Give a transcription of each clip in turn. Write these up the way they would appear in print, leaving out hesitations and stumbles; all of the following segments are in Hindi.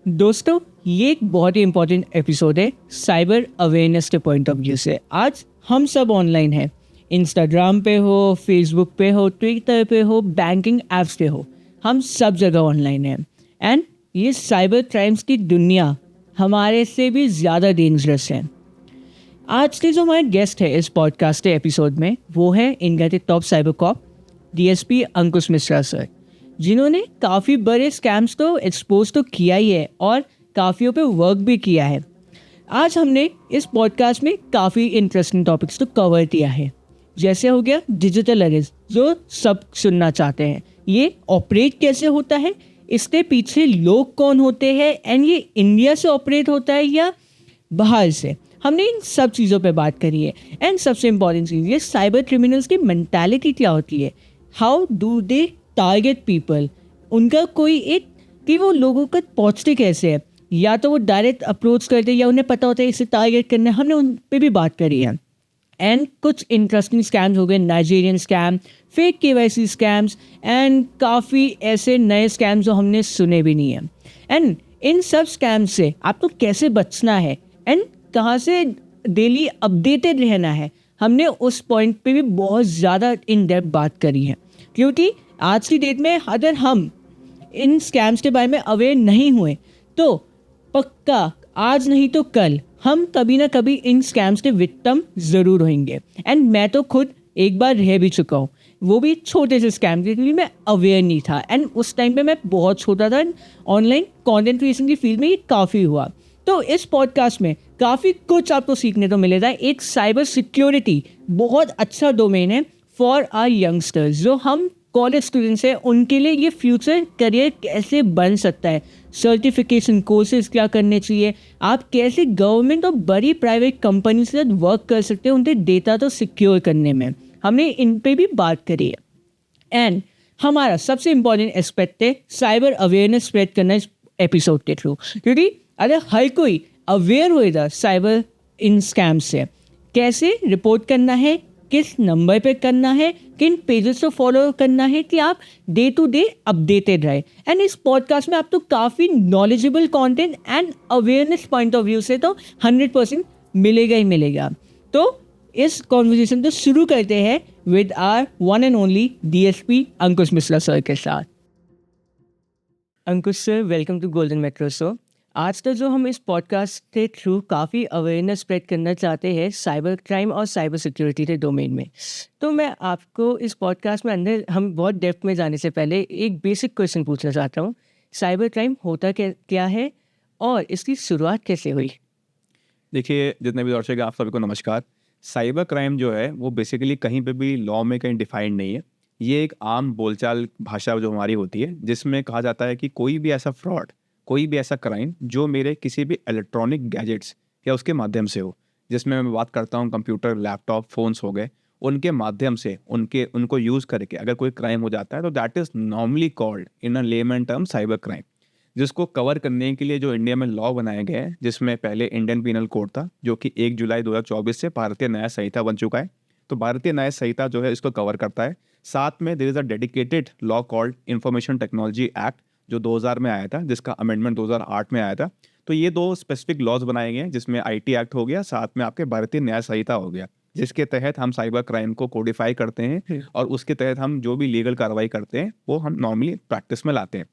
दोस्तों, ये एक बहुत ही इम्पोर्टेंट एपिसोड है साइबर अवेयरनेस के पॉइंट ऑफ व्यू से। आज हम सब ऑनलाइन हैं, इंस्टाग्राम पे हो, फेसबुक पे हो, ट्विटर पे हो, बैंकिंग ऐप्स पे हो, हम सब जगह ऑनलाइन हैं। एंड ये साइबर क्राइम्स की दुनिया हमारे से भी ज़्यादा डेंजरस है। आज के जो हमारे गेस्ट है इस पॉडकास्ट के एपिसोड में, वो है इंडिया के top cyber cop DSP Ankush Mishra sir, जिन्होंने काफ़ी बड़े स्कैम्स को एक्सपोज तो किया ही है और काफ़ियों पे वर्क भी किया है। आज हमने इस पॉडकास्ट में काफ़ी इंटरेस्टिंग टॉपिक्स तो कवर किया है, जैसे हो गया डिजिटल अरेस्ट, जो सब सुनना चाहते हैं। ये ऑपरेट कैसे होता है, इसके पीछे लोग कौन होते हैं, एंड ये इंडिया से ऑपरेट होता है या बाहर से। हमने इन सब चीज़ों पे बात करी है। एंड सबसे इम्पॉर्टेंट चीज़, ये साइबर क्रिमिनल्स की मेंटालिटी क्या होती है, how do they target people, उनका कोई एक कि वो लोगों तक पहुँचते कैसे है, या तो वो डायरेक्ट अप्रोच करते या उन्हें पता होता है इसे टारगेट करना है। हमने उन पे भी बात करी है। एंड कुछ इंटरेस्टिंग स्कैम्स हो गए, Nigerian scam, fake KYC scams, and काफ़ी ऐसे नए स्कैम्स जो हमने सुने भी नहीं है। एंड इन सब स्कैम्स से आपको कैसे बचना है एंड कहाँ से डेली अपडेटेड रहना है, हमने उस पॉइंट पे भी बहुत ज़्यादा इन डेप्थ बात करी है। क्योंकि आज की डेट में अगर हम इन स्कैम्स के बारे में अवेयर नहीं हुए तो पक्का आज नहीं तो कल हम कभी ना कभी इन स्कैम्स के विक्टिम ज़रूर होंगे। एंड मैं तो खुद एक बार रह भी चुका हूँ, वो भी छोटे से स्कैम के लिए। मैं अवेयर नहीं था एंड उस टाइम पे मैं बहुत छोटा था। ऑनलाइन कंटेंट क्रिएशन की फील्ड में ये काफ़ी हुआ। तो इस पॉडकास्ट में काफ़ी कुछ आपको सीखने को मिलेगा। एक साइबर सिक्योरिटी बहुत अच्छा डोमेन है फॉर आर यंगस्टर्स, जो हम कॉलेज स्टूडेंट्स हैं, उनके लिए ये फ्यूचर करियर कैसे बन सकता है, सर्टिफिकेशन कोर्सेज क्या करने चाहिए, आप कैसे गवर्नमेंट और बड़ी प्राइवेट कंपनी से वर्क कर सकते हैं उनके डेटा तो सिक्योर करने में। हमने इन पे भी बात करी है। एंड हमारा सबसे इम्पोर्टेंट एस्पेक्ट है साइबर अवेयरनेस स्प्रेड करना इस एपिसोड के थ्रू। क्योंकि अगर हर कोई अवेयर होएगा साइबर इन स्कैम से, कैसे रिपोर्ट करना है, किस नंबर पे करना है, किन पेजेस को फॉलो करना है, कि आप डे टू डे अपडेटेड रहे। एंड इस पॉडकास्ट में आपको काफ़ी knowledgeable content and awareness point of view से तो 100% मिलेगा ही मिलेगा। तो इस कॉन्वर्जेशन को शुरू करते हैं with our one and only DSP Ankush Mishra sir के साथ। Ankush sir, welcome to golden metro show. आज तक जो हम इस पॉडकास्ट के थ्रू काफ़ी अवेयरनेस स्प्रेड करना चाहते हैं साइबर क्राइम और साइबर सिक्योरिटी के डोमेन में। तो मैं आपको इस पॉडकास्ट में अंदर हम बहुत डेप्थ में जाने से पहले एक बेसिक क्वेश्चन पूछना चाहता हूँ। साइबर क्राइम होता क्या है और इसकी शुरुआत कैसे हुई? देखिए, जितने भी दर्शक हैं, आप सभी को नमस्कार। साइबर क्राइम जो है वो बेसिकली कहीं पे भी लॉ में कहीं डिफाइंड नहीं है। ये एक आम बोलचाल भाषा जो हमारी होती है, जिसमें कहा जाता है कि कोई भी ऐसा फ्रॉड, कोई भी ऐसा क्राइम जो मेरे किसी भी इलेक्ट्रॉनिक गैजेट्स या उसके माध्यम से हो, जिसमें मैं बात करता हूँ कंप्यूटर, लैपटॉप, फ़ोन्स हो गए, उनके माध्यम से उनको यूज़ करके अगर कोई क्राइम हो जाता है तो that is normally called in a lemon term cyber crime. जिसको कवर करने के लिए जो इंडिया में लॉ बनाए गए हैं, जिसमें पहले इंडियन पीनल कोड था, जो कि 1 जुलाई 2024 से भारतीय न्याय संहिता बन चुका है। तो भारतीय न्याय संहिता जो है इसको कवर करता है। साथ में there is a dedicated law called information technology act, जो 2000 में आया था, जिसका अमेंडमेंट 2008 में आया था। तो ये 2 स्पेसिफिक लॉज बनाए गए हैं, जिसमें आईटी एक्ट हो गया, साथ में आपके भारतीय न्याय संहिता हो गया, जिसके तहत हम साइबर क्राइम को कोडिफाई करते हैं और उसके तहत हम जो भी लीगल कार्रवाई करते हैं वो हम नॉर्मली प्रैक्टिस में लाते हैं।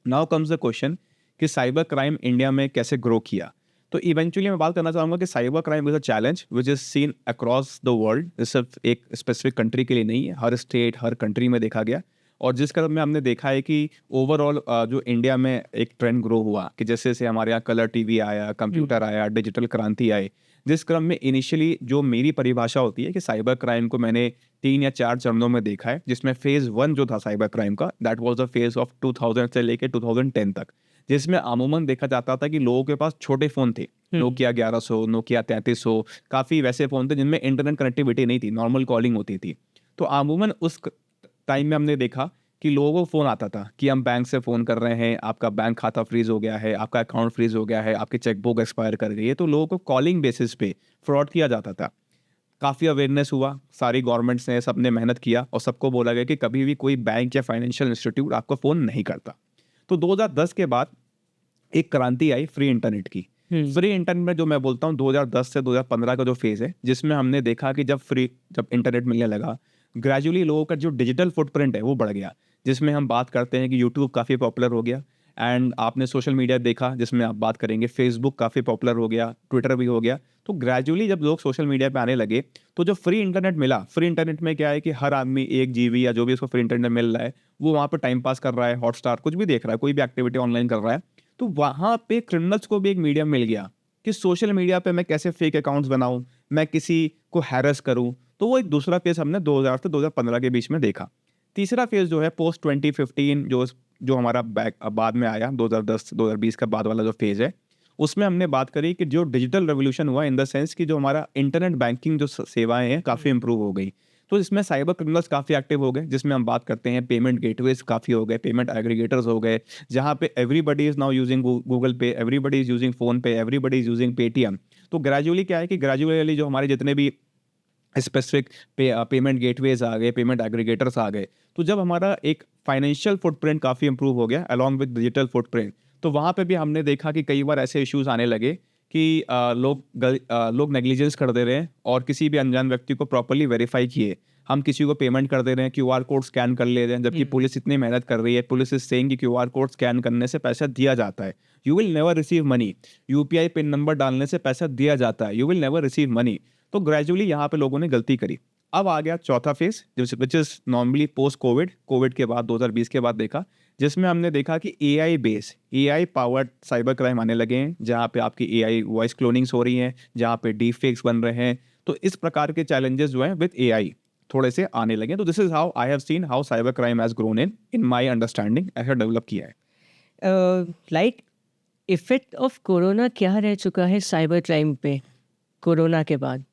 नाउ कम्स द क्वेश्चन कि साइबर क्राइम इंडिया में कैसे ग्रो किया। तो इवेंचुअली मैं बात करना चाहूँगा कि cyber crime is a challenge which is seen across the world. सिर्फ एक स्पेसिफिक कंट्री के लिए नहीं है, हर स्टेट, हर कंट्री में देखा गया। और जिस क्रम में हमने देखा है कि ओवरऑल जो इंडिया में एक ट्रेंड ग्रो हुआ कि जैसे जैसे हमारे यहाँ कलर टीवी आया, कंप्यूटर आया, डिजिटल क्रांति आए, जिस क्रम में इनिशियली जो मेरी परिभाषा होती है कि साइबर क्राइम को मैंने 3 या 4 चरणों में देखा है, जिसमें फेज़ 1 जो था साइबर क्राइम का, that was the phase of 2000 से लेके 2010 तक, जिसमें अमूमन देखा जाता था कि लोगों के पास छोटे फ़ोन थे, नोकिया 1100, नोकिया 3300, काफ़ी वैसे फ़ोन थे जिनमें इंटरनेट कनेक्टिविटी नहीं थी, नॉर्मल कॉलिंग होती थी। तो अमूमन उस टाइम में हमने देखा कि लोगों को फ़ोन आता था कि हम बैंक से फ़ोन कर रहे हैं, आपका बैंक खाता फ्रीज़ हो गया है, आपका अकाउंट फ्रीज़ हो गया है, आपकी चेकबुक एक्सपायर कर गई है। तो लोगों को कॉलिंग बेसिस पे फ्रॉड किया जाता था। काफ़ी अवेयरनेस हुआ, सारी गवर्नमेंट्स ने, सबने मेहनत किया और सबको बोला गया कि कभी भी कोई बैंक या फाइनेंशियल इंस्टीट्यूट आपको फ़ोन नहीं करता। तो 2010 के बाद एक क्रांति आई फ्री इंटरनेट की। फ्री इंटरनेट में जो मैं बोलता हूँ 2010 से 2015 का जो फेज है, जिसमें हमने देखा कि जब इंटरनेट मिलने लगा, ग्रेजुअली लोगों का जो डिजिटल फुटप्रिंट है वो बढ़ गया। जिसमें हम बात करते हैं कि यूट्यूब काफ़ी पॉपुलर हो गया, एंड आपने सोशल मीडिया देखा जिसमें आप बात करेंगे, फेसबुक काफ़ी पॉपुलर हो गया, ट्विटर भी हो गया। तो ग्रेजुअली जब लोग सोशल मीडिया पे आने लगे, तो जो फ्री इंटरनेट मिला, फ्री इंटरनेट में क्या है कि हर आदमी 1 जीबी या जो भी उसको फ्री इंटरनेट मिल रहा है, वो वहाँ पे टाइम पास कर रहा है, हॉटस्टार कुछ भी देख रहा है, कोई भी एक्टिविटी ऑनलाइन कर रहा है। तो वहाँ पे क्रिमिनल्स को भी एक मीडियम मिल गया कि सोशल मीडिया पे मैं कैसे फेक अकाउंट्स बनाऊँ, मैं किसी को हैरेस करूँ। तो वो एक दूसरा फेज़ हमने 2000 से 2015 के बीच में देखा। तीसरा फेज़ जो है पोस्ट 2015 जो हमारा बाद में आया, 2010-2020 का बाद वाला जो फेज़ है, उसमें हमने बात करी कि जो डिजिटल रेवोल्यूशन हुआ इन द सेंस कि जो हमारा इंटरनेट बैंकिंग जो सेवाएं हैं काफ़ी इंप्रूव हो गई। तो इसमें साइबर क्रिमिनल्स काफ़ी एक्टिव हो गए, जिसमें हम बात करते हैं पेमेंट गेटवेज काफ़ी हो गए, पेमेंट एग्रीगेटर्स हो गए, जहाँ पे everybody is now using Google पे, एवरीबडी इज़ यूजिंग फ़ोन पे, एवरीबडी इज़ यूजिंग पेटीएम। तो ग्रेजुअली क्या है कि ग्रेजुअली जो हमारे जितने भी स्पेसिफिक पेमेंट गेटवेज आ गए, पेमेंट एग्रीगेटर्स आ गए, तो जब हमारा एक फाइनेंशियल फुटप्रिंट काफ़ी इंप्रूव हो गया अलॉन्ग विद डिजिटल फुटप्रिंट, तो वहाँ पे भी हमने देखा कि कई बार ऐसे इश्यूज आने लगे कि लोग नेग्लिजेंस कर दे रहे हैं और किसी भी अनजान व्यक्ति को प्रॉपर्ली वेरीफाई किए हम किसी को पेमेंट कर दे रहे हैं, क्यूआर कोड स्कैन कर ले रहे हैं, जबकि पुलिस इतनी मेहनत कर रही है। पुलिस इज सेइंग कि क्यूआर कोड स्कैन करने से पैसा दिया जाता है, you will never receive money. UPI pin number डालने से पैसा दिया जाता है, you will never receive money. तो ग्रेजुअली यहाँ पे लोगों ने गलती करी। अब आ गया चौथा phase, which is normally post Covid के बाद 2020 के बाद देखा, जिसमें हमने देखा कि एआई पावर्ड साइबर क्राइम आने लगे हैं, जहाँ पे आपकी एआई वॉइस क्लोनिंग्स हो रही हैं, जहाँ पे डीप फेक्स बन रहे हैं। तो इस प्रकार के चैलेंजेस जो हैं विद एआई थोड़े से आने लगे। तो this is how I have seen how cyber crime has grown in my understanding, ऐसा डेवलप किया है। लाइक इफेक्ट ऑफ कोरोना क्या रह चुका है साइबर क्राइम पे कोरोना के बाद?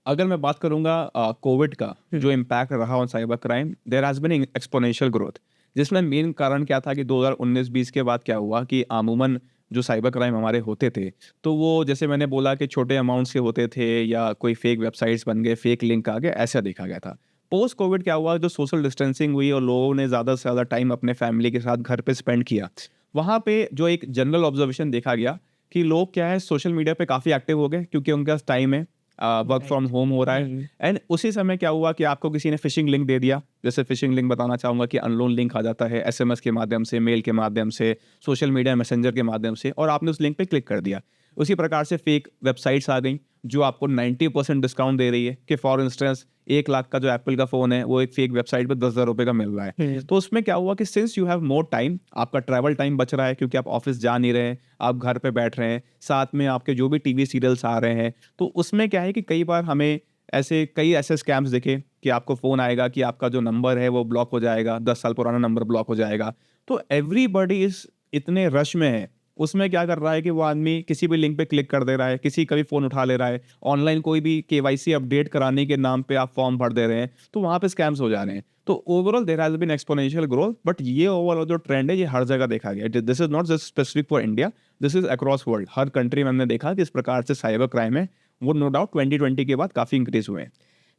अगर मैं बात करूंगा कोविड का जो इम्पैक्ट रहा on cyber crime, there has been exponential growth, जिसमें मेन कारण क्या था कि 2019-20 के बाद क्या हुआ कि अमूमन जो साइबर क्राइम हमारे होते थे, तो वो जैसे मैंने बोला कि छोटे अमाउंट्स के होते थे या कोई फेक वेबसाइट्स बन गए, फेक लिंक आ गए, ऐसा देखा गया था। पोस्ट कोविड क्या हुआ, जो सोशल डिस्टेंसिंग हुई और लोगों ने ज़्यादा से ज़्यादा टाइम अपने फैमिली के साथ घर पे स्पेंड किया, वहाँ पे जो एक जनरल ऑब्जर्वेशन देखा गया कि लोग क्या है सोशल मीडिया पे काफ़ी एक्टिव हो गए क्योंकि उनके पास टाइम है, वर्क फ्रॉम होम हो रहा है। एंड उसी समय क्या हुआ कि आपको किसी ने फिशिंग लिंक दे दिया। जैसे फिशिंग लिंक बताना चाहूँगा कि अननोन लिंक आ जाता है एसएमएस के माध्यम से, मेल के माध्यम से, सोशल मीडिया मैसेंजर के माध्यम से, और आपने उस लिंक पे क्लिक कर दिया। उसी प्रकार से फेक वेबसाइट्स आ गई जो आपको 90% डिस्काउंट दे रही है कि फॉर इंस्टेंस 1 लाख का जो एप्पल का फ़ोन है वो एक फेक वेबसाइट पे 10,000 रुपये का मिल रहा है। तो उसमें क्या हुआ कि since you have more time, आपका ट्रैवल टाइम बच रहा है क्योंकि आप ऑफिस जा नहीं रहे हैं, आप घर पे बैठ रहे हैं, साथ में आपके जो भी टीवी सीरियल्स आ रहे हैं, तो उसमें क्या है कि कई बार हमें कई ऐसे स्कैम्स दिखे कि आपको फ़ोन आएगा कि आपका जो नंबर है वो ब्लॉक हो जाएगा, 10 साल पुराना नंबर ब्लॉक हो जाएगा। तो एवरीबॉडी इज़ इतने रश में है, उसमें क्या कर रहा है कि वो आदमी किसी भी लिंक पे क्लिक कर दे रहा है, किसी का भी फ़ोन उठा ले रहा है, ऑनलाइन कोई भी केवाईसी अपडेट कराने के नाम पे आप फॉर्म भर दे रहे हैं, तो वहाँ पे स्कैम्स हो जा रहे हैं। तो overall there has been exponential growth, but ये ओवरऑल जो ट्रेंड है ये हर जगह देखा गया है। This is not just specific for India, this is across world. हर कंट्री में हमने देखा कि इस प्रकार से साइबर क्राइम है वो नो डाउट 2020 के बाद काफ़ी इंक्रीज हुए हैं।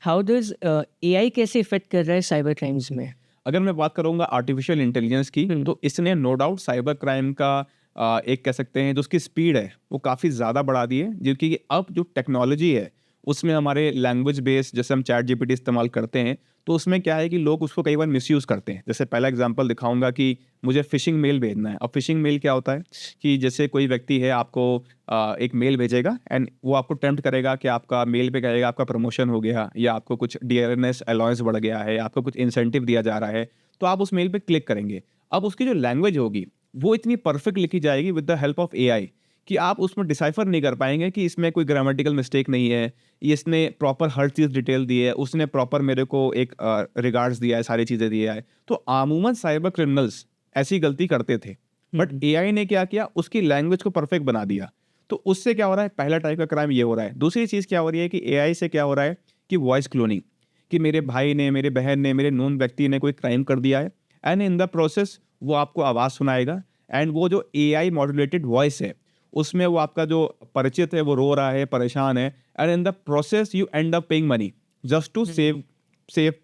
हाउ डज एआई कैसे इफेक्ट कर रहा है साइबर क्राइम्स में? अगर मैं बात करूंगा आर्टिफिशियल इंटेलिजेंस की, तो इसने नो डाउट साइबर क्राइम का एक कह सकते हैं जो उसकी स्पीड है वो काफ़ी ज़्यादा बढ़ा दी है, क्योंकि अब जो टेक्नोलॉजी है उसमें हमारे लैंग्वेज बेस जैसे हम चैट जीपीटी इस्तेमाल करते हैं, तो उसमें क्या है कि लोग उसको कई बार मिसयूज़ करते हैं। जैसे पहला एग्जांपल दिखाऊंगा कि मुझे फिशिंग मेल भेजना है। अब फिशिंग मेल क्या होता है कि जैसे कोई व्यक्ति है आपको एक मेल भेजेगा एंड वो आपको टेम्प्ट करेगा कि आपका मेल पे कहेगा आपका प्रमोशन हो गया या आपको कुछ डियरनेस अलाउंस बढ़ गया है, आपको कुछ इंसेंटिव दिया जा रहा है, तो आप उस मेल पे क्लिक करेंगे। अब उसकी जो लैंग्वेज होगी वो इतनी परफेक्ट लिखी जाएगी with the help of AI कि आप उसमें डिसाइफर नहीं कर पाएंगे कि इसमें कोई ग्रामेटिकल मिस्टेक नहीं है, इसने प्रॉपर हर चीज़ डिटेल दी है, उसने प्रॉपर मेरे को एक रिगार्ड्स दिया है, सारी चीज़ें दिया है। तो अमूमन साइबर क्रिमिनल्स ऐसी गलती करते थे, बट एआई ने क्या किया, उसकी लैंग्वेज को परफेक्ट बना दिया। तो उससे क्या हो रहा है, पहला टाइप का क्राइम ये हो रहा है। दूसरी चीज़ क्या हो रही है कि एआई से क्या हो रहा है कि वॉइस क्लोनिंग, कि मेरे भाई ने, मेरे बहन ने, मेरे नोन व्यक्ति ने कोई क्राइम कर दिया है एंड इन द प्रोसेस वो आपको आवाज़ सुनाएगा एंड वो जो एआई मॉड्यूलेटेड वॉइस है उसमें वो आपका जो परिचित है वो रो रहा है, परेशान है, and in the process you end up paying money just to save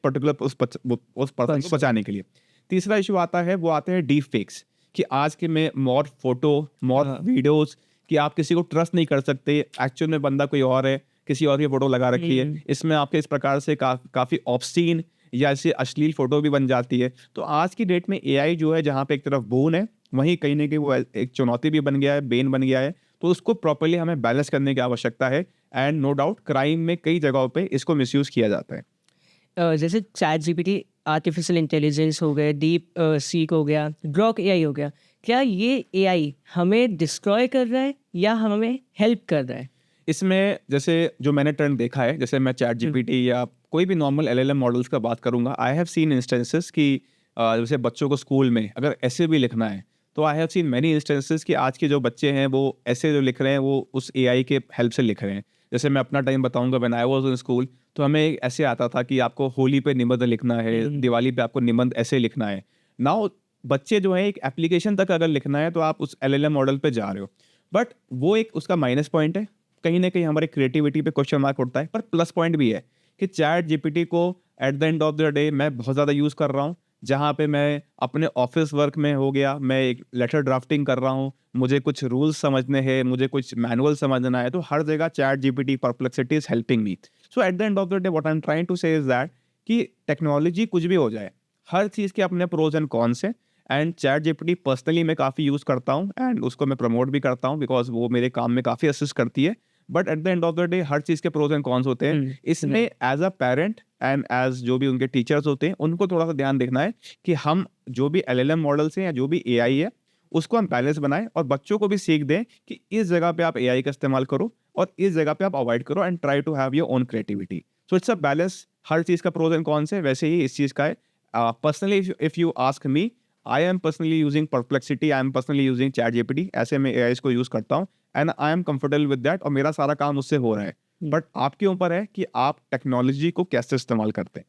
particular उस पर्सन को बचाने के लिए। तीसरा इशू आता है वो आते हैं डीप फेक्स, कि आज के में मोर फोटो मोर हाँ। वीडियोस कि आप किसी को ट्रस्ट नहीं कर सकते, एक्चुअल में बंदा कोई और है, किसी और की फोटो लगा रखी है, इसमें आपके इस प्रकार से काफ़ी ऑब्स्सीन या ऐसी अश्लील फोटो भी बन जाती है। तो आज की डेट में एआई जो है जहाँ पे एक तरफ बोन है, वहीं कहीं ना कहीं वो एक चुनौती भी बन गया है, बेन बन गया है। तो उसको प्रॉपर्ली हमें बैलेंस करने की आवश्यकता है। एंड नो डाउट क्राइम में कई जगहों पे इसको मिसयूज किया जाता है। जैसे चैट जीपीटी, आर्टिफिशियल इंटेलिजेंस हो गए, डीप सीक हो गया, ग्रॉक एआई हो गया, क्या ये एआई हमें डिस्ट्रॉय कर रहा है या हमें हेल्प कर रहा है? इसमें जैसे जो मैंने ट्रेंड देखा है, जैसे मैं चैट जीपीटी या कोई भी नॉर्मल एलएलएम मॉडल्स का बात करूंगा, आई हैव सीन इंस्टेंसेस कि जैसे बच्चों को स्कूल में अगर ऐसे भी लिखना है, तो I have seen many instances कि आज के जो बच्चे हैं वो ऐसे जो लिख रहे हैं वो उस एआई के हेल्प से लिख रहे हैं। जैसे मैं अपना टाइम बताऊंगा, when I was in school, तो हमें ऐसे आता था कि आपको होली पे निबंध लिखना है, दिवाली पे आपको निबंध ऐसे लिखना है। नाउ बच्चे जो है एक एप्लीकेशन तक अगर लिखना है तो आप उस एलएलएम मॉडल पे जा रहे हो, बट वो एक उसका माइनस पॉइंट है। कहीं ना कहीं हमारी क्रिएटिविटी पे क्वेश्चन मार्क उठता है, पर प्लस पॉइंट भी है कि चैट जीपीटी को eight the end of the day मैं बहुत ज़्यादा यूज़ कर रहा हूँ। जहाँ पे मैं अपने ऑफिस वर्क में हो गया, मैं एक लेटर ड्राफ्टिंग कर रहा हूँ, मुझे कुछ रूल्स समझने हैं, मुझे कुछ मैनुअल समझना है, तो हर जगह ChatGPT Perplexity is helping me. So at the end of the day what I am trying to say is that कि टेक्नोलॉजी कुछ भी हो जाए, हर चीज़ के अपने प्रोज एंड कॉन्स हैं। एंड चैट जीपीटी पर्सनली मैं काफ़ी यूज़ करता हूँ एंड उसको मैं प्रमोट भी करता हूँ, बिकॉज वो मेरे काम में काफ़ी असिस्ट करती है। But at the end of the day हर चीज़ के प्रोज एंड कॉन्स होते हैं। इसमें as a parent and as जो भी उनके टीचर्स होते हैं, उनको थोड़ा सा ध्यान देखना है कि हम जो भी एलएलएम मॉडल्स हैं या जो भी एआई है, उसको हम बैलेंस बनाएं और बच्चों को भी सीख दें कि इस जगह पे आप एआई का इस्तेमाल करो और इस जगह पे आप अवॉइड करो, and try to have your own creativity. So it's a balance, हर चीज़ का प्रोज एंड कॉन्स है, वैसे ही इस चीज़ का है। Personally if you ask me, I am personally using perplexity, I am personally using chat GPT, ऐसे मैं एआई को यूज़ करता हूँ and I am comfortable with that, और मेरा सारा काम उससे हो रहा है। बट आपके ऊपर है कि आप टेक्नोलॉजी को कैसे इस्तेमाल करते हैं।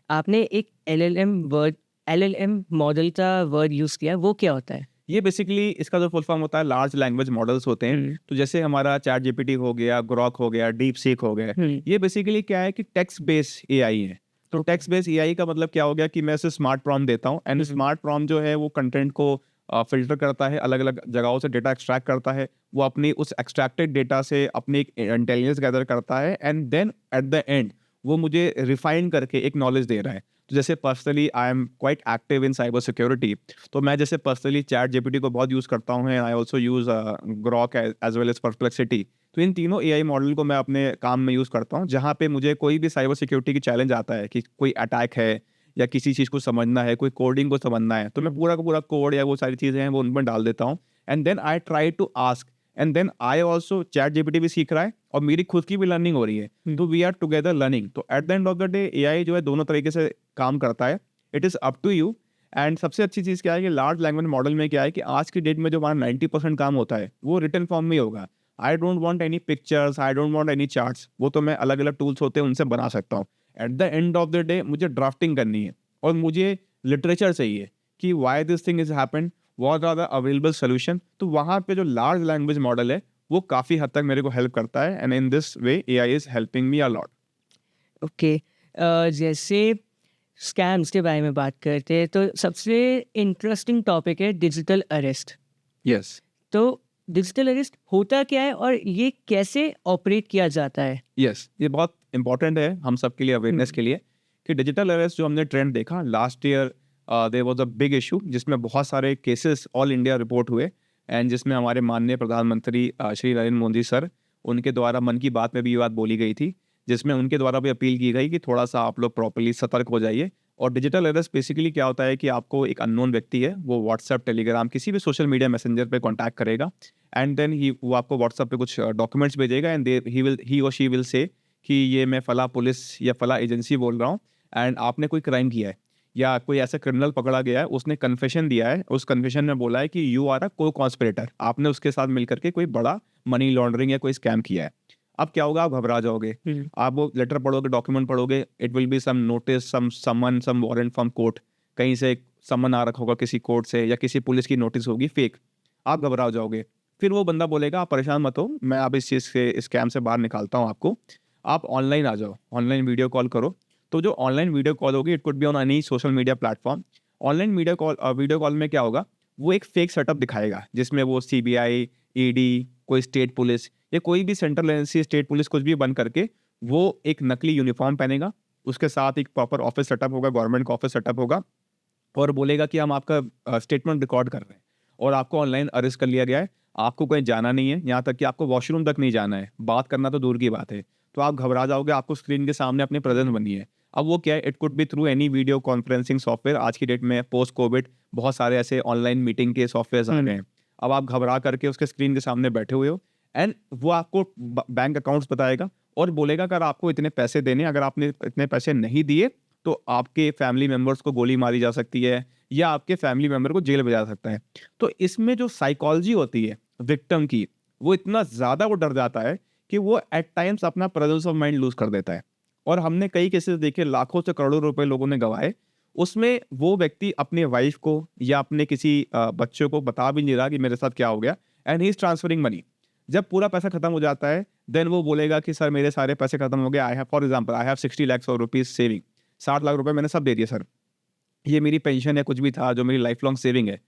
आपने एक एलएलएम मॉडल का वर्ड यूज़ किया, वो क्या होता है? ये बेसिकली इसका जो फुल फॉर्म होता है, लार्ज लैंग्वेज मॉडल्स होते हैं। तो जैसे हमारा चैट जीपीटी हो गया, ग्रॉक हो गया, डीप सीक हो गया, ये बेसिकली क्या है कि टेक्स्ट बेस्ड एआई है। तो टेक्स्ट बेस्ड एआई का मतलब क्या हो गया कि मैं उसे स्मार्ट प्रॉम्प्ट देता हूँ एंड स्मार्ट प्रॉम्प्ट जो है वो कंटेंट को फिल्टर करता है, अलग अलग जगहों से डेटा एक्सट्रैक्ट करता है, वो अपनी उस एक्सट्रैक्टेड डेटा से अपनी एक इंटेलिजेंस गैदर करता है and then at the end वो मुझे रिफाइन करके एक नॉलेज दे रहा है। तो जैसे personally I am quite active in cyber security, तो मैं जैसे पर्सनली चैट जीपीटी को बहुत यूज़ करता हूँ, I also use Grok as well as Perplexity. तो इन तीनों एआई मॉडल को मैं अपने काम में यूज़ करता हूँ, जहाँ पे मुझे कोई भी साइबर सिक्योरिटी की चैलेंज आता है कि कोई अटैक है या किसी चीज़ को समझना है, कोई कोडिंग को समझना है, तो मैं पूरा का पूरा कोड या वो सारी चीज़ें हैं वो उनमें डाल देता हूँ and then I try to ask, and then I also ChatGPT भी सीख रहा है और मेरी खुद की भी लर्निंग हो रही है, तो वी आर टुगेदर लर्निंग। तो at the end of the day AI जो है दोनों तरीके से काम करता है, it is up to you. And सबसे अच्छी चीज़ क्या है कि लार्ज लैंग्वेज मॉडल में क्या है कि आज की डेट में जो हमारा 90% काम होता है वो रिटन फॉर्म में ही होगा। I don't want any pictures, I don't want any charts, वो तो मैं अलग अलग टूल्स होते हैं उनसे बना सकता हूँ। At the end of the day मुझे ड्राफ्टिंग करनी है और मुझे लिटरेचर चाहिए कि why this thing is happened, what are the available solution. तो वहाँ पे जो लार्ज लैंग्वेज मॉडल है वो काफ़ी हद तक मेरे को हेल्प करता है and in this way AI is helping me a lot. Okay. जैसे स्कैम्स के बारे में बात करते हैं तो सबसे इंटरेस्टिंग टॉपिक है डिजिटल अरेस्ट। यस तो डिजिटल अरेस्ट होता क्या है और ये कैसे ऑपरेट किया जाता है? यस, ये बहुत इंपॉर्टेंट है हम सब के लिए, अवेयरनेस के लिए, कि डिजिटल अरेस्ट जो हमने ट्रेंड देखा last year, there was a big issue जिसमें बहुत सारे केसेस ऑल इंडिया रिपोर्ट हुए एंड जिसमें हमारे माननीय प्रधानमंत्री श्री नरेंद्र मोदी सर, उनके द्वारा मन की बात में भी ये बात बोली गई थी, जिसमें उनके द्वारा भी अपील की गई कि थोड़ा सा आप लोग प्रॉपर्ली सतर्क हो जाइए। और डिजिटल अरेस्ट बेसिकली क्या होता है कि आपको एक अननोन व्यक्ति है, वो व्हाट्सएप, टेलीग्राम, किसी भी सोशल मीडिया मैसेंजर पे कांटेक्ट करेगा एंड देन वो आपको व्हाट्सएप पे कुछ डॉक्यूमेंट्स भेजेगा एंड ही और शी विल से कि ये मैं फला पुलिस या फला एजेंसी बोल रहा हूँ एंड आपने कोई क्राइम किया है या कोई ऐसा क्रिमिनल पकड़ा गया है, उसने कन्फेशन दिया है, उस कन्फेशन में बोला है कि यू आर अ को कॉन्स्पिरेटर, आपने उसके साथ मिलकर के कोई बड़ा मनी लॉन्ड्रिंग या कोई स्कैम किया है। अब क्या होगा, आप घबरा जाओगे, आप वो लेटर पढ़ोगे, डॉक्यूमेंट पढ़ोगे, it will be some notice, some warrant from court, कहीं से समन आ रखा होगा किसी कोर्ट से या किसी पुलिस की नोटिस होगी फेक, आप घबरा जाओगे। फिर वो बंदा बोलेगा आप परेशान मत हो, मैं अब इस चीज़ से, स्कैम से बाहर निकालता हूँ आपको, आप ऑनलाइन आ जाओ, ऑनलाइन वीडियो कॉल करो। तो जो ऑनलाइन वीडियो कॉल होगी, it could be on any social media platform. Online video call में क्या होगा, वो एक फेक सेटअप दिखाएगा जिसमें वो सीबीआई, ईडी, कोई स्टेट पुलिस या कोई भी सेंट्रल एजेंसी, स्टेट पुलिस कुछ भी बन करके वो एक नकली यूनिफॉर्म पहनेगा, उसके साथ एक प्रॉपर ऑफिस सेटअप होगा, गवर्नमेंट का ऑफिस सेटअप होगा और बोलेगा कि हम आपका स्टेटमेंट रिकॉर्ड कर रहे हैं और आपको ऑनलाइन अरेस्ट कर लिया गया है, आपको कहीं जाना नहीं है, यहाँ तक कि आपको वॉशरूम तक नहीं जाना है, बात करना तो दूर की बात है। तो आप घबरा जाओगे, आपको स्क्रीन के सामने अपनी प्रेजेंस बनी है। अब वो क्या है, it could B through any video conferencing software. आज की डेट में पोस्ट कोविड बहुत सारे ऐसे ऑनलाइन मीटिंग के सॉफ्टवेयर आ गए हैं। अब आप घबरा करके उसके स्क्रीन के सामने बैठे हुए हो एंड वो आपको बैंक अकाउंट्स बताएगा और बोलेगा अगर आपको इतने पैसे देने, अगर आपने इतने पैसे नहीं दिए तो आपके फैमिली मेंबर्स को गोली मारी जा सकती है या आपके फैमिली मेंबर को जेल भेजा सकता है। तो इसमें जो साइकोलॉजी होती है विक्टिम की, वो इतना ज़्यादा वो डर जाता है कि वो एट टाइम्स अपना प्रेजेंस ऑफ माइंड लूज कर देता है। और हमने कई केसेस देखे, लाखों से करोड़ों रुपए लोगों ने गंवाए। उसमें वो व्यक्ति अपने वाइफ को या अपने किसी बच्चों को बता भी नहीं रहा कि मेरे साथ क्या हो गया, and he is transferring money. जब पूरा पैसा खत्म हो जाता है देन वो बोलेगा कि सर मेरे सारे पैसे खत्म हो गए, I have for example I have 60 lakh rupees saving, 60 lakh रुपए मैंने सब दे दिए सर, ये मेरी पेंशन है, कुछ भी था जो मेरी लाइफ लॉन्ग सेविंग है।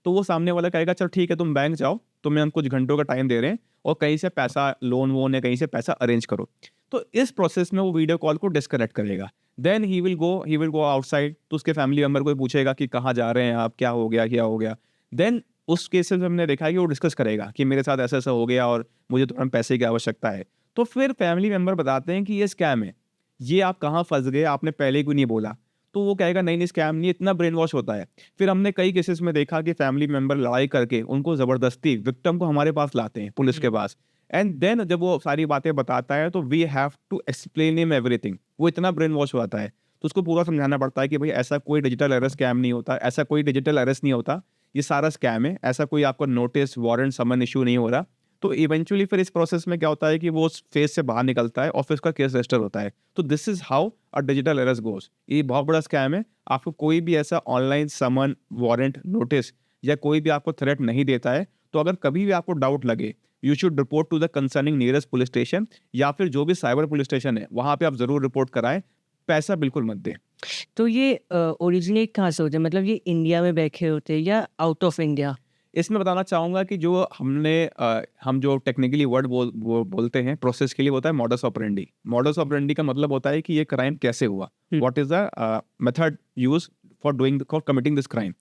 तो वो सामने वाला कहेगा चल ठीक है तुम बैंक जाओ, तुम्हें हम कुछ घंटों का टाइम दे रहे हैं और कहीं से पैसा लोन वोन या कहीं से पैसा अरेंज करो। तो इस प्रोसेस में वो वीडियो कॉल को डिस्कनेक्ट करेगा। Then he will go outside, तो उसके फैमिली मेंबर को पूछेगा कि कहाँ जा रहे हैं आप, क्या हो गया क्या हो गया। देन उस केसेस में हमने देखा है कि वो डिस्कस करेगा कि मेरे साथ ऐसा ऐसा हो गया और मुझे तुरंत पैसे की आवश्यकता है। तो फिर फैमिली मेंबर बताते हैं कि ये स्कैम है, ये आप कहाँ फंस गए, आपने पहले क्यों नहीं बोला। तो वो कहेगा नहीं नहीं स्कैम नहीं, इतना ब्रेन वॉश होता है। फिर हमने कई केसेस में देखा कि फैमिली मेंबर लड़ाई करके उनको जबरदस्ती विक्टिम को हमारे पास लाते हैं, पुलिस के पास। एंड देन जब वो सारी बातें बताता है तो we have to explain him everything. वो इतना ब्रेन वॉश होता है तो उसको पूरा समझाना पड़ता है कि भाई ऐसा कोई डिजिटल अरेस्ट स्कैम नहीं होता, ऐसा कोई डिजिटल अरेस्ट नहीं होता, ये सारा स्कैम है, ऐसा कोई आपको नोटिस वारंट समन इशू नहीं हो रहा। तो इवेंचुअली फिर इस प्रोसेस में क्या होता है कि वो उस फेज से बाहर निकलता है और फिर उसका केस रजिस्टर होता है। तो this is how a digital arrest goes. ये बहुत बड़ा स्कैम है। आपको कोई भी ऐसा ऑनलाइन समन वारंट नोटिस या कोई भी आपको थ्रेट नहीं देता है तो अगर कभी भी आपको डाउट लगे you should report to the concerning nearest police station या फिर जो भी साइबर पुलिस स्टेशन है वहां पे आप जरूर रिपोर्ट कराएं, पैसा बिल्कुल मत दें। तो ये ओरिजिनेट कहाँ से होते हैं, मतलब ये इंडिया में बैठे होते हैं या आउट ऑफ इंडिया? इसमें बताना चाहूँगा कि जो हम जो टेक्निकली वर्ड बोलते हैं प्रोसेस के लिए होता है मॉडस ऑपरेंडी। मॉडस ऑपरेंडी का मतलब होता है कि ये क्राइम कैसे हुआ, what is the method use for committing this crime.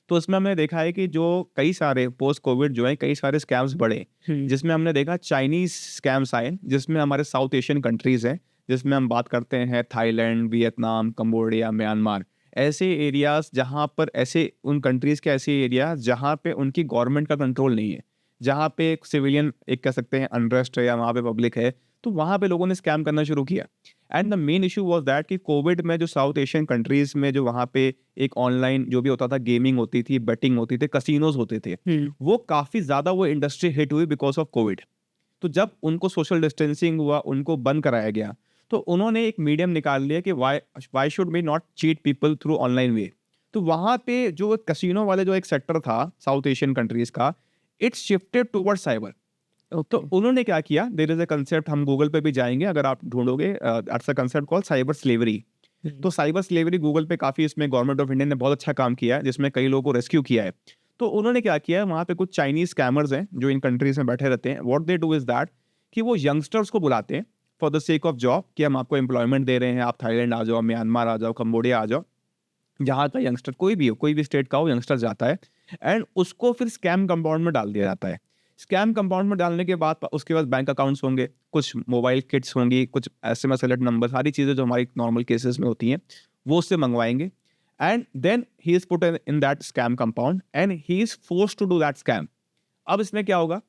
तो इसमें हमने देखा है कि जो कई सारे पोस्ट कोविड जो है कई सारे स्कैम्स बढ़े, जिसमें हमने देखा चाइनीज स्कैम्स आए, जिसमें हमारे साउथ एशियन कंट्रीज हैं, जिसमें हम बात करते हैं थाईलैंड, वियतनाम, कंबोडिया, म्यांमार, ऐसे एरियाज जहाँ पर ऐसे उन कंट्रीज के ऐसे एरिया जहाँ पे उनकी गवर्नमेंट का कंट्रोल नहीं है, जहाँ पे एक सिविलियन एक कह सकते हैं अनरेस्ट है या वहाँ पे पब्लिक है, तो वहाँ पे लोगों ने स्कैम करना शुरू किया। And the main issue was that कि कोविड में जो साउथ एशियन कंट्रीज में जो वहाँ पे एक ऑनलाइन जो भी होता था, गेमिंग होती थी, बेटिंग होती थी, कसिनोज होते थे, वो काफ़ी ज़्यादा वो इंडस्ट्री हिट हुई बिकॉज ऑफ कोविड। तो जब उनको सोशल डिस्टेंसिंग हुआ, उनको बंद कराया गया, तो उन्होंने एक मीडियम निकाल लिया कि why should we not cheat people through online way. तो वहाँ पे जो कसिनो वाले जो एक सेक्टर था साउथ एशियन कंट्रीज का, इट्स शिफ्टेड टुवर्ड साइबर। तो उन्होंने क्या किया, देयर इज अ कंसेप्ट, हम गूगल पे भी जाएंगे अगर आप ढूंढोगे, that's a concept called cyber slavery. तो साइबर स्लेवरी गूगल पे काफ़ी, इसमें गवर्नमेंट ऑफ इंडिया ने बहुत अच्छा काम किया है, जिसमें कई लोगों को रेस्क्यू किया है। तो उन्होंने क्या किया है, वहाँ पे कुछ चाइनीज स्कैमर्स हैं जो इन कंट्रीज में बैठे रहते हैं। What they do is that कि वो यंगस्टर्स को बुलाते हैं for the sake of job कि हम आपको एम्प्लॉयमेंट दे रहे हैं, आप थाईलैंड आ जाओ, म्यांमार आ जाओ, कंबोडिया आ जाओ, जहाँ का यंगस्टर कोई भी हो, कोई भी स्टेट का हो, यंगस्टर जाता है एंड उसको फिर स्कैम कंपाउंड में डाल दिया जाता है। स्कैम कंपाउंड में डालने के बाद उसके बाद बैंक अकाउंट्स होंगे, कुछ मोबाइल किट्स होंगी, कुछ एसएमएस अलर्ट नंबर, सारी चीज़ें जो हमारी नॉर्मल केसेस में होती हैं वो उससे मंगवाएंगे। And then he is put in that scam compound and he is forced to do that scam. अब इसमें क्या होगा,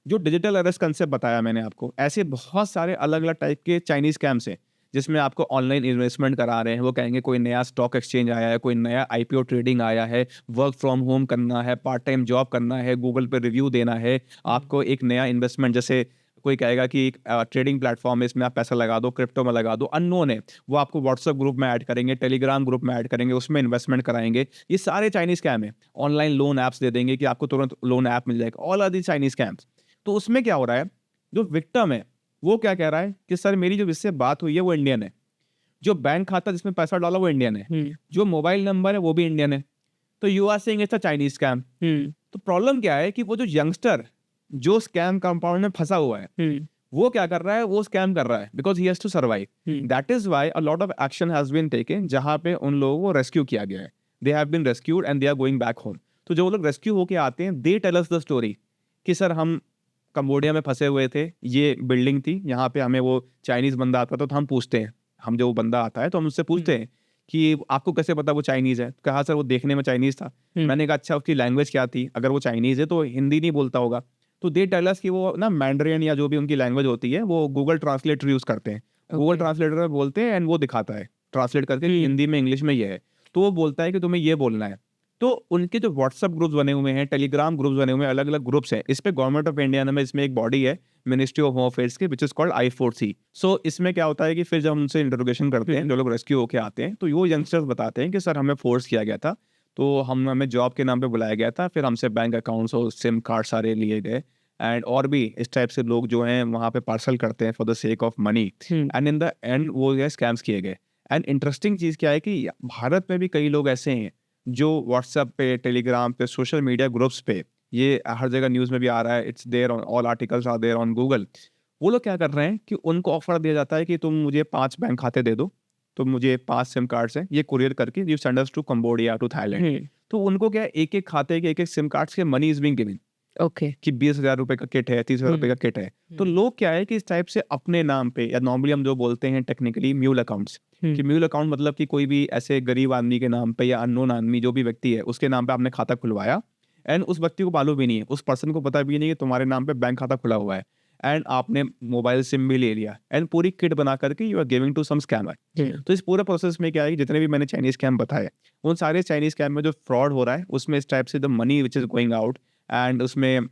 जो डिजिटल अरेस्ट कंसेप्ट बताया मैंने आपको, ऐसे बहुत सारे अलग अलग टाइप के चाइनीज स्कैम्स हैं जिसमें आपको ऑनलाइन इन्वेस्टमेंट करा रहे हैं। वो कहेंगे कोई नया स्टॉक एक्सचेंज आया है, कोई नया आईपीओ ट्रेडिंग आया है, वर्क फ्रॉम होम करना है, पार्ट टाइम जॉब करना है, गूगल पे रिव्यू देना है, आपको एक नया इन्वेस्टमेंट, जैसे कोई कहेगा कि एक ट्रेडिंग प्लेटफॉर्म है, इसमें आप पैसा लगा दो, क्रिप्टो में लगा दो, अननोन है, वो आपको व्हाट्सएप ग्रुप में ऐड करेंगे, टेलीग्राम ग्रुप में ऐड करेंगे, उसमें इन्वेस्टमेंट कराएंगे। ये सारे चाइनीज स्कैम है। ऑनलाइन लोन ऐप्स दे देंगे कि आपको तुरंत लोन ऐप मिल जाएगा, all are the Chinese scams. तो उसमें क्या हो रहा है, जो विक्टिम है वो क्या कह रहा है कि सर मेरी जो जिससे बात हुई है वो इंडियन है, जो बैंक खाता जिसमें पैसा डाला वो इंडियन है, जो मोबाइल नंबर है वो भी इंडियन है, तो you are saying it's a Chinese scam. तो प्रॉब्लम क्या है कि वो जो यंगस्टर जो स्कैम कंपाउंड में फंसा हुआ है वो क्या कर रहा है, वो स्कैम कर रहा है because he has to survive. That is why a lot of action has been taken, जहां पे उन लोगों को रेस्क्यू किया गया है। They have been rescued and they are going back home. तो जो लोग रेस्क्यू होके आते हैं they tell us the story कि सर हम कंबोडिया में फंसे हुए थे, ये बिल्डिंग थी, यहाँ पे हमें वो चाइनीज बंदा आता था, तो हम पूछते हैं, हम जो बंदा आता है तो हम उससे पूछते हैं कि आपको कैसे पता वो चाइनीज है। कहा सर वो देखने में चाइनीज था। मैंने कहा अच्छा उसकी लैंग्वेज क्या थी, अगर वो चाइनीज है तो हिंदी नहीं बोलता होगा। तो दे टेल अस कि वो ना मैंडरिन या जो भी उनकी लैंग्वेज होती है वो गूगल ट्रांसलेटर यूज करते हैं। गूगल ट्रांसलेटर में बोलते हैं एंड वो दिखाता है ट्रांसलेट करके कि हिंदी में इंग्लिश में ये है। तो वो बोलता है कि तुम्हें ये बोलना है। तो उनके जो व्हाट्सएप ग्रुप्स बने हुए हैं, टेलीग्राम ग्रुप्स बने हुए हैं, अलग अलग ग्रुप्स हैं। इस पे गवर्नमेंट ऑफ इंडिया में इसमें एक बॉडी है मिनिस्ट्री ऑफ होम अफेयर्स की विच इज कॉल्ड I4C। सो इसमें क्या होता है कि फिर जब हम उनसे इंटरोगेशन करते हैं, जो लोग रेस्क्यू होके आते हैं, तो वो यंगस्टर्स बताते हैं कि सर हमें फोर्स किया गया था, तो हमें जॉब के नाम पे बुलाया गया था, फिर हमसे बैंक अकाउंट्स और सिम कार्ड सारे लिए गए एंड और भी इस टाइप से लोग जो हैं वहाँ पे पार्सल करते हैं for the sake of money and in the end वो ये स्कैम्स किए गए। एंड इंटरेस्टिंग चीज़ क्या है कि भारत में भी कई लोग ऐसे हैं जो व्हाट्सएप पे, टेलीग्राम पे, सोशल मीडिया ग्रुप्स पे, ये हर जगह न्यूज़ में भी आ रहा है, it's there on all articles are there on Google. वो लोग क्या कर रहे हैं कि उनको ऑफर दिया जाता है कि तुम मुझे 5 बैंक खाते दे दो, तुम मुझे 5 सिम कार्ड्स हैं, ये कुरियर करके you send us to Cambodia to Thailand. तो उनको क्या है, एक-एक खाते के एक-एक सिम कार्ड्स के money is being given okay. कि 20,000 रुपए का किट है, 30,000 रुपए का किट है। तो लोग क्या है कि इस टाइप से अपने नाम पे, या नॉर्मली हम जो बोलते हैं टेक्निकली म्यूल अकाउंट्स, कि म्यूल अकाउंट मतलब कि कोई भी ऐसे गरीब आदमी के नाम पे या अननोन आदमी जो भी व्यक्ति है उसके नाम पे आपने खाता खुलवाया एंड उस व्यक्ति को मालूम भी नहीं है, उस पर्सन को पता भी नहीं है कि तुम्हारे नाम पे बैंक खाता खुला हुआ है एंड आपने मोबाइल सिम भी ले लिया एंड पूरी किट बना करके you are giving to some scammer. तो इस पूरे प्रोसेस में क्या है कि जितने भी मैंने चाइनीज स्कैम बताए, उन सारे चाइनीज स्कैम में जो फ्रॉड हो रहा है उसमें इस टाइप से the money which is going out and उसमें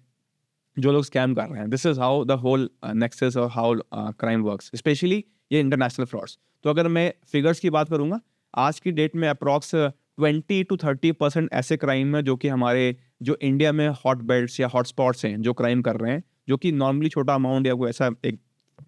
जो लोग स्कैम कर रहे हैं, this is how the whole nexus और हाउ क्राइम वर्क्स, स्पेशली ये इंटरनेशनल फ्रॉड्स। तो अगर मैं फिगर्स की बात करूंगा, आज की डेट में अप्रॉक्स 20 to 30% ऐसे क्राइम है जो कि हमारे जो इंडिया में हॉट बेल्ट्स या हॉट स्पॉट्स हैं जो क्राइम कर रहे हैं, जो कि नॉर्मली छोटा अमाउंट या कोई ऐसा एक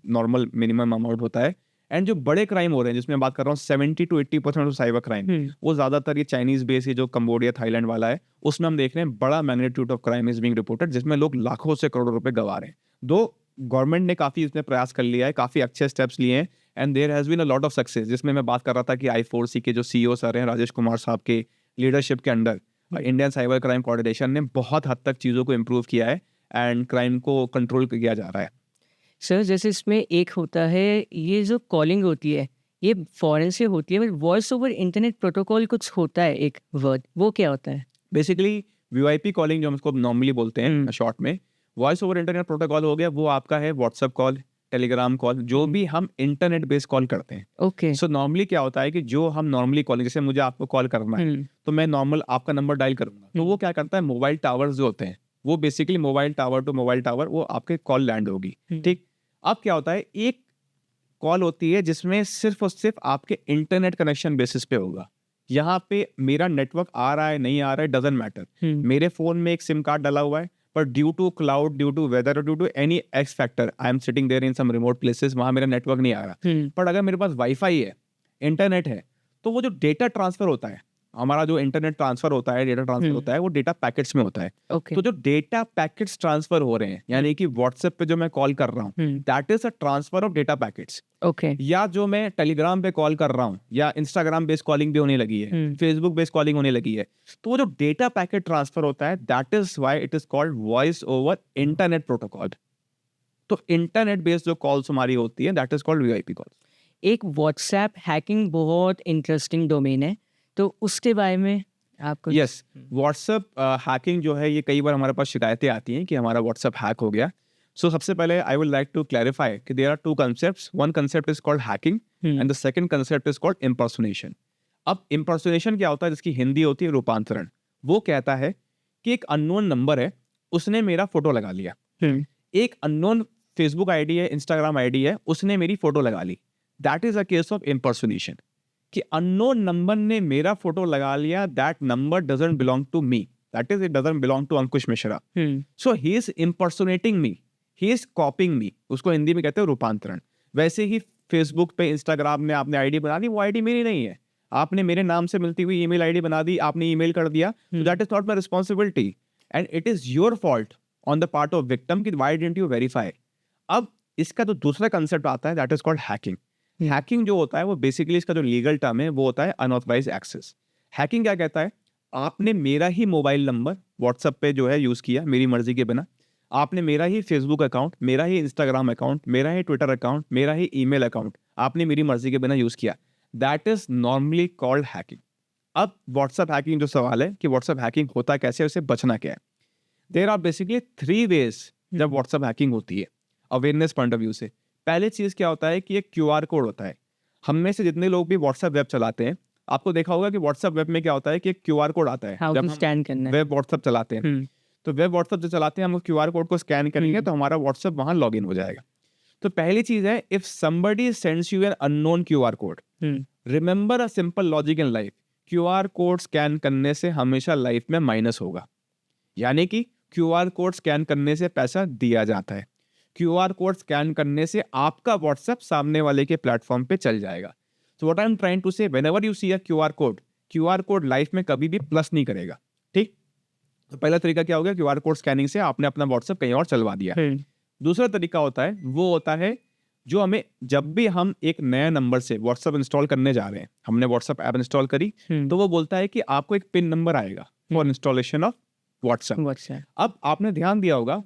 नॉर्मल मिनिमम अमाउंट होता है, एंड जो बड़े क्राइम हो रहे हैं जिसमें बात कर रहा हूँ 70 to 80% ऑफ साइबर क्राइम, वो ज्यादातर ये चाइनीज बेस, ये जो कंबोडिया थाईलैंड वाला है, उसमें हम देख रहे हैं बड़ा magnitude of crime is being reported, जिसमें लोग लाखों से करोड़ों रुपए गंवा रहे हैं। दो गवर्नमेंट ने काफी इसमें प्रयास कर लिया है, काफी अच्छे स्टेप्स लिए हैं and there has been a lot of success, जिसमें मैं बात कर रहा था कि I4C के जो CEO सर हैं राजेश कुमार साहब के लीडरशिप के under Indian cyber crime coordination ने बहुत हद तक चीज़ों को इम्प्रूव किया है एंड क्राइम को कंट्रोल किया जा रहा है। सर जैसे इसमें एक होता है, ये जो कॉलिंग होती है ये फॉरेन से होती है, but voice over internet protocol कुछ होता है एक वर्ड, वो क्या होता है? बेसिकली VoIP कॉलिंग जो हम इसको नॉर्मली बोलते हैं शॉर्ट में, वॉइस ओवर इंटरनेट प्रोटोकॉल हो गया, वो आपका है व्हाट्सएप कॉल, टेलीग्राम कॉल, जो भी हम इंटरनेट बेस्ड कॉल करते हैं। ओके। सो नॉर्मली क्या होता है कि जो हम नॉर्मली कॉलिंग, जैसे मुझे आपको कॉल करना है तो मैं नॉर्मल आपका नंबर डायल करूंगा, तो वो क्या करता है, मोबाइल टावर्स जो होते हैं वो basically mobile tower to mobile tower वो आपके कॉल लैंड होगी, ठीक। अब क्या होता है, एक कॉल होती है जिसमें सिर्फ और सिर्फ आपके इंटरनेट कनेक्शन बेसिस पे होगा। यहाँ पे मेरा नेटवर्क आ रहा है नहीं आ रहा है डजंट मैटर, मेरे फोन में एक सिम कार्ड डला हुआ है, पर due to cloud, due to weather, due to any X factor, I am sitting there in some remote places, वहां मेरा नेटवर्क नहीं आ रहा। पर अगर मेरे पास वाईफाई है, इंटरनेट है, तो वो जो डेटा ट्रांसफर होता है, हमारा जो इंटरनेट ट्रांसफर होता है, डेटा ट्रांसफर होता है, वो डेटा पैकेट्स में होता है। ओके। तो जो डेटा पैकेट्स ट्रांसफर हो रहे हैं, यानी कि व्हाट्सएप पे जो मैं कॉल कर रहा हूँ, that is a transfer of data packets. Okay. या जो मैं टेलीग्राम पे कॉल कर रहा हूँ, या इंस्टाग्राम बेस्ड कॉलिंग भी होने लगी है, फेसबुक बेस्ड कॉलिंग होने लगी है, तो वो जो डेटा पैकेट ट्रांसफर होता है, that is why it is called voice over internet protocol. तो इंटरनेट बेस्ड जो कॉल्स हमारी होती है, that is called VoIP call. एक व्हाट्सएप हैकिंग बहुत इंटरेस्टिंग डोमेन है, तो उसके बारे में आपको? यस, व्हाट्सएप हैकिंग जो है, ये कई बार हमारे पास शिकायतें आती हैं कि हमारा व्हाट्सएप हैक हो गया। सो सबसे पहले I would like to clarify कि there are two concepts, one concept is called hacking and the second concept is called impersonation. अब इम्पर्सोनेशन क्या होता है, जिसकी हिंदी होती है रूपांतरण। वो कहता है कि एक अननोन नंबर है, उसने मेरा फोटो लगा लिया। एक अननोन फेसबुक आईडी है, इंस्टाग्राम आईडी है, उसने मेरी फोटो लगा ली। That is a case of impersonation, कि अननोन नंबर ने मेरा फोटो लगा लिया, that number doesn't belong to me, that is it doesn't belong to Ankush Mishra. So he is impersonating me, he is copying me, उसको हिंदी में कहते हैं रूपांतरण। वैसे ही फेसबुक पे, इंस्टाग्राम में आपने आईडी बना ली, वो आईडी मेरी नहीं है, आपने मेरे नाम से मिलती हुई ईमेल आईडी बना दी, आपने ईमेल कर दिया, तो that is not my responsibility and it is your fault on the part of victim कि व्हाई डिडंट यू वेरीफाई। अब इसका जो दूसरा कंसेप्ट आता है that is called hacking. Hacking जो होता है वो बेसिकली इसका जो लीगल टर्म है वो होता है अनऑथराइज एक्सेस। हैकिंग क्या कहता है, आपने मेरा ही मोबाइल नंबर व्हाट्सएप पे जो है यूज़ किया मेरी मर्जी के बिना, आपने मेरा ही फेसबुक अकाउंट, मेरा ही इंस्टाग्राम अकाउंट, मेरा ही ट्विटर अकाउंट, मेरा ही ईमेल अकाउंट आपने मेरी मर्जी के बिना यूज़ किया, that is normally called hacking. अब व्हाट्सएप हैकिंग जो सवाल है कि व्हाट्सएप हैकिंग होता कैसे, उससे बचना क्या है, देयर आर बेसिकली 3 वेज जब व्हाट्सएप हैकिंग होती है अवेयरनेस पॉइंट ऑफ व्यू से। पहले चीज़ क्या होता है कि एक QR कोड होता है। हम में से जितने लोग भी व्हाट्सएप वेब चलाते हैं, आपको देखा होगा कि व्हाट्सएप वेब में क्या होता है कि एक QR कोड आता है हाउ जब टू हम स्कैन करना है। वेब व्हाट्सएप चलाते हैं। तो वेब व्हाट्सएप जो चलाते हैं हम उस QR कोड को स्कैन करेंगे तो हमारा व्हाट्सएप वहाँ लॉग इन हो जाएगा। तो पहली चीज़ है, if somebody sends you an unknown QR code, remember a simple logic in life, QR code scan करने से हमेशा लाइफ में माइनस होगा। यानी कि QR कोड स्कैन करने से पैसा दिया जाता है, QR कोड स्कैन करने से आपका व्हाट्सएप सामने वाले के प्लेटफॉर्म पे चल जाएगा। So what I am trying to say, whenever you see a QR code life में कभी भी प्लस नहीं करेगा। ठीक, तो पहला तरीका क्या हो गया, QR कोड स्कैनिंग से आपने अपना व्हाट्सएप कहीं और चलवा दिया। दूसरा तरीका होता है, वो होता है जो हमें जब भी हम एक नया नंबर से व्हाट्सएप इंस्टॉल करने जा रहे हैं, हमने व्हाट्सएप ऐप इंस्टॉल करी तो वो बोलता है कि आपको एक पिन नंबर आएगा फॉर इंस्टॉलेशन ऑफ व्हाट्सएप। अब आपने ध्यान दिया होगा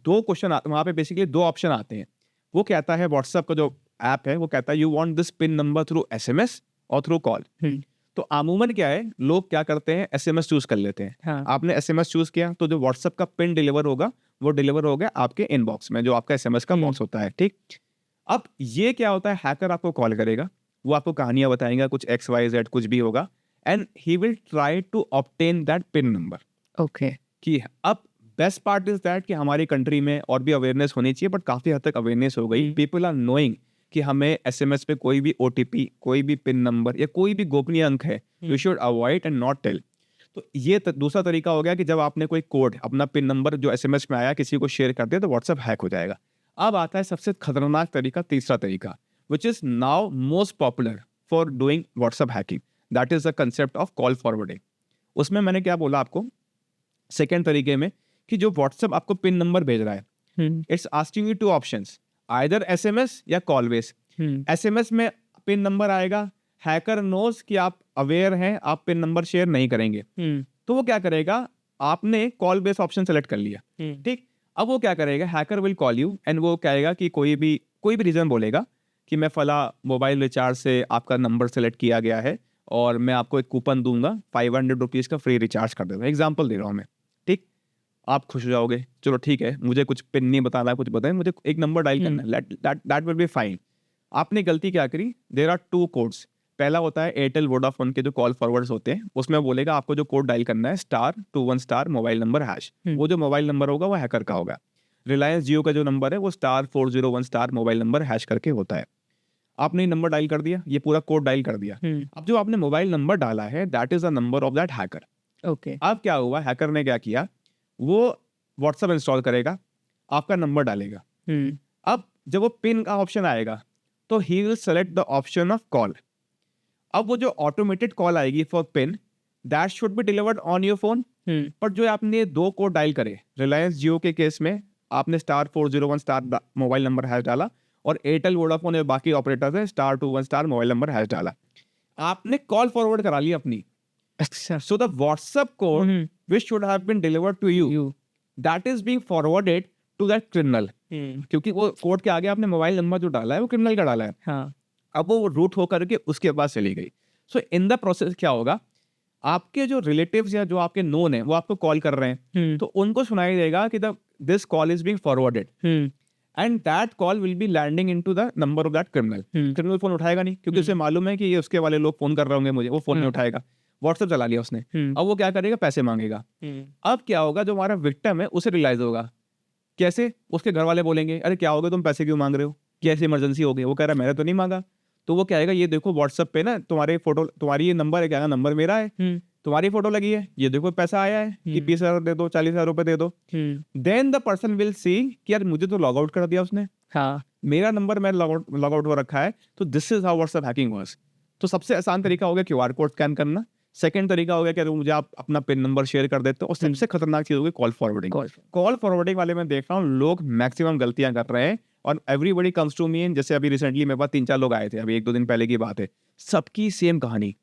दो क्वेश्चन वहाँ पे बेसिकली 2 ऑप्शन आते हैं। वो कहता है व्हाट्सएप का जो ऐप है वो कहता है you want this pin number through SMS और थ्रू कॉल। तो अमूमन क्या है, लोग क्या करते हैं SMS चूज कर लेते हैं। हाँ। आपने SMS चूज किया तो जो व्हाट्सएप का पिन डिलीवर होगा वो डिलीवर हो गया आपके इनबॉक्स में, जो आपका SMS का बॉक्स होता है। ठीक, अब ये क्या होता है, हैकर आपको कॉल करेगा, वो आपको कहानियां बताएगा, कुछ XYZ कुछ भी होगा, and he will try to obtain that pin number. Okay. कि अब बेस्ट पार्ट इज दैट कि हमारी कंट्री में और भी अवेयरनेस होनी चाहिए, बट काफी हद तक अवेयरनेस हो गई। पीपल आर नोइंग कि हमें SMS पे कोई भी OTP, कोई भी पिन नंबर या कोई भी गोपनीय अंक है, you should avoid and not tell. तो ये दूसरा तरीका हो गया कि जब आपने कोई कोड, अपना पिन नंबर जो SMS में आया किसी को शेयर कर दिया तो व्हाट्सएप हैक हो जाएगा। अब आता है सबसे खतरनाक तरीका, तीसरा तरीका, which is now most popular for doing WhatsApp hacking, that is the concept of call forwarding. उसमें मैंने क्या बोला आपको सेकेंड तरीके में कि जो व्हाट्सएप आपको पिन नंबर भेज रहा है, it's asking you 2 options, either SMS या कॉल बेस। SMS में पिन नंबर आएगा, हैकर नोज कि आप अवेयर हैं, आप पिन नंबर शेयर नहीं करेंगे, तो वो क्या करेगा, आपने कॉल बेस ऑप्शन सेलेक्ट कर लिया। ठीक, अब वो क्या करेगा, hacker will call you and वो कहेगा कि कोई भी रीजन बोलेगा कि मैं फला मोबाइल रिचार्ज से आपका नंबर सेलेक्ट किया गया है और मैं आपको एक कूपन दूंगा 500 रुपीज़ का फ्री रिचार्ज कर देता हूँ, एग्जाम्पल दे रहा हूँ मैं। ठीक, आप खुश हो जाओगे, चलो ठीक है, मुझे कुछ पिन नहीं बताना है, कुछ बताएं, मुझे एक नंबर डायल करना है, दैट विल बी फाइन। आपने गलती क्या करी, देयर आर 2 कोड्स। पहला होता है एयरटेल वोडाफोन के जो कॉल फॉरवर्ड्स होते हैं, उसमें बोलेगा आपको जो कोड डायल करना है *21* मोबाइल नंबर हैश, वो जो मोबाइल नंबर होगा वो हैकर का होगा। रिलायंस जियो का जो नंबर है वो *401* मोबाइल नंबर हैश करके होता है। आपने नंबर डायल कर दिया, ये पूरा कोड डायल कर दिया। अब जो आपने मोबाइल नंबर डाला है that is the number of that hacker. Okay. अब क्या हुआ, हैकर ने क्या किया, वो व्हाट्सएप इंस्टॉल करेगा, आपका नंबर डालेगा। अब जब वो पिन का ऑप्शन आएगा तो he will select the option of call. अब वो जो ऑटोमेटेड कॉल आएगी for pin, that should be delivered on your phone. पर जो आपने 2 कोड डायल करे, रिलायंस जियो के केस में आपने *401* मोबाइल नंबर हैश डाला और एयरटेल वोडाफोन और बाकी ऑपरेटर है *21* मोबाइल नंबर हैश डाला, आपने कॉल फॉरवर्ड करा ली अपनी। अच्छा। So the WhatsApp code which should have been delivered to you, that is being forwarded to that criminal। क्योंकि वो कोड के आगे आपने मोबाइल नंबर जो डाला है वो क्रिमिनल का डाला है। हाँ। अब वो रूट होकर के उसके पास चली गई। सो इन द प्रोसेस क्या होगा, आपके जो रिलेटिव्स या जो आपके नोन है वो आपको कॉल कर रहे हैं, तो उनको सुनाई देगा कि this call is being forwarded and that call will be landing into the number of that criminal. Criminal phone उठाएगा नहीं क्योंकि उसे मालूम है कि ये उसके वाले लोग फोन कर रहे होंगे मुझे, वो फोन नहीं उठाएगा, व्हाट्सएप चला लिया उसने। अब वो क्या करेगा, पैसे मांगेगा। अब क्या होगा, जो हमारा विक्टिम है उसे रियलाइज होगा, कैसे, उसके घर वाले बोलेंगे अरे क्या हो गया, तुम पैसे क्यों मांग रहे हो, कैसे इमरजेंसी हो गई, वो कह रहा है मैंने तो नहीं मांगा। तो वो क्या आएगा, ये देखो व्हाट्सएप पे ना तुम्हारे फोटो, तुम्हारी ये नंबर है, क्या नंबर मेरा है, तुम्हारी फोटो लगी है, ये देखो पैसा आया है कि 20,000 दे दो, 40,000 रुपए दे दो। Then the person will see कि यार मुझे तो लॉग आउट कर दिया उसने, हाँ, मेरा नंबर मैं लॉग आउट हो रखा है। तो this is how WhatsApp hacking was. तो सबसे आसान तरीका हो गया QR कोड स्कैन करना। सेकंड तरीका हो गया कि मुझे आप अपना पिन नंबर शेयर कर देते हो। और सबसे खतरनाक चीज़ होगी कॉल फॉरवर्डिंग। कॉल फॉरवर्डिंग वाले मैं देख रहा हूँ लोग मैक्सिमम गलतियां कर रहे हैं, और एवरीबडी कम्स टू मी। जैसे अभी रिसेंटली मेरे पास 3-4 लोग आए थे, अभी 1-2 दिन पहले की बात है। सबकी सेम कहानी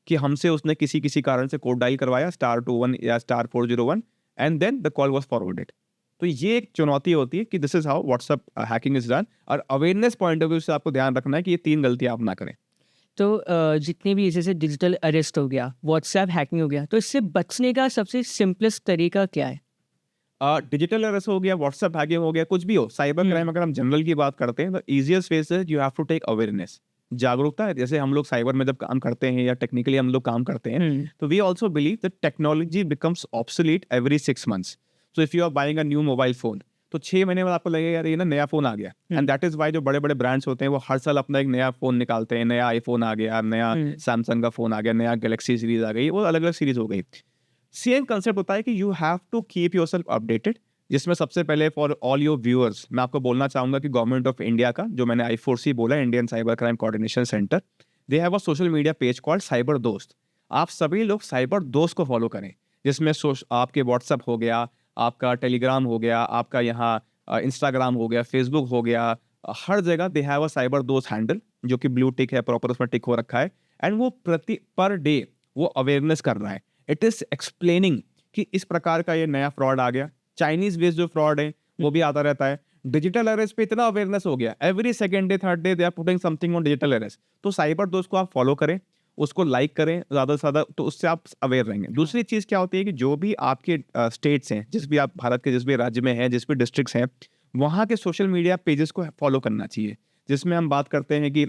कि हमसे उसने किसी कारण से कोड डायल करवाया *21 या *401 and then the call was forwarded. तो ये एक चुनौती होती है कि this is how WhatsApp hacking is done. और अवेयरनेस पॉइंट ऑफ व्यू से आपको ध्यान रखना है कि ये 3 गलतियां आप ना करें। तो जितने भी जैसे डिजिटल अरेस्ट हो गया, व्हाट्सएप हैकिंग हो गया, तो इससे बचने का सबसे सिंपलेस्ट तरीका क्या है? डिजिटल अरेस्ट हो गया, व्हाट्सएप हैकिंग हो गया, कुछ भी हो, साइबर क्राइम अगर हम जनरल की बात करते हैं, the easiest way is you have to take awareness. जागरूकता है। जैसे हम लोग साइबर में जब काम करते हैं या टेक्निकली हम लोग काम करते हैं, तो we also believe that technology becomes obsolete every 6 months। So if you are buying a new mobile phone, तो 6 महीने में आपको लगेगा यार ये ना नया फोन आ गया। एंड दैट इज वाई जो बड़े बड़े ब्रांड्स होते हैं वो हर साल अपना एक नया फोन निकालते हैं। नया आईफोन आ गया, नया सैमसंग का फोन आ गया, नया गैलेक्सी सीरीज आ गई, वो अलग अलग सीरीज हो गई। सेम कंसेप्ट होता है कि you have to keep yourself updated. जिसमें सबसे पहले फॉर ऑल योर व्यूअर्स मैं आपको बोलना चाहूंगा कि गवर्नमेंट ऑफ इंडिया का जो मैंने I4C बोला, Indian cyber crime coordination centre, they have a social media page called cyber दोस्त। आप सभी लोग साइबर दोस्त को फॉलो करें, जिसमें आपके व्हाट्सअप हो गया, आपका टेलीग्राम हो गया, आपका यहाँ इंस्टाग्राम हो गया, फेसबुक हो गया, हर जगह दे हैव अ साइबर दोस्त हैंडल जो कि ब्लू टिक है, प्रॉपर उसमें टिक हो रखा है। एंड वो पर डे वो अवेयरनेस कर रहा है। इट इज एक्सप्लेनिंग कि इस प्रकार का ये नया फ्रॉड आ गया। चाइनीज बेस्ड जो फ्रॉड है वो भी आता रहता है। डिजिटल अरेस्ट पे इतना अवेयरनेस हो गया, every second day third day they are putting something on digital arrest. तो साइबर दोस्त को आप फॉलो करें, उसको लाइक करें ज़्यादा से ज़्यादा, तो उससे आप अवेयर रहेंगे। दूसरी चीज़ क्या होती है कि जो भी आपके स्टेट्स हैं, जिस भी आप भारत के जिस भी राज्य में हैं, जिस भी डिस्ट्रिक्ट्स हैं, वहाँ के सोशल मीडिया पेजेस को फॉलो करना चाहिए। जिसमें हम बात करते हैं कि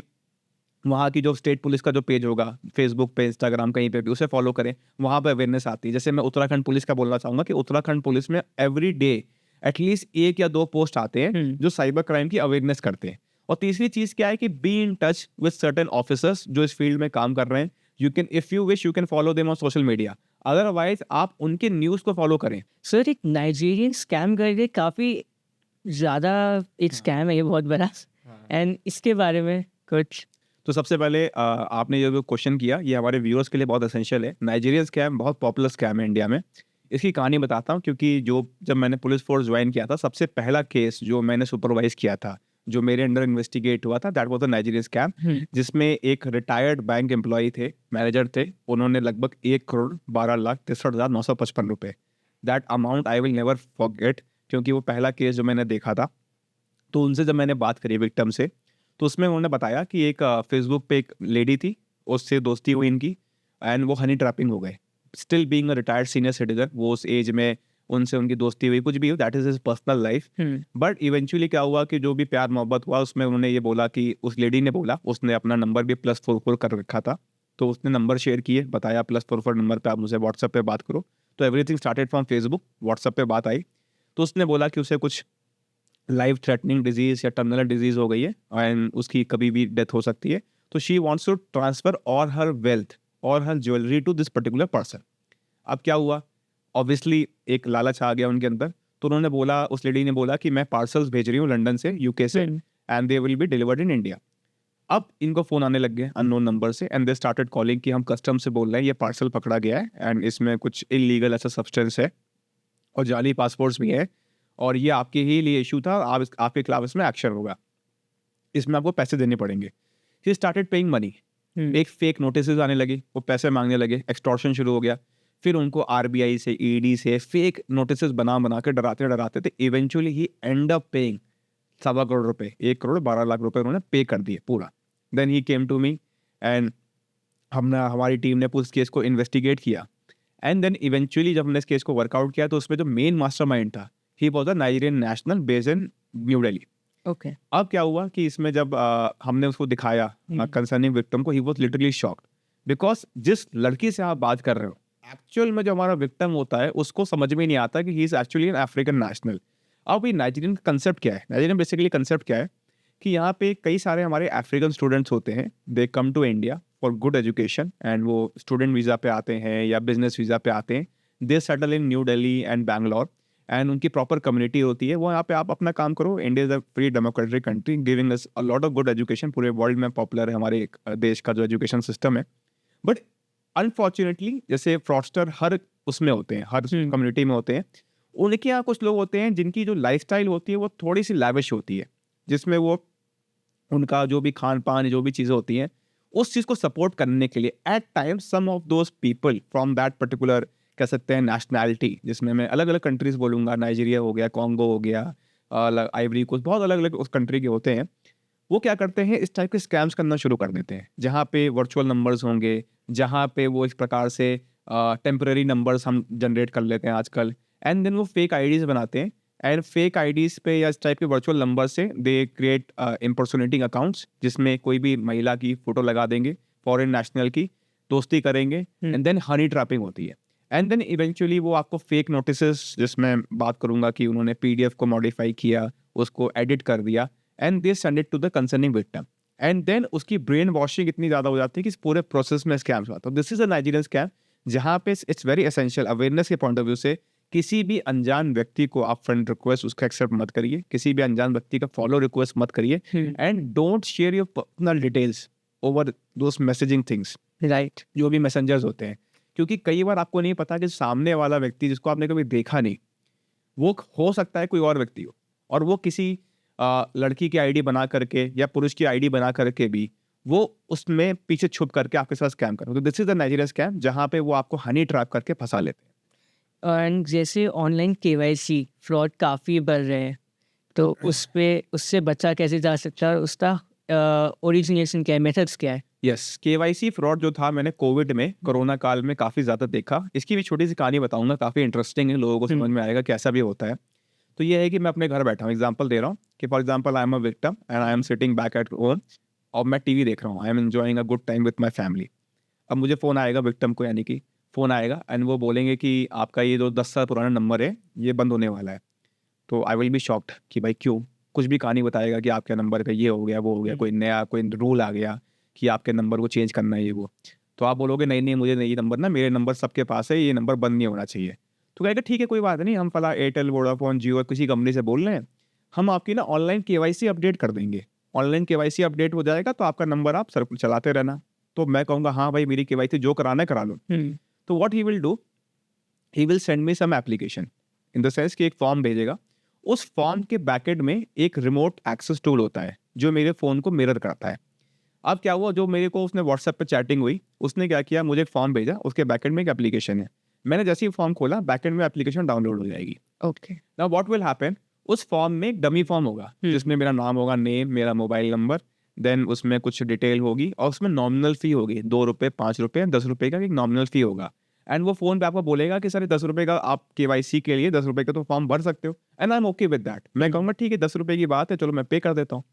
वहाँ की जो स्टेट पुलिस का जो पेज होगा, फेसबुक पे, इंस्टाग्राम, कहीं पे भी उसे फॉलो करें, वहाँ पे अवेयरनेस आती है। जैसे मैं उत्तराखंड पुलिस का बोलना चाहूँगा कि उत्तराखंड पुलिस में एवरी डे एटलीस्ट 1 या 2 पोस्ट आते हैं जो साइबर क्राइम की अवेयरनेस करते हैं। और तीसरी चीज़ क्या है कि be in touch with certain officers जो इस फील्ड में काम कर रहे हैं। You can, if you wish, you can follow them on social media, otherwise आप उनके न्यूज़ को फॉलो करें। सर, एक नाइजीरियन स्कैम करके काफ़ी ज़्यादा एक स्कैम है ये, बहुत बड़ा। एंड इसके बारे में कुछ? तो सबसे पहले आपने जो क्वेश्चन किया ये हमारे व्यूअर्स के लिए बहुत एसेंशियल है। नाइजीरियन स्कैम बहुत पॉपुलर स्कैम है इंडिया में। इसकी कहानी बताता हूँ, क्योंकि जब मैंने पुलिस फोर्स ज्वाइन किया था, सबसे पहला केस जो मैंने सुपरवाइज किया था, जो मेरे अंडर इन्वेस्टिगेट हुआ था, that was the Nigerian scam, जिसमें एक रिटायर्ड बैंक एम्प्लॉय थे, मैनेजर थे। उन्होंने लगभग 1,12,63,955 रुपए, that amount I will never forget, क्योंकि वो पहला केस जो मैंने देखा था। तो उनसे जब मैंने बात करी विक्टिम से, तो उसमें उन्होंने बताया कि एक फेसबुक पे एक लेडी थी, उससे दोस्ती हुई इनकी, एंड वो हनी ट्रैपिंग हो गए। Still being a retired senior citizen, वो उस एज में उनसे उनकी दोस्ती हुई, कुछ भी हो, that is his personal life. But eventually क्या हुआ कि जो भी प्यार मोहब्बत हुआ उसमें उन्होंने ये बोला कि उस लेडी ने बोला, उसने अपना नंबर भी +44 कर रखा था, तो उसने नंबर शेयर किए, बताया +44 नंबर पे आप मुझे व्हाट्सएप पे बात करो। तो everything started from Facebook, WhatsApp पे बात आई। तो उसने बोला कि उसे कुछ लाइफ थ्रेटनिंग डिजीज या टर्मिनल डिजीज हो गई है एंड उसकी कभी भी डेथ हो सकती है। तो she wants to transfer all her wealth और her jewellery to this particular person. अब क्या हुआ, ऑब्वियसली एक लालच आ गया उनके अंदर। तो उन्होंने बोला, उस लेडी ने बोला कि मैं पार्सल्स भेज रही हूँ लंदन से, यूके से, and they will be delivered in India. अब इनको फोन आने लग गए अननोन नंबर से, एंड दे स्टार्टेड कॉलिंग कि हम कस्टम से बोल रहे हैं, ये पार्सल पकड़ा गया है एंड इसमें कुछ इलीगल ऐसा सब्सटेंस है और जाली पासपोर्ट्स भी है, और ये आपके ही लिए इशू था, आपके खिलाफ इसमें एक्शन होगा, इसमें आपको पैसे देने पड़ेंगे। He started paying money. एक फेक नोटिस आने लगे, वो पैसे मांगने लगे, एक्सटॉर्शन शुरू हो गया। फिर उनको RBI से, ED से फेक नोटिस बना के डराते थे। Eventually he end up paying 1.25 crore रुपए, 1,12,00,000 रुपए उन्होंने पे कर दिए पूरा। Then he came to me and हमारी टीम ने उस केस को इन्वेस्टिगेट किया, एंड देन इवेंचुअली जब हमने इस केस को वर्कआउट किया तो उसमें जो मेन मास्टरमाइंड था, he was a Nigerian national based in New Delhi. Okay. अब क्या हुआ कि इसमें जब हमने उसको दिखाया कंसर्निंग विक्टिम को, he was literally shocked, because जिस लड़की से आप बात कर रहे हो, एक्चुअल में जो हमारा विक्टिम होता है उसको समझ में नहीं आता कि he is actually an African national. अब ये नाइजीरियन कंसेप्ट क्या है, नाइजीरियन बेसिकली कंसेप्ट क्या है कि यहाँ पे कई सारे हमारे अफ्रीकन स्टूडेंट्स होते हैं, they come to India for good education, and वो स्टूडेंट वीज़ा पे आते हैं या बिजनेस वीज़ा पे आते हैं, they settle in New Delhi and Bangalore, and उनकी प्रॉपर कम्युनिटी होती है, वो यहाँ पे आप अपना काम करो। India is a free democratic country giving us a lot of good education, पूरे वर्ल्ड में पॉपुलर है हमारे देश का जो एजुकेशन सिस्टम है। बट अनफॉर्चुनेटली जैसे फ्रॉडस्टर हर उसमें होते हैं, हर कम्युनिटी में होते हैं। उनके यहाँ कुछ लोग होते हैं जिनकी जो लाइफस्टाइल होती है वो थोड़ी सी लैविश होती है, जिसमें वो उनका जो भी खान पान जो भी चीज़ें होती हैं उस चीज़ को सपोर्ट करने के लिए at times some of those people from that particular कह सकते हैं नेशनैलिटी, जिसमें मैं अलग अलग कंट्रीज बोलूँगा, नाइजीरिया हो गया, कॉन्गो हो गया, आइवरी कोस्ट, बहुत अलग अलग उस कंट्री के होते हैं। वो क्या करते हैं, इस टाइप के स्कैम्स करना शुरू कर देते हैं, जहाँ पे वर्चुअल नंबर्स होंगे, जहाँ पे वो इस प्रकार से टेम्पररी नंबर्स हम जनरेट कर लेते हैं आजकल, एंड देन वो फेक आईडीज़ बनाते हैं, एंड फेक आईडीज़ पे या इस टाइप के वर्चुअल नंबर से दे क्रिएट इम्पर्सोनेटिंग अकाउंट्स, जिसमें कोई भी महिला की फ़ोटो लगा देंगे, फॉरेन नेशनल की, दोस्ती करेंगे, एंड देन हनी ट्रैपिंग होती है। एंड देन इवेंचुअली वो आपको फेक नोटिसेस, जिसमें बात करूंगा कि उन्होंने पीडीएफ को मॉडिफाई किया, उसको एडिट कर दिया, and they send it to the concerning victim, and then उसकी ब्रेन वॉशिंग इतनी ज़्यादा हो जाती है कि इस पूरे प्रोसेस में स्कैम्स हुआ। तो this is a Nigerian scam, जहाँ पे इट्स वेरी एसेंशियल अवेयरनेस के पॉइंट ऑफ व्यू से किसी भी अनजान व्यक्ति को आप फ्रेंड रिक्वेस्ट उसका एक्सेप्ट मत करिए, किसी भी अनजान व्यक्ति का फॉलो रिक्वेस्ट मत करिए, and don't share your personal details over those messaging things, right. जो भी मैसेंजर्स होते हैं, क्योंकि कई बार आपको नहीं पता कि सामने वाला व्यक्ति जिसको आपने कभी देखा नहीं, वो हो सकता है कोई और व्यक्ति हो, और वो किसी लड़की की आईडी बना करके या पुरुष की आईडी बना करके भी वो उसमें पीछे छुप करके आपके साथ स्कैम करो। तो this is the Nigeria scam, जहाँ पे वो आपको हनी ट्रैप करके फंसा लेते हैं। एंड जैसे ऑनलाइन केवाईसी फ्रॉड काफ़ी बढ़ रहे हैं, तो उससे बचा कैसे जा सकता है, उसका ओरिजिनेशन क्या है, मेथड्स क्या है? यस, केवाईसी फ्रॉड जो था मैंने कोविड में, कोरोना काल में काफ़ी ज़्यादा देखा। इसकी भी छोटी सी कहानी बताऊंगा, काफ़ी इंटरेस्टिंग है, लोगों को समझ में आएगा कैसा भी होता है। तो ये है कि मैं अपने घर बैठा हूँ, एग्जांपल दे रहा हूँ कि for example I am a victim and I am sitting back at home, और मैं टीवी देख रहा हूँ, I am enjoying a good time with my family. अब मुझे फ़ोन आएगा, विक्टिम को यानी कि फ़ोन आएगा, एंड वो बोलेंगे कि आपका ये जो 10 साल पुराना नंबर है ये बंद होने वाला है। तो आई विल बी शॉक्ड कि भाई क्यों, कुछ भी कहानी बताएगा कि आपके नंबर का ये हो गया, वो हो गया, कोई नया कोई रूल आ गया कि आपके नंबर को चेंज करना है, ये वो। तो आप बोलोगे नहीं नहीं, मुझे नहीं, ये नंबर ना, मेरे नंबर सबके पास है, ये नंबर बंद नहीं होना चाहिए। तो कहेगा ठीक है, कोई बात नहीं, हम फला एयरटेल, वोडाफोन, जियो, किसी कंपनी से बोल रहे हैं, हम आपकी ना ऑनलाइन केवाईसी अपडेट कर देंगे। ऑनलाइन केवाईसी अपडेट हो जाएगा तो आपका नंबर आप सर चलाते रहना। तो मैं कहूँगा हाँ भाई, मेरी केवाईसी जो कराना है करा लो। तो what he will do, he will send me some application, in the sense कि एक फॉर्म भेजेगा, उस फॉर्म के बैकएंड में एक रिमोट एक्सेस टूल होता है जो मेरे फ़ोन को मिरर करता है। अब क्या हुआ, जो मेरे को उसने व्हाट्सएप पे चैटिंग हुई, उसने क्या किया, मुझे एक फॉर्म भेजा, उसके बैकएंड में एक एप्लीकेशन है। मैंने जैसे ही फॉर्म खोला, बैकएंड में एप्लीकेशन डाउनलोड हो जाएगी। Okay. Now what will happen, उस फॉर्म में एक डमी फॉर्म होगा जिसमें मेरा नाम होगा, नेम, मेरा मोबाइल नंबर, देन उसमें कुछ डिटेल होगी, और उसमें नॉमिनल फ़ी होगी, 2 रुपये, 5 रुपये, 10 रुपये का एक नॉमिनल फ़ी होगा। एंड वो फ़ोन पे आपको बोलेगा कि सर 10 रुपये का आप केवाईसी के लिए 10 रुपये का तो फॉर्म भर सकते हो, and I M okay with that. मैं कहूँगा ठीक है, 10 रुपये की बात है, चलो मैं पे कर देता हूँ।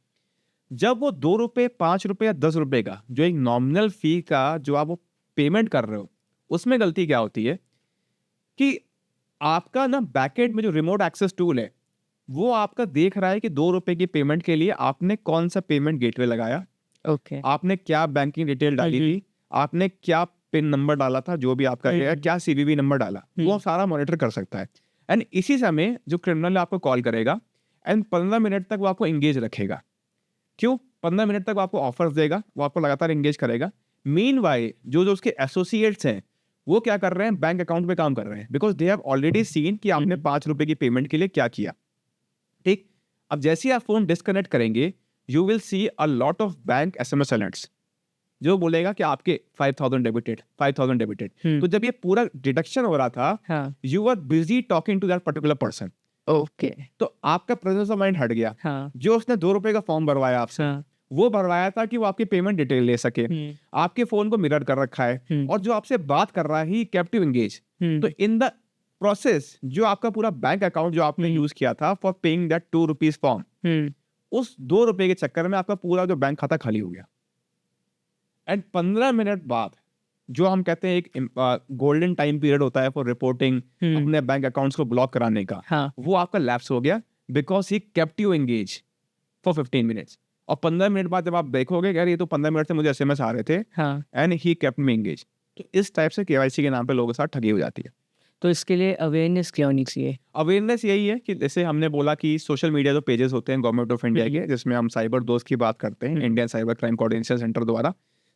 जब वो 2 रुपये, 5 रुपये या 10 रुपये का जो एक नॉमिनल फ़ी का जो आप वो पेमेंट कर रहे हो, उसमें गलती क्या होती है कि आपका ना बैकएंड में जो रिमोट एक्सेस टूल है, वो आपका देख रहा है कि 2 रुपये की पेमेंट के लिए आपने कौन सा पेमेंट गेटवे लगाया, ओके। आपने क्या बैंकिंग डिटेल डाली थी, आपने क्या पिन नंबर डाला था, जो भी आपका है, क्या सीवीवी नंबर डाला, वो सारा मॉनिटर कर सकता है। एंड इसी समय जो क्रिमिनल आपको कॉल करेगा, एंड 15 मिनट तक वो आपको एंगेज रखेगा। क्यों? 15 मिनट तक वो आपको ऑफर्स देगा, वो आपको लगातार एंगेज करेगा। मीनवाइल जो जो उसके एसोसिएट्स हैं, वो क्या कर रहे हैं, बैंक अकाउंट पे काम कर रहे हैं, because they have already seen कि आपने 5 रुपये की पेमेंट के लिए क्या किया। ठीक, अब जैसे ही आप फोन डिस्कनेक्ट करेंगे, you will see a lot of bank SMS alerts जो बोलेगा कि आपके 5000 डेबिटेड, 5000 डेबिटेड। तो जब ये पूरा डिडक्शन हो रहा था, you are busy talking to that particular person. Okay. तो आपका प्रेजेंस ऑफ माइंड हट गया। हाँ। जो उसने 2 रुपये का फॉर्म भरवाया आपसे, वो भरवाया था कि वो आपकी पेमेंट डिटेल ले सके, आपके फोन को मिरर कर रखा है, और जो आपसे बात कर रहा है ही केप्ट यू एंगेज। तो इन द प्रोसेस जो आपका पूरा बैंक अकाउंट जो आपने यूज किया था for paying that 2 rupees form, उस 2 रुपये के चक्कर में आपका पूरा जो बैंक खाता खाली हो गया। एंड 15 मिनट बाद जो हम कहते हैं एक गोल्डन टाइम पीरियड होता है फॉर रिपोर्टिंग अपने बैंक अकाउंट्स को ब्लॉक कराने का, वो आपका लैप्स हो गया, because he kept you engage for 15 minutes. और 15 मिनट बाद जब आप देखोगे यार ये तो 15 मिनट से मुझे SMS आ रहे थे, and he kept me engage. तो इस टाइप से KYC के नाम पे लोगों के साथ ठगी हो जाती है। तो इसके लिए अवेयरनेस क्या होनी चाहिए? अवेयरनेस यही है कि जैसे हमने बोला कि सोशल मीडिया जो पेजेस होते हैं गवर्नमेंट ऑफ इंडिया के, जिसमें हम साइबर दोस्त की बात करते हैं, Indian cyber crime coordination centre द्वारा,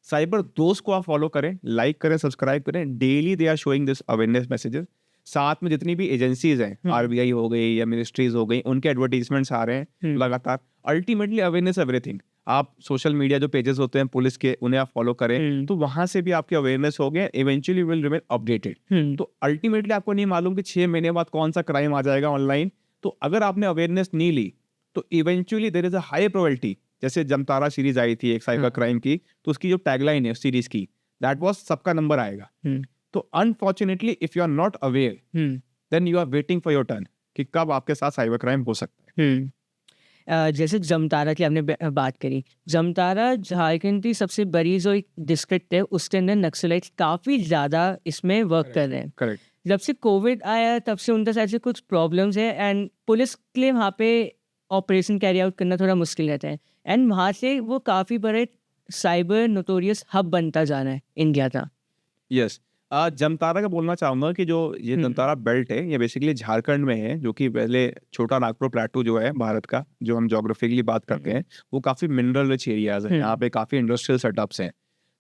साइबर दोस्त को आप फॉलो करें, लाइक करें, सब्सक्राइब करें। Daily they are showing this awareness messages. साथ में जितनी भी एजेंसीज हैं, आरबीआई हो गई या मिनिस्ट्रीज हो गई, उनके एडवर्टीजमेंट्स आ रहे हैं लगातार। Ultimately awareness everything. आप सोशल मीडिया जो पेजेस होते हैं पुलिस के, उन्हें आप फॉलो करें, तो वहां से भी आपकी अवेयरनेस हो गया, इवेंचुअली विल रिमेन अपडेटेड। तो अल्टीमेटली आपको नहीं मालूम कि 6 महीने बाद कौन सा क्राइम आ जाएगा ऑनलाइन। तो अगर आपने अवेयरनेस नहीं ली तो eventually there is a high probability. जैसे जमतारा सीरीज आई थी एक साइबर क्राइम की, तो उसकी जो टैगलाइन है उस सीरीज की, दैट वाज सबका नंबर आएगा। तो unfortunately if you are not aware then you are waiting for your turn कि कब आपके साथ साइबर क्राइम हो सकता है। जैसे जमतारा की आपने बात करी, जमतारा झारखंड की सबसे बड़ी जो एक डिस्ट्रिक्ट है, उसके अंदर नक्सलाइट्स काफ़ी ज़्यादा इसमें वर्क कर रहे हैं। करेक्ट। जब से कोविड आया तब से उनके साथ से कुछ प्रॉब्लम्स है, एंड पुलिस के लिए वहाँ पे ऑपरेशन कैरी आउट करना थोड़ा मुश्किल रहता है, एंड वहाँ से वो काफ़ी बड़े साइबर नोटोरियस हब बनता जा रहा है इंडिया का। यस। जमतारा का बोलना चाहूँगा कि जो ये जमतारा बेल्ट है, ये बेसिकली झारखंड में है, जो कि पहले छोटा नागपुर प्लेटू जो है भारत का, जो हम ज्योग्राफिकली बात करते हैं, वो काफ़ी मिनरल रिच एरियाज है। यहाँ पे काफ़ी इंडस्ट्रियल सेटअप्स हैं।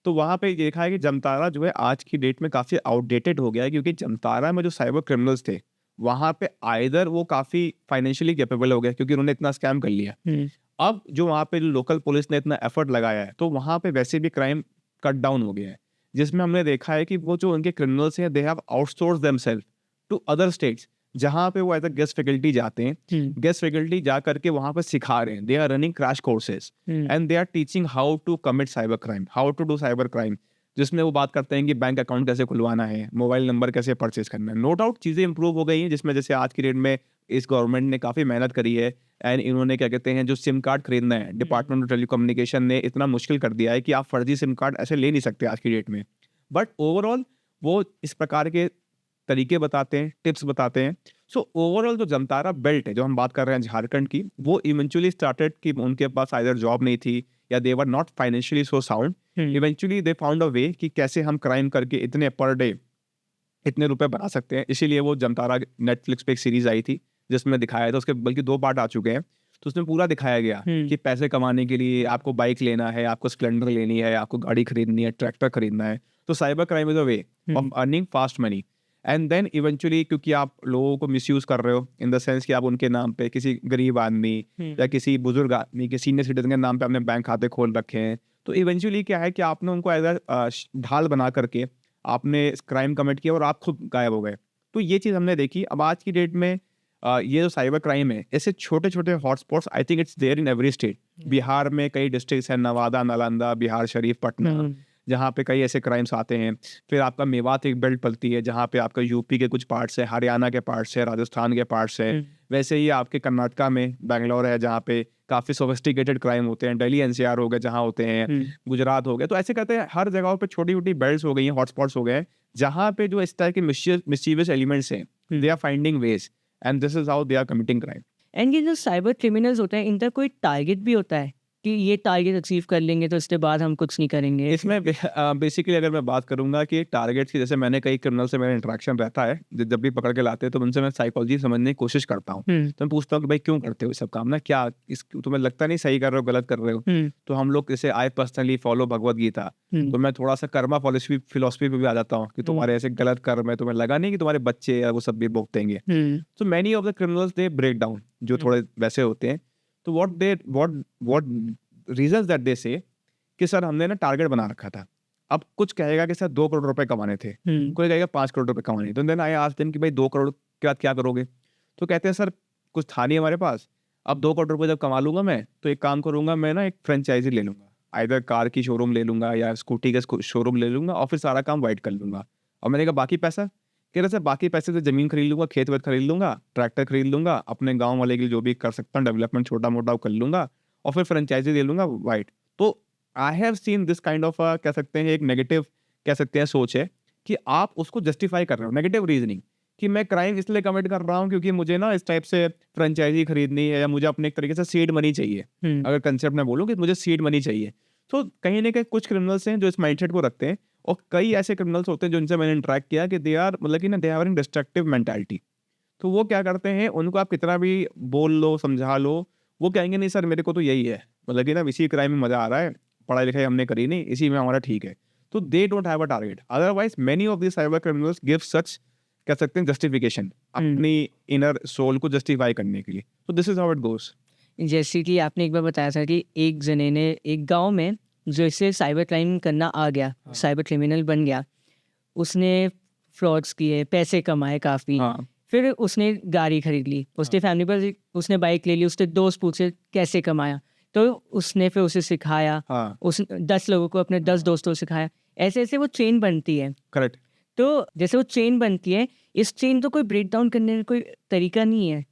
तो वहाँ पे देखा है कि जमतारा जो है आज की डेट में काफ़ी आउटडेटेड हो गया है, क्योंकि जमतारा में जो साइबर क्रिमिनल्स थे, वहाँ पे आइदर वो काफ़ी फाइनेंशियली कैपेबल हो गए क्योंकि उन्होंने इतना स्कैम कर लिया। अब जो वहाँ पे लोकल पुलिस ने इतना एफर्ट लगाया है, तो वहाँ पे वैसे भी क्राइम कट डाउन हो गया है, जिसमें हमने देखा है कि वो जो उनके क्रिमिनल्स हैं, they have outsource themselves to other states, जहाँ पे वो एज अ गेस्ट फैकल्टी जाते हैं। गेस्ट फैकल्टी जा करके वहाँ पे सिखा रहे हैं, they are running crash courses and they are teaching how to commit cyber crime, how to do cyber crime, जिसमें वो बात करते हैं कि बैंक अकाउंट कैसे खुलवाना है, मोबाइल नंबर कैसे परचेज करना है। नो डाउट चीज़ें इंप्रूव हो गई हैं, जिसमें जैसे आज की डेट में इस गवर्नमेंट ने काफ़ी मेहनत करी है, एंड इन्होंने क्या कहते हैं, जो सिम कार्ड खरीदना है, डिपार्टमेंट ऑफ टेलीकम्युनिकेशन ने इतना मुश्किल कर दिया है कि आप फर्जी सिम कार्ड ऐसे ले नहीं सकते आज की डेट में। बट ओवरऑल वो इस प्रकार के तरीके बताते हैं, टिप्स बताते हैं। सो ओवरऑल जो जमतारा बेल्ट है, जो हम बात कर रहे हैं झारखंड की, वो इवेंचुअली स्टार्टेड कि उनके पास आइदर जॉब नहीं थी या they were not financially so sound. Eventually they found a way कि कैसे हम क्राइम करके इतने पर डे इतने रुपए बना सकते हैं। इसीलिए वो जमतारा नेटफ्लिक्स पे एक सीरीज आई थी जिसमें दिखाया था, उसके बल्कि 2 पार्ट आ चुके हैं, तो उसमें पूरा दिखाया गया कि पैसे कमाने के लिए आपको बाइक लेना है, आपको स्प्लेंडर लेनी है, आपको गाड़ी खरीदनी है, ट्रैक्टर खरीदना है। तो cyber crime is a way of earning fast money, and then eventually क्योंकि आप लोगों को मिसयूज कर रहे हो इन द सेंस कि आप उनके नाम पे किसी गरीब आदमी या किसी बुजुर्ग आदमी के सीनियर सिटीजन के नाम पे आपने बैंक खाते खोल रखे हैं, तो इवेंचुअली क्या है कि आपने उनको एज अ ढाल बना करके आपने क्राइम कमिट किया और आप खुद गायब हो गए। तो ये चीज़ हमने देखी। अब आज की डेट में ये जो साइबर क्राइम है, ऐसे छोटे छोटे hotspots I think it's there in every state. Bihar में कई डिस्ट्रिक्ट्स हैं, नवादा, नालंदा, बिहार शरीफ, पटना, जहाँ पे कई ऐसे क्राइम्स आते हैं। फिर आपका मेवात एक बेल्ट पलती है, जहाँ पे आपका यूपी के कुछ पार्ट्स है, हरियाणा के पार्ट्स है, राजस्थान के पार्ट्स है। वैसे ही आपके कर्नाटका में बैंगलोर है, जहाँ पे काफ़ी सोफिस्टिकेटेड क्राइम होते हैं। दिल्ली एनसीआर हो गए जहाँ होते हैं, गुजरात हो गए। तो ऐसे कहते हैं हर जगहों पे छोटी छोटी बेल्ट्स हो गई हैं, हॉटस्पॉट्स हो गए हैं, जहाँ पे जो इस तरह के मिस्चीवियस एलिमेंट्स हैं, they are finding ways and this is how they are committing crime. And ये जो साइबर क्रिमिनल्स होते हैं, इनका कोई टारगेट भी होता है कि ये टारगेट अचीव कर लेंगे तो इसके बाद हम कुछ नहीं करेंगे? इसमें बेसिकली अगर मैं बात करूंगा कि टारगेट्स की, जैसे मैंने कई क्रिमिनल से मेरा इंटरेक्शन रहता है, जब भी पकड़ के लाते हैं तो उनसे मैं साइकोलॉजी समझने की कोशिश करता हूँ। तो मैं पूछता हूँ कि भाई क्यों करते हो ये सब काम ना, क्या इस तुम्हें लगता नहीं सही कर रहे हो, गलत कर रहे हो? तो हम लोग जैसे I personally follow Bhagavad Gita, तो मैं थोड़ा सा कर्मा फिलोसफी पे भी आ जाता हूँ कि तुम्हारे ऐसे गलत कर्म है, तुम्हें लगा नहीं कि तुम्हारे बच्चे या वो सब भी भुगतेंगे। तो many of the criminals they break down, जो थोड़े वैसे होते हैं। तो व्हाट रीजंस दैट दे से कि सर हमने ना टारगेट बना रखा था। अब कुछ कहेगा कि सर 2 करोड़ रुपए कमाने थे, कोई कहेगा 5 करोड़ रुपए कमाने। तो देन आई आस्क्ड देम कि भाई 2 करोड़ के बाद क्या करोगे? तो कहते हैं सर कुछ था नहीं हमारे पास, अब 2 करोड़ रुपए जब कमा लूंगा मैं, तो एक काम करूंगा, मैं ना एक फ्रेंचाइजी ले लूंगा, आइदर कार की शोरूम ले लूंगा या स्कूटी का शोरूम ले लूंगा, और फिर सारा काम वाइट कर लूंगा। और मैंने कहा बाकी पैसा? कह रहे सर बाकी पैसे से जमीन खरीद लूंगा, खेत वेत खरीद लूंगा, ट्रैक्टर खरीद लूंगा, अपने गाँव वाले के लिए जो भी कर सकता हूँ डेवलपमेंट छोटा मोटा कर लूंगा, और फिर फ्रेंचाइजी ले लूंगा वाइट। तो I have seen this kind of कह सकते हैं एक नेगेटिव कह सकते हैं सोच है कि आप उसको जस्टिफाई कर रहे हो, नेगेटिव रीजनिंग कि मैं क्राइम इसलिए कमिट कर रहा हूँ क्योंकि मुझे ना इस टाइप से फ्रेंचाइजी खरीदनी है या मुझे अपने एक तरीके से सीड मनी चाहिए। अगर कंसेप्ट में बोलूँ कि मुझे सीड मनी चाहिए, तो कहीं ना कहीं कुछ क्रिमिनल्स हैं जो इस माइंडसेट को रखते हैं, और कई ऐसे क्रिमिनल्स होते हैं जिनसे मैंने इंटरेक्ट किया कि दे आर मतलब कि ना they have an destructive mentality. तो वो क्या करते हैं, उनको आप कितना भी बोल लो, समझा लो, वो कहेंगे नहीं सर मेरे को तो यही है, मतलब कि ना इसी क्राइम में मजा आ रहा है, पढ़ाई लिखाई हमने करी नहीं, इसी में हमारा ठीक है। तो they don't have a target. Otherwise many of this cyber criminals give सच, कह सकते हैं, जस्टिफिकेशन अपनी इनर सोल को जस्टिफाई करने के लिए। तो this is how it goes. जैसे कि आपने एक बार बताया था कि एक जने ने एक गांव में जो इसे साइबर क्राइम करना आ गया, साइबर क्रिमिनल बन गया, उसने फ्रॉड्स किए, पैसे कमाए काफ़ी, हाँ फिर उसने गाड़ी खरीद ली, उसने फैमिली पर उसने बाइक ले ली, उसने दोस्त पूछे कैसे कमाया, तो उसने फिर उसे सिखाया, हाँ उस 10 लोगों को, अपने 10 दोस्तों को सिखाया, ऐसे ऐसे वो चेन बनती है। करेक्ट। तो जैसे वो चेन बनती है, इस चेन को कोई ब्रेक डाउन करने का कोई तरीका नहीं है,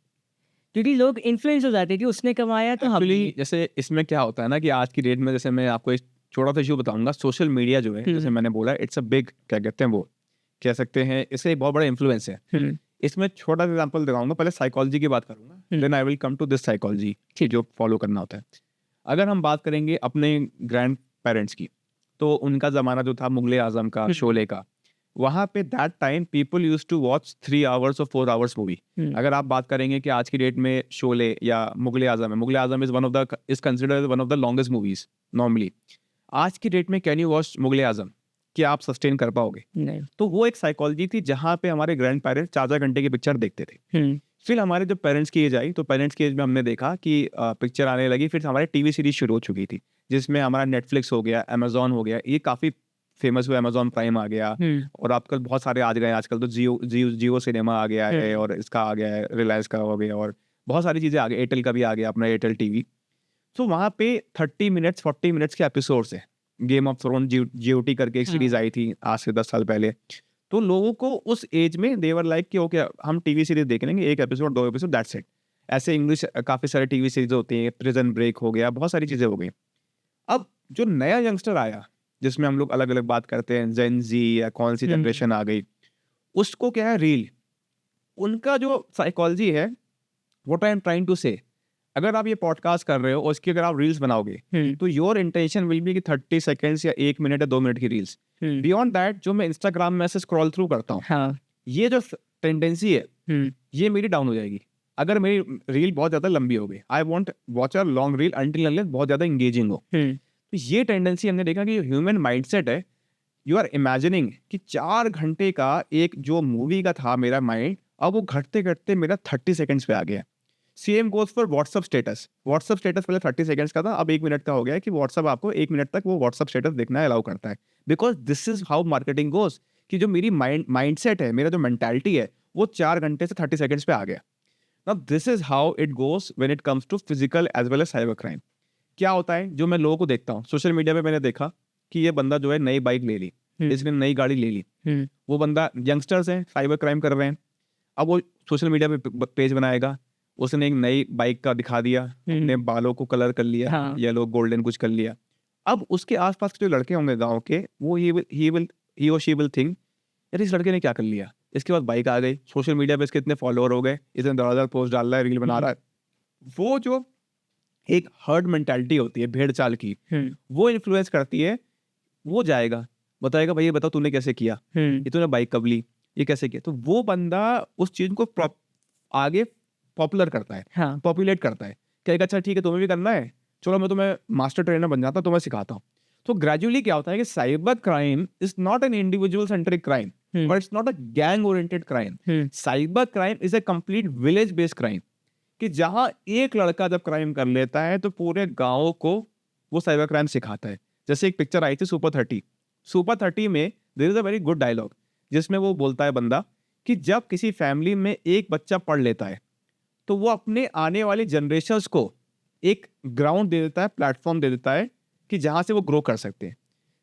क्योंकि लोग इन्फ्लुएंस हो जाते हैं कि उसने कमाया तो हम एक्चुअली भी। जैसे इसमें क्या होता है ना कि आज की डेट में, जैसे मैं आपको एक छोटा सा इशू बताऊंगा, सोशल मीडिया जो है, जैसे मैंने बोला, इट्स अ बिग, क्या कहते हैं वो, कह सकते हैं इससे एक बहुत बड़ा इन्फ्लुएंस है। हम्म, इसमें छोटा सा एग्जांपल दिखाऊंगा, पहले साइकोलॉजी की बात करूंगा, then I will come to this psychology जो फॉलो करना होता है। अगर हम बात करेंगे अपने ग्रैंड पेरेंट्स की, तो उनका ज़माना जो था मुगले आजम का, शोले का, वहाँ पे that time people use to watch 3 hours और 4 आवर्स मूवी। अगर आप बात करेंगे कि आज की डेट में शोले या मुगले आजम है, Mughal-e Azam is one of the is considered one of the longest movies normally. आज की डेट में can you watch Mughal-e Azam, कि आप सस्टेन कर पाओगे? नहीं। तो वो एक साइकोलॉजी थी जहाँ पे हमारे ग्रैंड पेरेंट्स 4-4 घंटे की पिक्चर देखते थे। फिर हमारे जब पेरेंट्स की एज आई, तो पेरेंट्स की एज में हमने देखा कि पिक्चर आने लगी, फिर हमारे टीवी सीरीज शुरू हो चुकी थी, जिसमें हमारा नेटफ्लिक्स हो गया, अमेजोन हो गया, ये काफ़ी फेमस हुआ, अमेजोन प्राइम आ गया, और आजकल बहुत सारे आ गए, आजकल तो जियो सिनेमा आ गया है, और इसका आ गया है, रिलायंस का हो गया, और बहुत सारी चीज़ें आ गई, एयरटेल का भी आ गया अपना एयरटेल टीवी। तो वहाँ पे 30 मिनट्स 40 मिनट्स के एपिसोड्स है। गेम ऑफ थ्रोन जीओटी करके एक सीरीज आई थी आज से 10 साल पहले। तो लोगों को उस एज में देवर लाइक कि ओके हम टीवी सीरीज देख लेंगे, एक एपिसोड 2 एपिसोड, दैट्स इट। ऐसे इंग्लिश काफ़ी सारे टीवी सीरीज होती हैं, प्रिजन ब्रेक हो गया, बहुत सारी चीज़ें हो गई। अब जो नया यंगस्टर आया, जिसमें हम लोग अलग अलग बात करते हैं, जेन जी या कौन सी जनरेशन आ गई, उसको क्या है, रील। उनका जो साइकोलॉजी है, what I am trying to say, अगर आप ये पॉडकास्ट कर रहे हो और इसकी अगर आप रील्स बनाओगे, तो योर इंटेंशन विल बी कि 30 सेकेंड्स या 1 मिनट या 2 मिनट की रील्स। बियॉन्ड दैट जो मैं इंस्टाग्राम में ऐसे स्क्रॉल थ्रू करता हूँ, हाँ, ये जो टेंडेंसी है, ये मेरी डाउन हो जाएगी अगर मेरी रील बहुत ज्यादा लंबी हो गई। I want watch a long reel until unless बहुत ज्यादा इंगेजिंग हो। तो ये टेंडेंसी हमने देखा कि ह्यूमन माइंडसेट है, यू आर इमेजिनिंग कि 4 घंटे का एक जो मूवी का था मेरा माइंड, अब वो घटते घटते मेरा 30 सेकेंड्स पे आ गया। Same goes for WhatsApp status. WhatsApp status पहले 30 सेकंड्स का था, अब 1 मिनट का हो गया है कि व्हाट्सअप आपको 1 मिनट तक वो व्हाट्सअप स्टेटस देखना अलाउ करता है, because this is how marketing goes, कि जो मेरी माइंडसेट है, मेरा जो मेंटालिटी है, वो 4 घंटे से 30 सेकंड्स पे आ गया। Now this is how it goes when it comes to physical as well as cyber crime. क्या होता है, जो मैं लोगों को देखता हूँ सोशल मीडिया पे, मैंने देखा कि ये बंदा जो है नई बाइक ले ली, इसने नई गाड़ी ले ली, वो बंदा, यंगस्टर्स हैं, साइबर क्राइम कर रहे हैं, अब वो सोशल मीडिया पे पेज बनाएगा, उसने एक नई बाइक का दिखा दिया, अपने बालों को कलर कर लिया, हाँ, येलो गोल्डन कुछ कर लिया। अब उसके आसपास के जो लड़के होंगे गांव के, वो ही और शी विल थिंक यार इस लड़के ने क्या कर लिया। इसके बाद बाइक आ गई, सोशल मीडिया पे इसके इतने फॉलोअर हो गए, इसने दरअसल पोस्ट डाल रहा है, रील बना रहा है। वो जो एक हर्ड मेंटालिटी होती है भेड़ चाल की, वो इन्फ्लुएंस करती है। वो जाएगा, बताएगा भाई ये बताओ तूने कैसे किया, ये तूने बाइक कब ली, ये कैसे किया। तो वो बंदा उस चीज को आगे पॉपुलर करता है, हाँ, पॉपुलेट करता है, कहेगा अच्छा ठीक है तुम्हें भी करना है, चलो मैं तुम्हें मास्टर ट्रेनर बन जाता हूँ, तुम्हें सिखाता हूँ। तो ग्रेजुअली क्या होता है कि cyber crime is not an individual centric crime, but it's not a gang oriented crime. Cyber crime is a complete village based crime, कि जहां एक लड़का जब क्राइम कर लेता है तो पूरे गांव को वो साइबर क्राइम सिखाता है। जैसे एक पिक्चर आई थी सुपर 30, सुपर 30 में there is a very good dialogue, जिसमें वो बोलता है बंदा कि जब किसी फैमिली में एक बच्चा पढ़ लेता है, तो वो अपने आने वाली जनरेशंस को एक ग्राउंड दे देता है, प्लेटफॉर्म दे देता है कि जहां से वो ग्रो कर सकते हैं।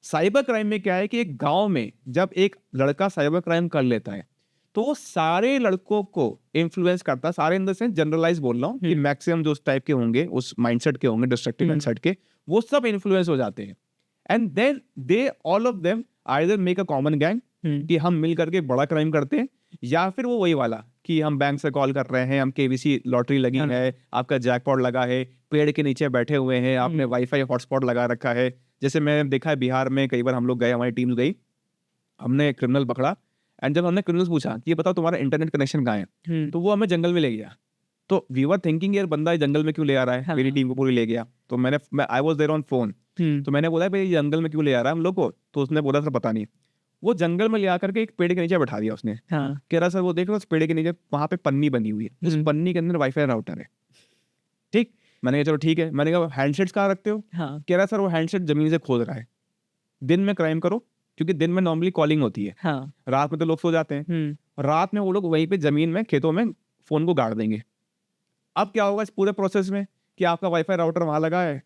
साइबर क्राइम में क्या है कि एक गांव में जब एक लड़का साइबर क्राइम कर लेता है, तो वो सारे लड़कों को इन्फ्लुएंस करता है, सारे इन द सेंस जनरलाइज बोल रहा हूँ कि मैक्सिमम जो उस टाइप के होंगे, उस माइंडसेट के होंगे, डिस्ट्रक्टिव माइंडसेट के, वो सब इन्फ्लुएंस हो जाते हैं। And then they all of them either make a common gang, कि हम मिल करके बड़ा क्राइम करते हैं, या फिर वो वही वाला कि हम बैंक से कॉल कर रहे हैं, हम केबीसी लॉटरी लगी हाँ। है, आपका जैकपॉट लगा है, पेड़ के नीचे बैठे हुए हैं, आपने वाईफाई हॉटस्पॉट लगा रखा है। जैसे मैं देखा है बिहार में कई बार हम लोग गए, हमारी टीम गई, हमने क्रिमिनल पकड़ा एंड जब हमने क्रिमिनल पूछा कि ये बताओ तुम्हारा इंटरनेट कनेक्शन कहाँ है, तो वो हमें जंगल में ले गया। तो वी वर थिंकिंग यार बंदा ये जंगल में क्यों ले आ रहा है, हाँ। मेरी टीम को पूरी ले गया। तो मैं I was there on phone, तो मैंने बोला भाई ये जंगल में क्यों ले आ रहा है हम लोग को, तो उसने बोला सर पता नहीं। वो जंगल में ले आकर के एक पेड़ के नीचे बैठा दिया उसने। हाँ। कह रहा सर वो देख लो उस पेड़ के नीचे वहां पे पन्नी बनी हुई है, उस पन्नी के अंदर वाईफाई राउटर है। ठीक, मैंने कहा चलो ठीक है। मैंने कहा हैंडसेट्स कहाँ रखते हो? हाँ। कह रहा सर वो हैंडसेट जमीन से खोद रहा है। दिन में क्राइम करो, क्योंकि दिन में नॉर्मली कॉलिंग होती है, हाँ। रात में तो लोग सो जाते हैं। रात में वो लोग वहीं पे जमीन में खेतों में फोन को गाड़ देंगे। अब क्या होगा इस पूरे प्रोसेस में कि आपका वाईफाई राउटर वहां लगा है,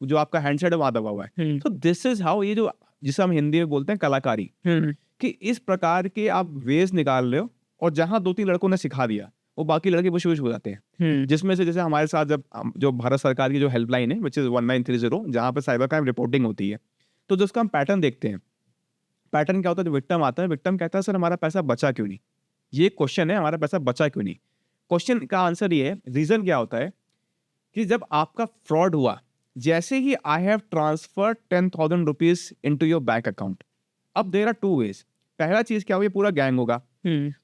जो आपका हैंडसेट है वहां दबा हुआ है। तो दिस इज हाउ, ये जो जिसे हम हिंदी में बोलते हैं कलाकारी, कि इस प्रकार के आप वेज निकाल रहे हो और जहां 2-3 लड़कों ने सिखा दिया वो बाकी लड़के बुश हो जाते हैं। जिसमें से जैसे हमारे साथ जब जो भारत सरकार की जो हेल्पलाइन है विच इज 1930, जहां पे साइबर क्राइम रिपोर्टिंग होती है, तो जिसका हम पैटर्न देखते हैं, पैटर्न क्या होता है, जो विक्टिम आता है, विक्टिम कहता है सर हमारा पैसा बचा क्यों नहीं, ये क्वेश्चन है, हमारा पैसा बचा क्यों नहीं। क्वेश्चन का आंसर ये है, रीजन क्या होता है कि जब आपका फ्रॉड हुआ, जैसे ही I have transferred 10,000 rupees into your bank account, अब देयर आर 2 वेज। पहला चीज क्या होगा, ये पूरा गैंग होगा,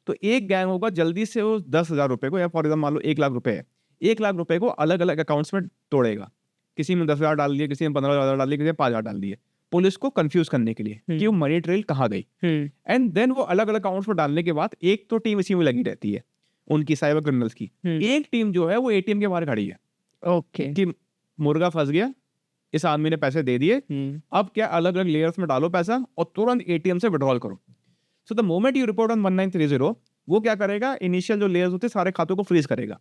तो एक गैंग होगा जल्दी से वो 10,000 रुपए को, या फॉर एग्जाम्पल मान लो 1 लाख रुपए है, 1 लाख रुपए को अलग अलग अकाउंट्स में तोड़ेगा। किसी में 10,000 डाल दिए, किसी में 15,000 डाल दिए, किसी में 5,000 डाल दिए, पुलिस को कंफ्यूज करने के लिए कि वो मनी ट्रेल कहाँ गई। एंड देन वो अलग अलग अकाउंट्स में डालने के बाद एक तो टीम इसी में लगी रहती है उनकी साइबर क्रिमिनल्स की, एक टीम जो है वो एटीएम के बाहर खड़ी है। ओके। कि मुर्गा फंस गया, इस आदमी ने पैसे दे दिए, अब क्या अलग अलग लेयर्स में डालो पैसा और तुरंत एटीएम से विड्रॉल करो। So the moment you report on 1930, वो क्या करेगा, इनिशियल जो लेयर्स होते हैं सारे खातों को फ्रीज करेगा।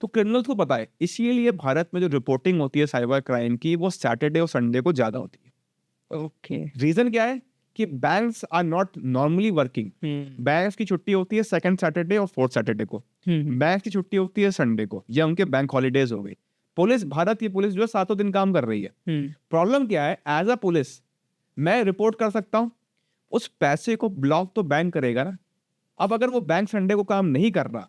तो क्रिमिनल्स को पता है, इसीलिए भारत में जो रिपोर्टिंग होती है साइबर क्राइम की, वो सैटरडे और संडे को ज्यादा होती है। ओके। रीजन क्या है कि banks are not normally working. Banks की छुट्टी होती है सेकंड सैटरडे और फोर्थ सैटरडे को, बैंक की छुट्टी होती है संडे को, या उनके बैंक हॉलीडेज हो गई। पुलिस, भारत की पुलिस जो है 7 दिन काम कर रही है। प्रॉब्लम क्या है, एज अ पुलिस मैं रिपोर्ट कर सकता हूँ, उस पैसे को ब्लॉक तो बैंक करेगा ना। अब अगर वो बैंक संडे को काम नहीं कर रहा,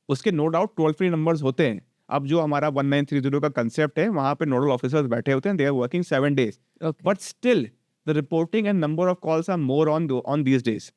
उसके no doubt toll free numbers होते हैं। अब जो हमारा 1930 का कंसेप्ट है, वहां पे नोडल ऑफिसर्स बैठे होते हैं, they are working 7 days, but still the reporting and number of calls are more on these days.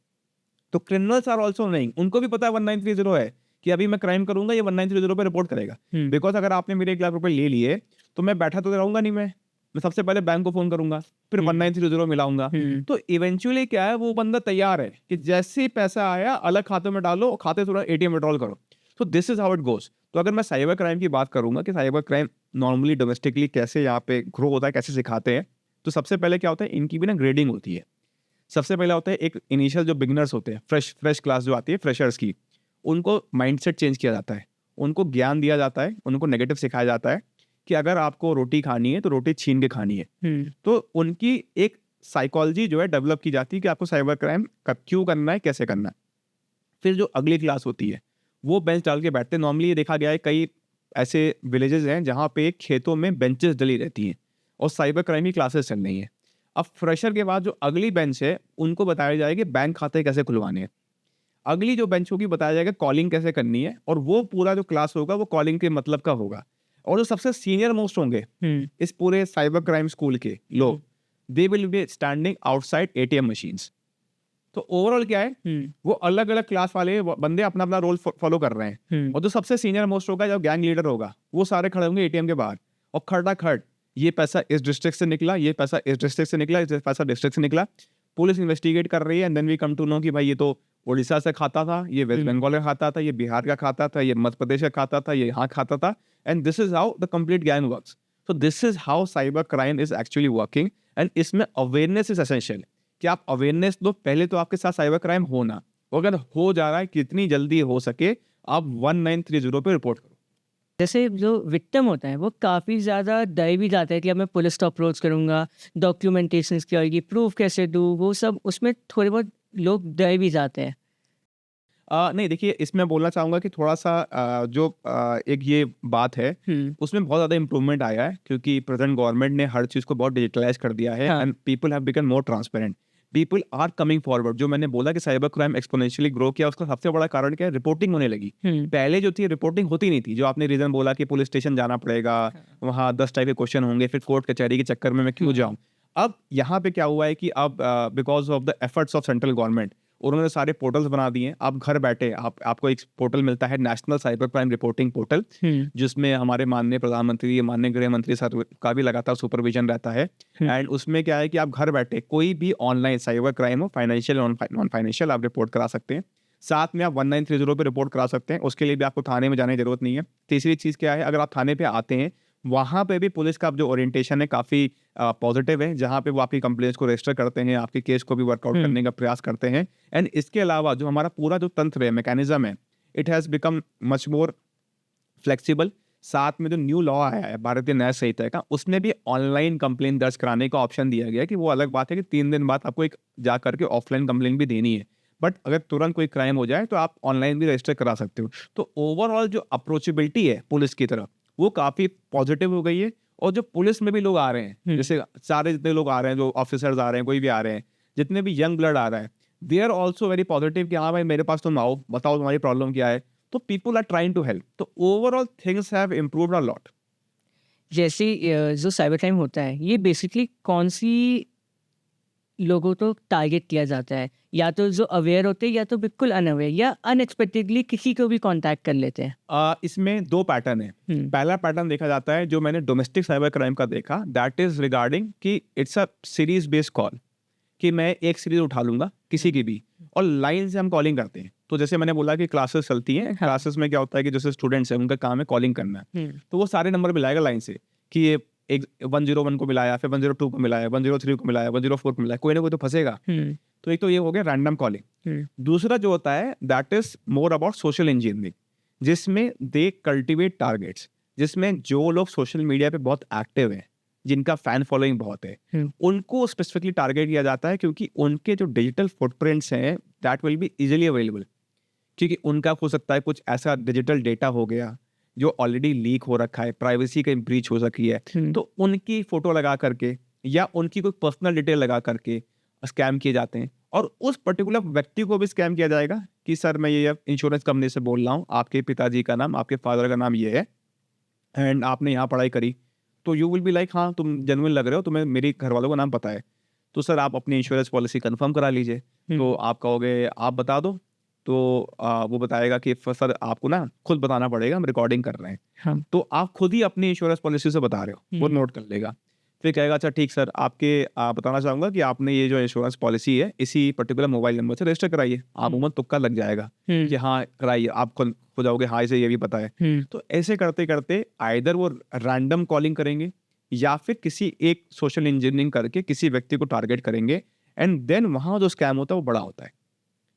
तो क्रिमिनल्स आर ऑल्सो नहीं, उनको भी पता है 1930 है कि अभी मैं क्राइम करूंगा, ये 1930 पे रिपोर्ट करेगा। बिकॉज अगर आपने मेरे 1 लाख रुपए ले लिए तो मैं बैठा तो रहूंगा नहीं, मैं सबसे पहले बैंक को फोन करूंगा, फिर 1930 मिलाऊंगा। तो इवेंचुअली क्या है, वो बंदा तैयार है कि जैसे ही पैसा आया अलग खाते में डालो, खाते थोड़ा एटीएम विड्रॉल करो। तो this is how it goes. तो अगर मैं साइबर क्राइम की बात करूंगा कि साइबर क्राइम नॉर्मली डोमेस्टिकली कैसे यहाँ पे ग्रो होता है, कैसे सिखाते हैं, तो सबसे पहले क्या होता है, इनकी भी ना ग्रेडिंग होती है। सबसे पहले होता है एक इनिशियल जो बिगनर्स होते हैं, फ्रेश क्लास जो आती है फ्रेशर्स की, उनको माइंडसेट चेंज किया जाता है, उनको ज्ञान दिया जाता है, उनको नेगेटिव सिखाया जाता है कि अगर आपको रोटी खानी है तो रोटी छीन के खानी है। तो उनकी एक साइकोलॉजी जो है डेवलप की जाती है कि आपको साइबर क्राइम क्यों करना है, कैसे करना है। फिर जो अगली क्लास होती है वो बेंच डाल के बैठते हैं। नॉर्मली ये देखा गया है, कई ऐसे विलेजेस हैं जहाँ पे खेतों में बेंचेस डली रहती हैं और साइबर क्राइम की क्लासेस चल रही हैं। अब फ्रेशर के बाद जो अगली बेंच है उनको बताया जाएगा कि बैंक खाते कैसे खुलवाने हैं। अगली जो बेंच होगी बताया जाएगा कॉलिंग कैसे करनी है, और वो पूरा जो क्लास होगा वो कॉलिंग के मतलब का होगा। और जो सबसे सीनियर मोस्ट होंगे इस पूरे साइबर क्राइम स्कूल के लोग, they will be standing outside ATM machines. तो ओवरऑल क्या है, वो अलग अलग क्लास वाले बंदे अपना अपना रोल फॉलो कर रहे हैं। और जो सबसे सीनियर मोस्ट होगा, जो गैंग लीडर होगा, वो सारे खड़े होंगे एटीएम के बाहर और खड़ ये पैसा इस डिस्ट्रिक्ट से निकला, ये पैसा इस डिस्ट्रिक्ट से निकला, ये पैसा डिस्ट्रिक्ट से निकला। पुलिस इन्वेस्टिगेट कर रही है and then we come to know कि भाई ये तो उड़ीसा से खाता था, ये वेस्ट बंगाल का खाता था, ये बिहार का खाता था, ये मध्य प्रदेश का खाता था, ये यहाँ खाता था। And this is how the complete gang works. So this is how cyber crime is actually working. And इसमें अवेयरनेस इज एसेंशियल कि आप अवेयरनेस दो। पहले तो आपके साथ साइबर क्राइम होना, अगर हो जा रहा है कितनी जल्दी हो सके आप 1930 पे रिपोर्ट करो। जैसे जो विक्टिम होता है वो काफ़ी ज़्यादा डर भी जाता है कि अब मैं पुलिस को अप्रोच करूँगा, डॉक्यूमेंटेशन क्या होगी, प्रूफ कैसे दूँ, वो सब उसमें थोड़े बहुत लोग डर भी जाते हैं। नहीं देखिए, इसमें बोलना चाहूँगा कि थोड़ा सा एक ये बात है, उसमें बहुत ज़्यादा इम्प्रूवमेंट आया है क्योंकि प्रेजेंट गवर्नमेंट ने हर चीज़ को बहुत डिजिटलाइज कर दिया है हाँ। And people have become more transparent. People are coming forward. जो मैंने बोला कि साइबर क्राइम एक्सपोनेंशियली ग्रो किया, उसका सबसे बड़ा कारण क्या है? रिपोर्टिंग होने लगी। पहले जो थी रिपोर्टिंग होती नहीं थी। जो आपने रीजन बोला कि पुलिस स्टेशन जाना पड़ेगा, वहाँ 10 टाइप के क्वेश्चन होंगे, फिर कोर्ट कचहरी के चक्कर में मैं क्यों जाऊँ। अब यहाँ पे क्या हुआ है कि अब because of the efforts of central government, उन्होंने सारे पोर्टल्स बना दिए हैं। आप घर बैठे आपको एक पोर्टल मिलता है, national cyber crime reporting portal, जिसमें हमारे माननीय प्रधानमंत्री, माननीय गृह मंत्री सर का भी लगातार सुपरविजन रहता है। एंड उसमें क्या है कि आप घर बैठे कोई भी ऑनलाइन साइबर क्राइम हो, फाइनेंशियल नॉन फाइनेंशियल, आप रिपोर्ट करा सकते हैं। साथ में आप 1930 पे रिपोर्ट करा सकते हैं। उसके लिए भी आपको थाने में जाने की जरूरत नहीं है। तीसरी चीज़ क्या है, अगर आप थाने पे आते हैं, वहाँ पे भी पुलिस का जो ओरिएंटेशन है काफ़ी पॉजिटिव है, जहाँ पे वो आपकी कंप्लेंट्स को रजिस्टर करते हैं, आपके केस को भी वर्कआउट करने का प्रयास करते हैं। एंड इसके अलावा जो हमारा पूरा जो तंत्र है, मैकेनिज्म है, it has become much more flexible. साथ में जो न्यू लॉ आया है भारतीय न्याय संहिता का, उसमें भी ऑनलाइन कंप्लेंट दर्ज कराने का ऑप्शन दिया गया है कि वो अलग बात है कि 3 दिन बाद आपको एक जा करके ऑफलाइन कंप्लेंट भी देनी है, बट अगर तुरंत कोई क्राइम हो जाए तो आप ऑनलाइन भी रजिस्टर करा सकते हो। तो ओवरऑल जो अप्रोचेबिलिटी है पुलिस की तरफ, वो काफ़ी पॉजिटिव हो गई है। और जो पुलिस में भी लोग आ रहे हैं, जैसे सारे जितने लोग आ रहे हैं, जो ऑफिसर्स आ रहे हैं, कोई भी आ रहे हैं, जितने भी यंग ब्लड आ रहा है, they are also very positive कि हाँ भाई मेरे पास तुम आओ, बताओ तुम्हारी प्रॉब्लम क्या है। तो people are trying to help. तो overall things have improved a lot. जैसे जो साइबर क्राइम होता है, ये बेसिकली कौन सी लोगों को टारगेट किया जाता है? या तो जो अवेयर होते हैं, या तो बिल्कुल अनअवेयर, या अनएक्सपेक्टेडली किसी को भी कांटेक्ट कर लेते हैं? इसमें 2 पैटर्न है। पहला पैटर्न देखा जाता है जो मैंने डोमेस्टिक साइबर क्राइम का देखा, दैट इज रिगार्डिंग कि it's a series based call, कि मैं एक सीरीज उठा लूंगा किसी की भी, और लाइन से हम कॉलिंग करते हैं। तो जैसे मैंने बोला कि क्लासेस चलती हैं, क्लासेस में क्या होता है कि जैसे स्टूडेंट्स हैं, उनका काम है कॉलिंग करना है, तो वो सारे नंबर मिलाएगा लाइन से, कि ये एक 101 को मिलाया, फिर 102 को मिलाया, 103 को मिलाया, 104 को मिलाया, कोई ना कोई तो फंसेगा। तो एक तो ये हो गया रैंडम कॉलिंग। दूसरा जो होता है that is more about social engineering, जिसमें दे कल्टिवेट टारगेट्स, जिसमें जो लोग सोशल मीडिया पे बहुत एक्टिव हैं, जिनका फैन फॉलोइंग बहुत है, उनको स्पेसिफिकली टारगेट किया जाता है, क्योंकि उनके जो डिजिटल फुटप्रिंट्स हैं that will be easily available. क्योंकि उनका हो सकता है कुछ ऐसा डिजिटल डेटा हो गया जो ऑलरेडी लीक हो रखा है, प्राइवेसी का ब्रीच हो सकी है, तो उनकी फोटो लगा करके या उनकी कोई पर्सनल डिटेल लगा करके स्कैम किए जाते हैं। और उस पर्टिकुलर व्यक्ति को भी स्कैम किया जाएगा कि सर मैं ये इंश्योरेंस कंपनी से बोल रहा हूँ, आपके पिताजी का नाम, आपके फादर का नाम ये है, एंड आपने यहाँ पढ़ाई करी, तो यू विल बी लाइक हाँ तुम जेन्युइन लग रहे हो, तुम्हें मेरे घर वालों का नाम पता है, तो सर आप अपनी इंश्योरेंस पॉलिसी कंफर्म करा लीजिए। तो आप कहोगे आप बता दो, तो वो बताएगा कि सर आपको ना खुद बताना पड़ेगा, हम रिकॉर्डिंग कर रहे हैं। हाँ। तो आप खुद ही अपनी इंश्योरेंस पॉलिसी से बता रहे हो, वो नोट कर लेगा। फिर कहेगा अच्छा ठीक सर, बताना चाहूंगा कि आपने ये जो इंश्योरेंस पॉलिसी है इसी पर्टिकुलर मोबाइल नंबर से रजिस्टर कराइए। आप उम्र तुक्का लग जाएगा कि हाँ कराइए, आप खुद हो जाओगे हाँ इसे ये भी पता है। तो ऐसे करते करते आइदर वो रैंडम कॉलिंग करेंगे, या फिर किसी एक सोशल इंजीनियरिंग करके किसी व्यक्ति को टारगेट करेंगे, एंड देन वहाँ जो स्कैम होता है वो बड़ा होता है।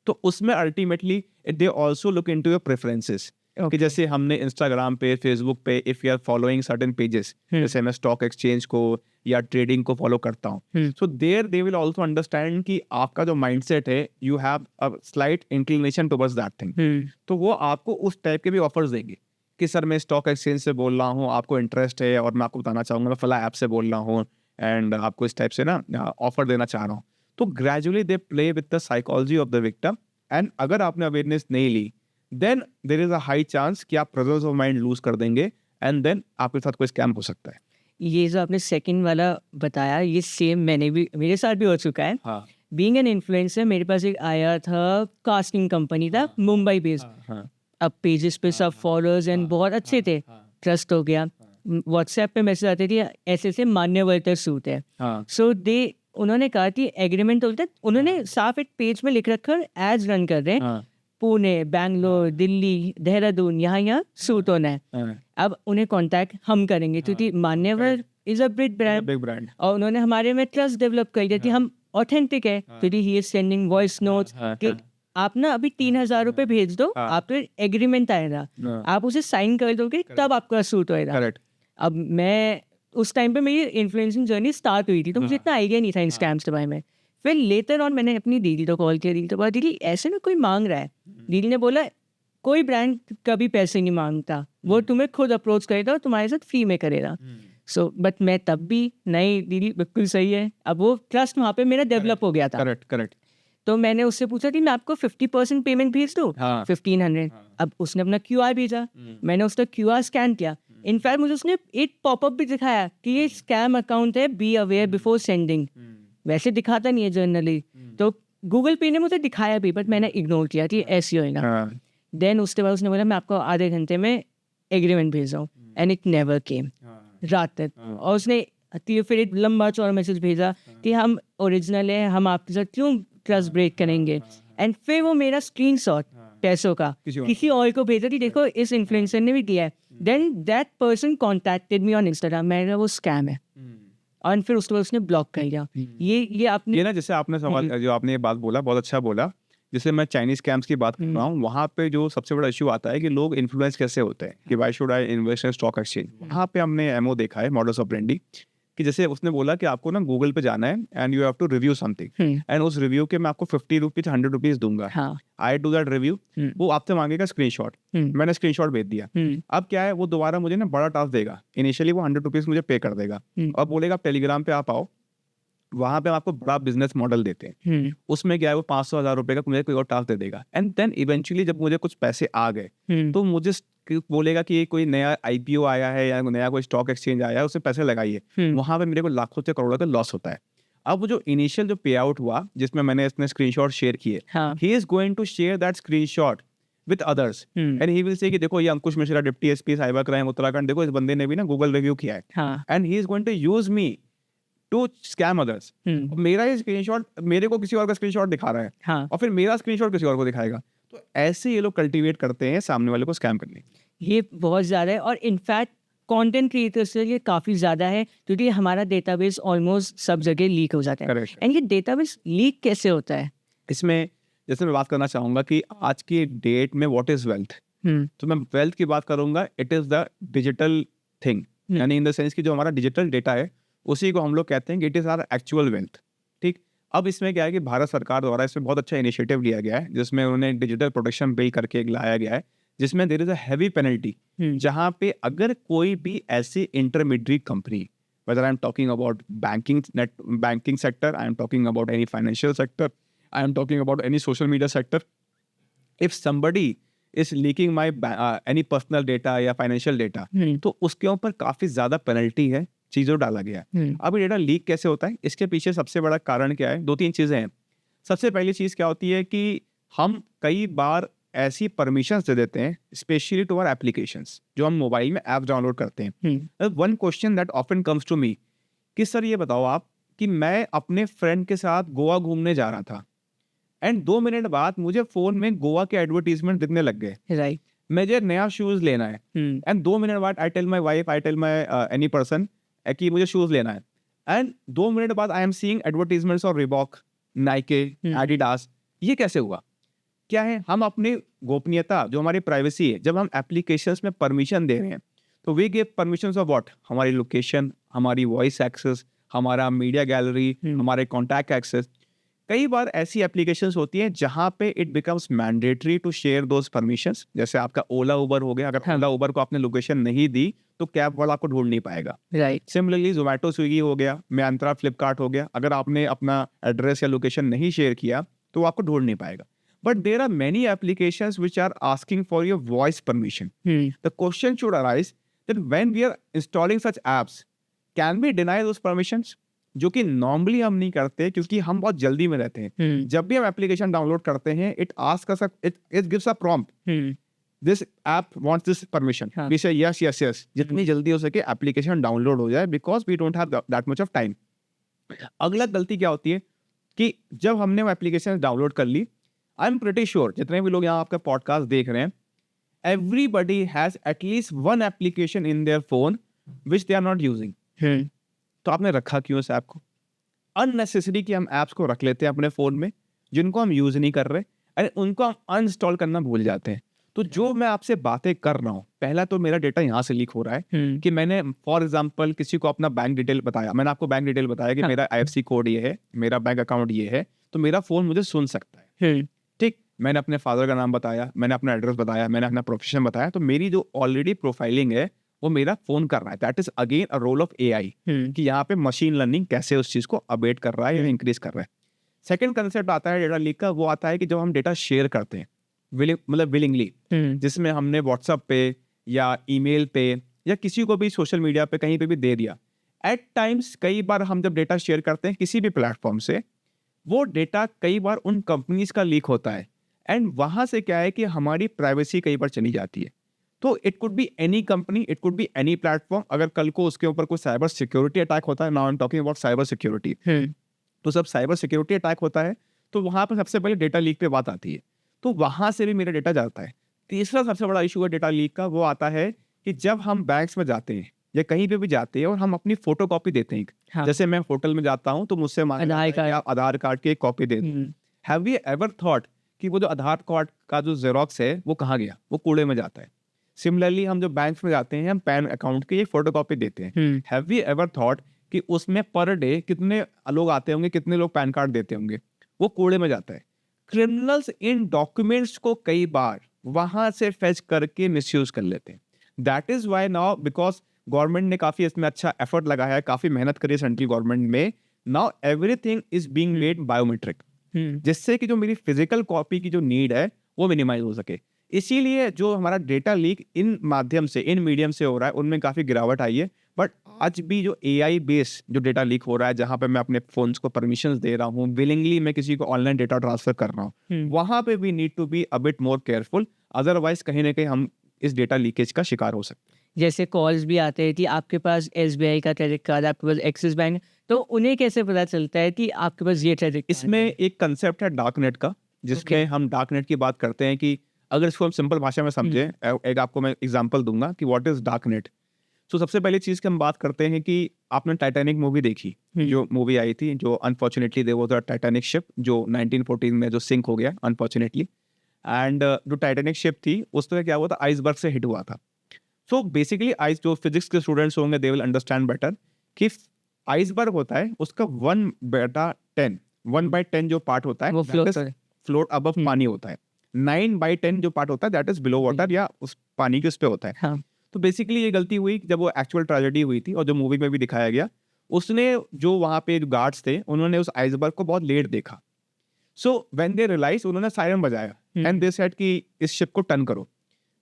तो उसमें ultimately they also look into your preferences, कि जैसे हमने इंस्टाग्राम पे, फेसबुक पे, if you are following certain pages, जैसे मैं स्टॉक एक्सचेंज को या ट्रेडिंग को फॉलो करता हूँ, so there they will also understand कि आपका जो माइंडसेट है, you have a slight inclination towards that thing. तो वो आपको उस टाइप के भी ऑफर्स देंगे कि सर मैं स्टॉक एक्सचेंज से बोल रहा हूँ, आपको इंटरेस्ट है, और मैं आपको बताना चाहूँगा मैं फला ऐप से बोल रहा हूँ, एंड आपको इस टाइप से ना ऑफर देना चाह रहा हूँ। तो gradually they play with the psychology of the victim, and अगर आपने अवेयरनेस नहीं ली, then there is a high chance कि आप प्रेजेंस ऑफ माइंड लूज कर देंगे, एंड देन आपके साथ कोई स्कैम हो सकता है। ये जो आपने सेकंड वाला बताया, ये सेम मेरे साथ भी हो चुका है। हाँ बीइंग एन इन्फ्लुएंसर, मेरे पास एक आया था, कास्टिंग कंपनी था, मुंबई बेस्ड। अब पेजेस पे सब फॉलोअर्स एंड बहुत अच्छे थे, ट्रस्ट हो गया। व्हाट्सएप पे मैसेज आते थे ऐसे से मान्यवर्तर सूट है, सो उन्होंने कहा कि एग्रीमेंट होता है, उन्होंने साफ एक पेज में लिख रखा एड्स रन कर रहे हैं, पुणे, बैंगलोर, दिल्ली, देहरादून, यहाँ सूट होना है। अब उन्हें कांटेक्ट हम करेंगे, क्योंकि मान्यवर इज अ बिग ब्रांड, और उन्होंने हमारे में ट्रस्ट डेवलप कर दिया कि हम ऑथेंटिक है, क्योंकि he is sending voice notes कि आप ना अभी 3,000 रुपए भेज दो, आपको एग्रीमेंट आएगा, आप उसे साइन कर दोगे, तब आपका सूट होएगा। अब मैं उस टाइम पे मेरी इन्फ्लुएंसिंग जर्नी स्टार्ट हुई थी, तो मुझे इतना आइडिया नहीं था इन स्कैम्स के बारे में। फिर लेटर ऑन मैंने अपनी दीदी को कॉल किया, दीदी तो बोला दीदी ऐसे में कोई मांग रहा है। दीदी ने बोला कोई ब्रांड कभी पैसे नहीं मांगता, वो तुम्हें खुद अप्रोच करेगा और तुम्हारे साथ फ्री में करेगा। सो बट मैं तब भी नहीं, दीदी बिल्कुल सही है, अब वो ट्रस्ट वहाँ पे मेरा डेवलप हो गया था। Correct correct. तो मैंने उससे पूछा कि मैं आपको 50% पेमेंट भेज दूँ, हाँ 1500। अब उसने अपना QR भेजा, मैंने उसका QR स्कैन किया। इनफैक्ट मुझे उसने एक पॉपअप भी दिखाया कि ये स्कैम अकाउंट है, बी अवेयर बिफोर सेंडिंग। वैसे दिखाता नहीं है जनरली, तो गूगल पे ने मुझे दिखाया भी, बट मैंने इग्नोर किया कि ऐसे ही होएगा। हाँ देन उसके बाद उसने बोला मैं आपको आधे घंटे में एग्रीमेंट भेज रहा हूँ, एंड इट नेवर केम रात तक। और उसने फिर एक लंबा चौड़ा मैसेज भेजा कि हम ओरिजिनल है, हम आपके साथ क्यों ट्रस्ट ब्रेक करेंगे। एंड फिर वो मेरा स्क्रीनशॉट पैसों का किसी और को भेजा कि देखो इस इन्फ्लुएंसर ने भी किया है। Then that person contacted me on Instagram, मैंने वो स्कैम है, और फिर उसके बाद उसने ब्लॉक कर दिया। ये आपने ये ना, जैसे आपने सवाल जो आपने ये बात बोला बहुत अच्छा बोला। जैसे मैं चाइनीज स्कैम्स की बात कर रहा हूँ, वहाँ पे जो सबसे बड़ा इशू आता है कि लोग इन्फ्लुएंस कैसे होते हैं कि why should I invest in stock exchange. वहाँ पे हमने एमओ देखा है, मॉडल्स ऑपरेंडी, कि जैसे उसने बोला कि आपको ना गूगल पे जाना है and you have to review something, and उस रिव्यू के मैं आपको 50 रुपीज 100 रुपीज दूंगा। हाँ आई डू दैट रिव्यू, वो आपसे मांगेगा स्क्रीनशॉट, मैंने स्क्रीनशॉट भेज दिया। अब क्या है, वो दोबारा मुझे ना बड़ा टास्क देगा। इनिशियली वो 100 रुपीज मुझे पे कर देगा और बोलेगा आप टेलीग्राम पे आप आओ, वहां पे हम आपको बड़ा बिजनेस मॉडल देते हैं। उसमें क्या है, वो 500,000 रुपए का मुझे कोई और टास्क दे देगा। एंड देन इवेंचुअली जब मुझे कुछ पैसे आ गए तो मुझे बोलेगा कि ये कोई नया आईपीओ आया है या नया कोई स्टॉक एक्सचेंज आया है, उससे पैसे लगाइए। वहां पे मेरे को लाखों से करोड़ों का लॉस होता है। अब वो जो इनिशियल जो पे आउट हुआ जिसमें मैंने इसने स्क्रीनशॉट शेयर किए, he is going to share that screenshot with others and he will say कि देखो ये Ankush Mishra deputy SP cyber crime Uttarakhand, देखो इस बंदे ने भी ना गूगल रिव्यू किया है and he is going to use me to scam others. मेरा ये स्क्रीनशॉट मेरे को किसी और का स्क्रीनशॉट दिखा रहा है और फिर मेरा स्क्रीनशॉट किसी और को दिखाएगा। तो ऐसे ये लोग कल्टीवेट करते हैं सामने वाले को स्कैम करने। ये बहुत ज़्यादा है, और इनफैक्ट कंटेंट क्रिएटर्स के लिए काफ़ी ज़्यादा है, क्योंकि हमारा डेटाबेस ऑलमोस्ट सब जगह लीक हो जाता है। Correct. एंड ये डेटाबेस लीक कैसे होता है? इसमें जैसे मैं बात करना चाहूंगा कि आज की डेट में व्हाट इज वेल्थ, तो मैं वेल्थ की बात करूंगा, it is the digital thing, यानी इन द सेंस कि जो हमारा डिजिटल डेटा है उसी को हम लोग कहते हैं कि it is our actual wealth. ठीक, अब इसमें क्या है कि भारत सरकार द्वारा इसमें बहुत अच्छा इनिशिएटिव लिया गया है जिसमें उन्होंने डिजिटल प्रोटेक्शन बिल करके एक लाया गया है जिसमें there is a heavy penalty, जहां पे अगर कोई भी ऐसी intermediate company, whether I am talking about banking sector, I am talking about any financial sector, I am talking about any social media sector, if somebody is leaking my any personal data या financial data, तो उसके ऊपर काफी ज्यादा पेनल्टी है, चीजों डाला गया है। अब ये डेटा लीक कैसे होता है, इसके पीछे सबसे बड़ा कारण क्या है? 2-3 चीजें हैं। सबसे पहली चीज क्या होती है कि हम कई बार ऐसी परमिशंस दे देते हैं स्पेशली टू आवर एप्लीकेशंस, जो हम मोबाइल में ऐप डाउनलोड करते हैं। One question that often comes to me कि सर ये बताओ आप कि मैं अपने फ्रेंड के साथ गोवा घूमने जा रहा था एंड 2 मिनट बाद मुझे फोन में गोवा के एडवर्टीजमेंट दिखने लग गए, राइट, मुझे नया शूज लेना है एंड 2 मिनट बाद I tell my wife, I tell my any person कि मुझे शूज लेना है एंड 2 मिनट बाद I am seeing advertisements of Reebok, Nike, Adidas. ये कैसे हुआ? क्या है, हम अपनी गोपनीयता जो हमारी प्राइवेसी है, जब हम एप्लीकेशंस में परमिशन दे रहे हैं तो we give permissions of what, हमारी लोकेशन, हमारी वॉइस एक्सेस, हमारा मीडिया गैलरी, हमारे कॉन्टैक्ट एक्सेस। कई बार ऐसी एप्लीकेशंस होती हैं जहां पे it becomes mandatory to share those permissions. जैसे आपका ओला उबर हो गया, अगर ओला उबर को आपने लोकेशन नहीं दी तो कैब वाला आपको ढूंढ नहीं पाएगा। राइट, सिमिलरली जोमेटो, स्विगी हो गया, मिंत्रा, फ्लिपकार्ट हो गया, अगर आपने अपना एड्रेस या लोकेशन नहीं शेयर किया तो वो आपको ढूंढ नहीं पाएगा। But there are many applications which are asking for your voice permission. The question should arise that when we are installing such apps, can we deny those permissions? जो कि नॉर्मली हम नहीं करते क्योंकि हम बहुत जल्दी में रहते हैं। जब भी हम एप्लीकेशन डाउनलोड करते हैं, it asks us, it gives a prompt. This app wants this permission. We say yes, yes, yes. जितनी जल्दी हो सके एप्लीकेशन डाउनलोड हो जाए because we don't have that much of time. अगला गलती क्या होती है कि जब हमने वो एप्लीकेशन डाउनलोड कर ली, आई एम प्रिटी श्योर जितने भी लोग यहाँ आपका पॉडकास्ट देख रहे हैं, everybody has at least one application in their phone which they are not using. तो आपने रखा क्यों इस ऐप को? अननेसेसरी कि हम ऐप्स को रख लेते हैं अपने फोन में जिनको हम यूज नहीं कर रहे, एंड उनको हम अनइंस्टॉल करना भूल जाते हैं। तो जो मैं आपसे बातें कर रहा हूँ, पहला तो मेरा डेटा यहाँ से लीक हो रहा है कि मैंने फॉर एग्जांपल किसी को अपना बैंक डिटेल बताया, मैंने आपको बैंक डिटेल बताया कि मेरा IFSC कोड ये है, मेरा बैंक अकाउंट ये है, तो मेरा फोन मुझे सुन सकता है। ठीक, मैंने अपने फादर का नाम बताया, मैंने अपना एड्रेस बताया, मैंने अपना प्रोफेशन बताया, तो मेरी जो ऑलरेडी प्रोफाइलिंग है वो मेरा फ़ोन कर रहा है। That is again a role of AI कि यहाँ पे मशीन लर्निंग कैसे उस चीज़ को अपडेट कर रहा है या इंक्रीज़ कर रहा है। सेकंड कंसेप्ट आता है डेटा लीक का, वो आता है कि जब हम डेटा शेयर करते हैं मतलब विलिंगली, जिसमें हमने व्हाट्सएप पे या ईमेल पे या किसी को भी सोशल मीडिया पे कहीं पे भी दे दिया। एट टाइम्स कई बार हम जब डेटा शेयर करते हैं किसी भी प्लेटफॉर्म से, वो डेटा कई बार उन कंपनीज का लीक होता है एंड वहाँ से क्या है कि हमारी प्राइवेसी कई बार चली जाती है। तो it could be any company, it could be any platform. अगर कल को उसके ऊपर कोई साइबर सिक्योरिटी अटैक होता है, now I am talking about cyber security, तो जब साइबर सिक्योरिटी अटैक होता है तो वहाँ पर सबसे पहले डेटा लीक पे बात आती है, तो वहाँ से भी मेरा डेटा जाता है। तीसरा सबसे बड़ा इशू है डेटा लीक का, वो आता है कि जब हम बैंक्स में जाते हैं या कहीं पे भी जाते हैं और हम अपनी फोटो कॉपी देते हैं, हाँ। जैसे मैं होटल में जाता हूँ तो मुझसे मांगा जाता है कि आप आधार कार्ड की एक कॉपी दे दो। हैव यू एवर थॉट कि वो जो आधार कार्ड का जो जेरोक्स है वो कहाँ गया? वो कूड़े में जाता है। सिमिलरली हम जो बैंक में जाते हैं, हम पैन अकाउंट की एक फोटो कॉपी देते हैं। हैव यू एवर थॉट कि उसमें पर डे कितने लोग आते होंगे, कितने लोग पैन कार्ड देते होंगे? वो कूड़े में जाता है। क्रिमिनल्स इन डॉक्यूमेंट्स को कई बार वहां से फेच करके मिसयूज कर लेते हैं। That is why now, because government ने काफी इसमें अच्छा एफर्ट लगाया है, काफी मेहनत करी है सेंट्रल गवर्नमेंट में। Now everything is being made biometric, जिससे कि जो मेरी फिजिकल कॉपी की जो नीड है वो मिनिमाइज हो सके। इसीलिए जो हमारा डेटा लीक इन माध्यम से, इन मीडियम से हो रहा है, उनमें काफी गिरावट आई है। बट आज भी जो एआई बेस जो डेटा लीक हो रहा है, जहां पे मैं अपने फोन्स को परमिशंस दे रहा हूँ, विलिंगली मैं किसी को ऑनलाइन डेटा ट्रांसफर कर रहा हूँ, वहां पे भी need to be a bit more careful, otherwise कहीं ना कहीं हम इस डेटा लीकेज का शिकार हो सकते हैं। जैसे कॉल्स भी आते हैं कि आपके पास एसबीआई का क्रेडिट कार्ड, आपके पास एक्सिस बैंक, तो उन्हें कैसे पता चलता है कि आपके पास ये क्रेडिट कार्ड इसमें है? एक कंसेप्ट है डार्क नेट का, जिसमें हम डार्क नेट की बात करते हैं कि अगर इसको हम सिंपल भाषा में समझें, एक आपको मैं एग्जांपल दूंगा कि व्हाट इज डार्क नेट। तो सबसे पहली चीज की हम बात करते हैं कि आपने टाइटैनिक मूवी देखी, जो मूवी आई थी, जो unfortunately there was a Titanic ship जो 1914 में जो सिंक हो गया अनफॉर्चुनेटली। एंड जो टाइटैनिक शिप थी उसमें क्या हुआ था, आइसबर्ग से हिट हुआ था। सो बेसिकली आइस, जो फिजिक्स के स्टूडेंट्स होंगे दे विल अंडरस्टैंड बेटर कि आइसबर्ग होता है, उसका 1/10 जो पार्ट होता है वो फ्लोट अबव पानी होता है। 9/10 जो पार्ट होता है दैट इज बिलो वाटर, या उस पानी के उस पे होता है। हाँ। तो बेसिकली ये गलती हुई जब वो एक्चुअल ट्रेजेडी हुई थी, और जो मूवी में भी दिखाया गया, उसने जो वहां पे गार्ड्स थे उन्होंने उस आइसबर्ग को बहुत लेट देखा। सो व्हेन दे रियलाइज, उन्होंने सायरन बजाया एंड दे सेड कि इस शिप को टर्न करो।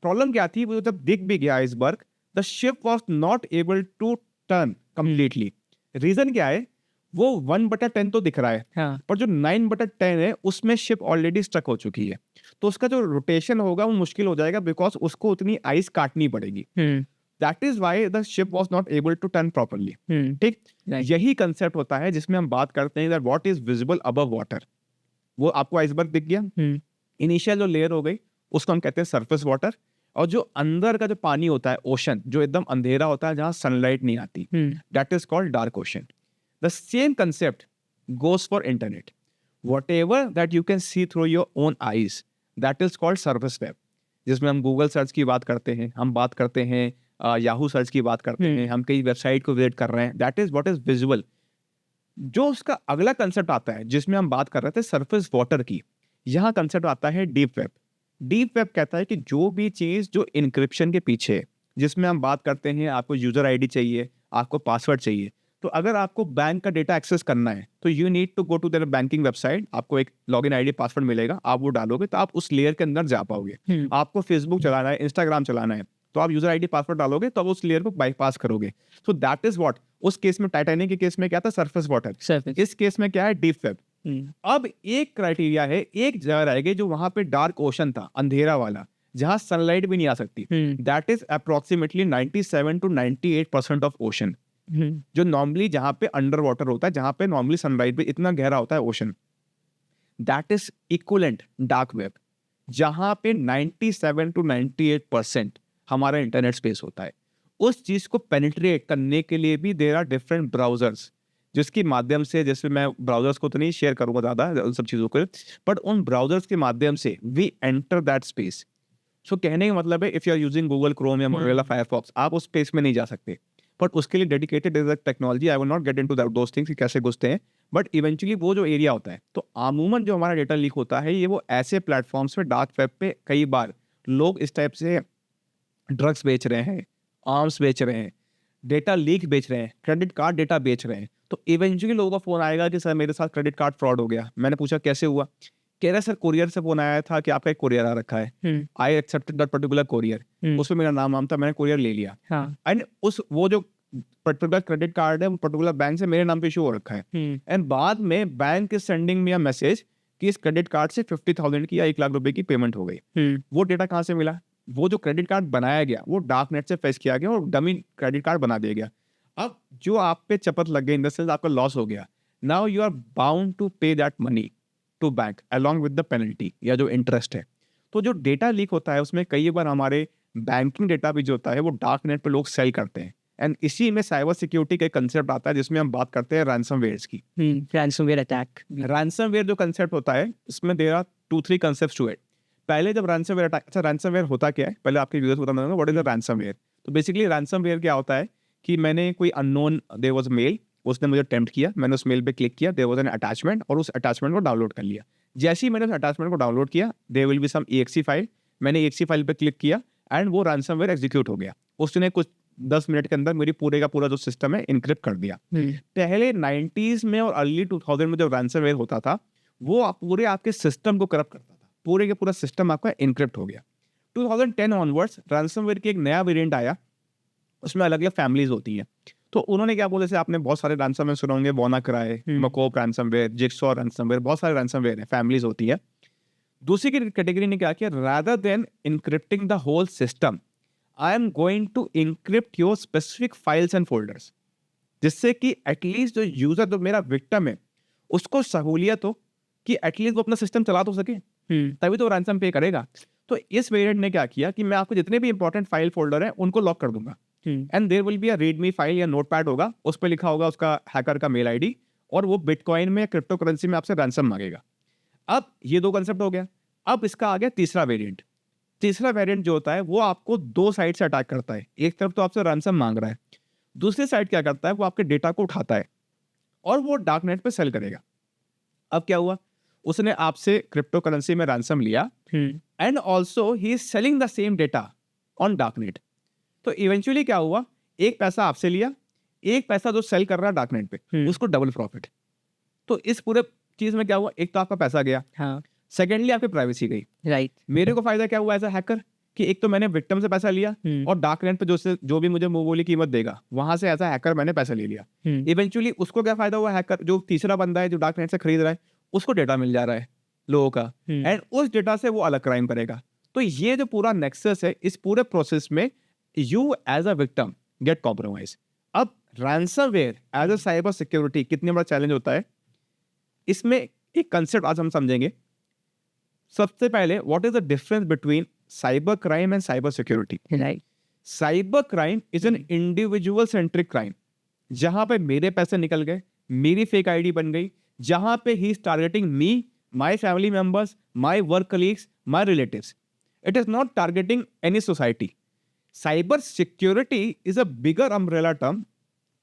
प्रॉब्लम क्या थी, वो जब दिख भी गया iceberg, the ship was not able to turn completely. Reason क्या है, वो 1/10 तो दिख रहा है, हाँ। पर जो 9/10 है उसमें शिप ऑलरेडी स्टक हो चुकी है। तो उसका जो रोटेशन होगा वो मुश्किल हो जाएगा, बिकॉज उसको उतनी आइस काटनी पड़ेगी। That is why the ship was not able to turn properly. ठीक, यही कंसेप्ट होता है जिसमें हम बात करते हैं that what is visible above water. वो आपको आइसबर्ग दिख गया, इनिशियल जो लेयर हो गई उसको हम कहते हैं सरफेस वाटर, और जो अंदर का जो पानी होता है, ओशन, जो एकदम अंधेरा होता है जहां सनलाइट नहीं आती, that is called dark ocean. The same concept goes for internet. whatever that you can see through your own eyes, that is called surface web, जिसमें हम गूगल सर्च की बात करते हैं, हम बात करते हैं याहू सर्च की बात करते हैं, हम कई वेबसाइट को विजिट कर रहे हैं, that is what is visual. जो उसका अगला कंसेप्ट आता है जिसमें हम बात कर रहे थे सरफेस वाटर की, यहाँ कंसेप्ट आता है डीप वेब। डीप वेब कहता है कि जो भी चीज जो इंक्रिप्शन के पीछे है, जिसमें हम बात करते हैं आपको यूजर आईडी चाहिए, आपको पासवर्ड चाहिए, तो अगर आपको बैंक का डेटा एक्सेस करना है तो you need to go to their banking website, आपको एक लॉगिन आईडी पासवर्ड मिलेगा, आप वो डालोगे तो आप उस लेयर के अंदर जा पाओगे। आपको फेसबुक चलाना है, इंस्टाग्राम चलाना है, तो आप यूजर आईडी पासवर्ड डालोगे तो आप उस लेयर को बाईपास करोगे। सो दैट इज व्हाट, उस केस में टाइटैनिक के केस में क्या था, सरफेस वाटर, इस केस में क्या है, डीप वेब। अब एक क्राइटेरिया है, एक जगह रहेगी जो वहां पे डार्क ओशन था, अंधेरा वाला, जहां सनलाइट भी नहीं आ सकती, that is approximately 97 to 98% of ocean, जो नॉर्मली जहां पे अंडर वाटर होता है, जहां पे नॉर्मली सनलाइट भी इतना गहरा होता है ocean, that is equivalent dark web, जहां पे 97 to 98% हमारा इंटरनेट स्पेस होता है। उस चीज को पेनिट्रेट करने के लिए भी देयर आर डिफरेंट ब्राउजर्स, जिसके माध्यम से, जैसे मैं ब्राउजर्स को तो नहीं शेयर करूंगा ज्यादा उन सब चीजों को, बट उन ब्राउजर्स के माध्यम से we enter that space. So कहने का मतलब है, if you are using Google Chrome या मोज़िला फायरफॉक्स, आप उस स्पेस में नहीं जा सकते, बट उसके लिए dedicated is a technology. I will not get into those things कि कैसे घुसते हैं, बट इवेंचुअली वो जो एरिया होता है, तो अमूमन जो हमारा डेटा लीक होता है, ये वो ऐसे प्लेटफॉर्म्स पे, डार्क वेब पे, कई बार लोग इस टाइप से ड्रग्स बेच रहे हैं, आर्म्स बेच रहे हैं, डेटा लीक बेच रहे हैं, क्रेडिट कार्ड डेटा बेच रहे हैं, तो इवेंचुअली लोगों का फ़ोन आएगा कि सर मेरे साथ क्रेडिट कार्ड फ्रॉड हो गया। मैंने पूछा कैसे हुआ? कह रहा है सर कुरियर से फ़ोन आया था कि आपका एक कुरियर आ रखा है। I accepted that particular courier. उसमें मेरा नाम वाम था, मैंने कुरियर ले लिया। हाँ। एंड वो जो पर्टिकुलर क्रेडिट कार्ड है वो पर्टिकुलर बैंक से मेरे नाम पे इशू हो रखा है। एंड बाद में bank is sending me a message कि इस क्रेडिट कार्ड से 50,000 की या 1 लाख रुपए की पेमेंट हो गई। वो डेटा कहाँ से मिला? वो जो क्रेडिट कार्ड बनाया गया वो डार्क नेट से फेच किया गया और डमी क्रेडिट कार्ड बना दिया गया। अब जो आप पे चपत लग गई, इन द सेंस आपका लॉस हो गया, now you are bound to pay that money to bank along with the penalty या जो इंटरेस्ट है। तो जो डेटा लीक होता है उसमें कई बार हमारे बैंकिंग डेटा भी जो होता है वो डार्क नेट पे लोग सेल करते हैं। एंड इसी में साइबर सिक्योरिटी का कंसेप्ट आता है जिसमें हम बात करते हैं रैंसमवेयर्स की। Ransomware attack. रैंसमवेयर जो कंसेप्ट होता है इसमें there are 2-3 concepts to it. पहले जब रैंसमवेयर अटैक, अच्छा रैंसमवेयर होता क्या है पहले आपके व्यूअर्स को बताना व्हाट इज द रैंसमवेयर। तो बेसिकली रैंसमवेयर क्या होता है कि मैंने कोई unknown, there was a mail, उसने मुझे टेम्प्ट किया, मैंने उस मेल पे क्लिक किया, देयर वाज एन अटैचमेंट और उस अटैचमेंट को डाउनलोड कर लिया। जैसे ही मैंने उस अटैचमेंट को डाउनलोड किया there will be some EXE file, मैंने EXE फाइल पे क्लिक किया एंड वो रैंसमवेयर एग्जीक्यूट हो गया। उसने कुछ 10 मिनट के अंदर मेरी पूरे का पूरा जो सिस्टम है इनक्रिप्ट कर दिया। पहले 90s में और अर्ली 2000 में जब रैंसमवेयर होता था वो पूरे आपके सिस्टम को करप्ट करता था, पूरे का पूरा सिस्टम आपका इनक्रिप्ट हो गया। 2010 ऑनवर्ड्स रैंसमवेयर की एक नया वेरिएंट आया, उसमें अलग अलग फैमिलीज होती हैं। तो उन्होंने क्या बोला, जैसे आपने बहुत सारे रैंसमवेयर सुने होंगे, WannaCry, मकोप रैंसमवेयर, जिगसॉ रैंसमवेयर, बहुत सारे रैंसमवेयर हैं, फैमिलीज होती है। दूसरी की कैटेगरी ने क्या किया, rather than encrypting the whole system I am going to encrypt your specific files and folders, जिससे कि एटलीस्ट जो यूजर, जो मेरा विक्टिम है, उसको सहूलियत हो कि एटलीस्ट वो अपना सिस्टम चला तो सके, तभी तो रैंसम पे करेगा। तो इस वेरिएंट ने क्या किया कि मैं आपको जितने भी इंपॉर्टेंट फाइल फोल्डर हैं उनको लॉक कर दूंगा and there will be a readme file या नोटपैड होगा, उस पर लिखा होगा उसका हैकर का मेल आईडी और वो बिटकॉइन में या क्रिप्टो करेंसी में आपसे रैंसम मांगेगा। अब ये 2 कंसेप्ट हो गया। अब इसका आ गया तीसरा वेरिएंट। तीसरा वेरिएंट जो होता है वो आपको 2 साइड से अटैक करता है। एक तरफ तो आपसे रैंसम मांग रहा है, दूसरी साइड क्या करता है, वो आपके डेटा को उठाता है और वो डार्क नेट पे सेल करेगा। अब क्या हुआ, उसने आपसे क्रिप्टो करेंसी में रैंसम लिया and also he is selling the same data on dark net. तो इवेंचुअली क्या हुआ, एक पैसा आपसे लिया, एक पैसा जो सेल कर रहा है डार्क नेट पे उसको डबल प्रॉफिट। तो इस पूरे चीज में क्या हुआ, एक तो आपका पैसा गया, हाँ, सेकेंडली आपकी प्राइवेसी गई। राइट। मेरे को फायदा क्या हुआ एज अ हैकर कि एक तो मैंने विक्टिम से पैसा लिया और डार्क नेट पे जो भी मुझे मुंह बोली कीमत देगा वहां से एज अ हैकर मैंने पैसा ले लिया। इवेंचुअली उसको क्या फायदा हुआ, हैकर जो तीसरा बंदा है जो डार्क नेट से खरीद रहा है उसको डेटा मिल जा रहा है लोगों का एंड उस डेटा से वो अलग क्राइम करेगा। तो ये जो पूरा नेक्सस है, इस पूरे प्रोसेस में you as a victim get compromise. अब ransomware as a cyber security कितने बड़ा चैलेंज होता है, इसमें एक कंसेप्ट आज हम समझेंगे। सबसे पहले what is the difference between cyber crime and cyber security. Right. Cyber crime is an individual centric crime, जहां पे मेरे पैसे निकल गए, मेरी फेक आईडी बन गई, जहां पे he is targeting me, my family members, my work colleagues, my relatives. It is not targeting any society. Cyber security is a bigger umbrella term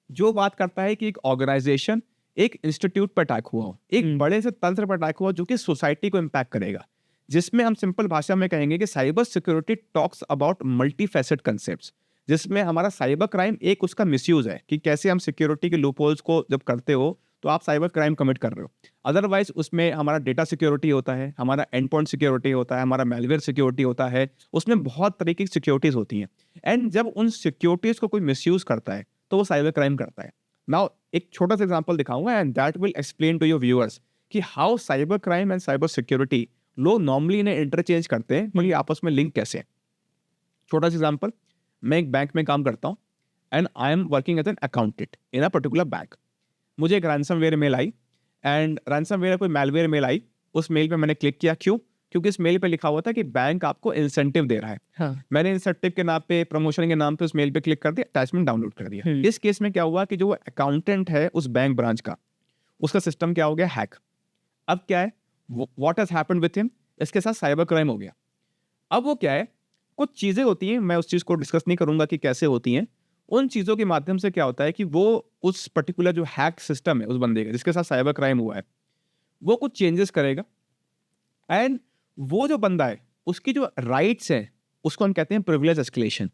जो बात करता है कि एक ऑर्गेनाइजेशन, एक इंस्टीट्यूट पर अटैक हुआ हो, एक बड़े से तंत्र पर अटैक हुआ जो कि सोसाइटी को इम्पैक्ट करेगा, जिसमें हम सिंपल भाषा में कहेंगे कि cyber security talks about multi facet concepts, जिसमें हमारा साइबर क्राइम एक उसका मिसयूज है कि कैसे हम सिक्योरिटी के लूपहोल्स को जब करते हो तो आप साइबर क्राइम कमिट कर रहे हो। अदरवाइज उसमें हमारा डेटा सिक्योरिटी होता है, हमारा एंड पॉइंट सिक्योरिटी होता है, हमारा मेलवेयर सिक्योरिटी होता है, उसमें बहुत तरीके की सिक्योरिटीज होती हैं एंड जब उन सिक्योरिटीज को कोई मिसयूज करता है तो वो साइबर क्राइम करता है। नाउ एक छोटा सा एग्जांपल दिखाऊंगा and that will explain to your viewers कि how cyber crime and cyber security लोग नॉर्मली इन्हें इंटरचेंज करते हैं, मगर आपस में लिंक कैसे है। छोटा सा एग्जांपल, मैं एक बैंक में काम करता हूँ and I am working as an accountant in a particular bank. मुझे एक रैंसमवेयर मेल आई एंड रैंसमवेयर कोई मैलवेयर मेल आई। उस मेल पे मैंने क्लिक किया, क्यों? क्योंकि इस मेल पे लिखा हुआ था कि बैंक आपको इंसेंटिव दे रहा है। हाँ। मैंने इंसेंटिव के नाम पे, प्रमोशन के नाम पे उस मेल पे क्लिक कर दिया, अटैचमेंट डाउनलोड कर दिया। इस केस में क्या हुआ कि जो अकाउंटेंट है उस बैंक ब्रांच का, उसका सिस्टम क्या हो गया, हैक। अब क्या है, what has happened with him, इसके साथ साइबर क्राइम हो गया। अब वो क्या है, कुछ चीजें होती हैं, मैं उस चीज को डिस्कस नहीं करूंगा कि कैसे होती हैं। उन चीजों के माध्यम से क्या होता है कि वो उस पर्टिकुलर जो हैक सिस्टम है उस बंदे का जिसके साथ साइबर क्राइम हुआ है, वो कुछ चेंजेस करेगा एंड वो जो बंदा है उसकी जो राइट्स हैं उसको हम कहते हैं प्रिविलेज एस्केलेशन।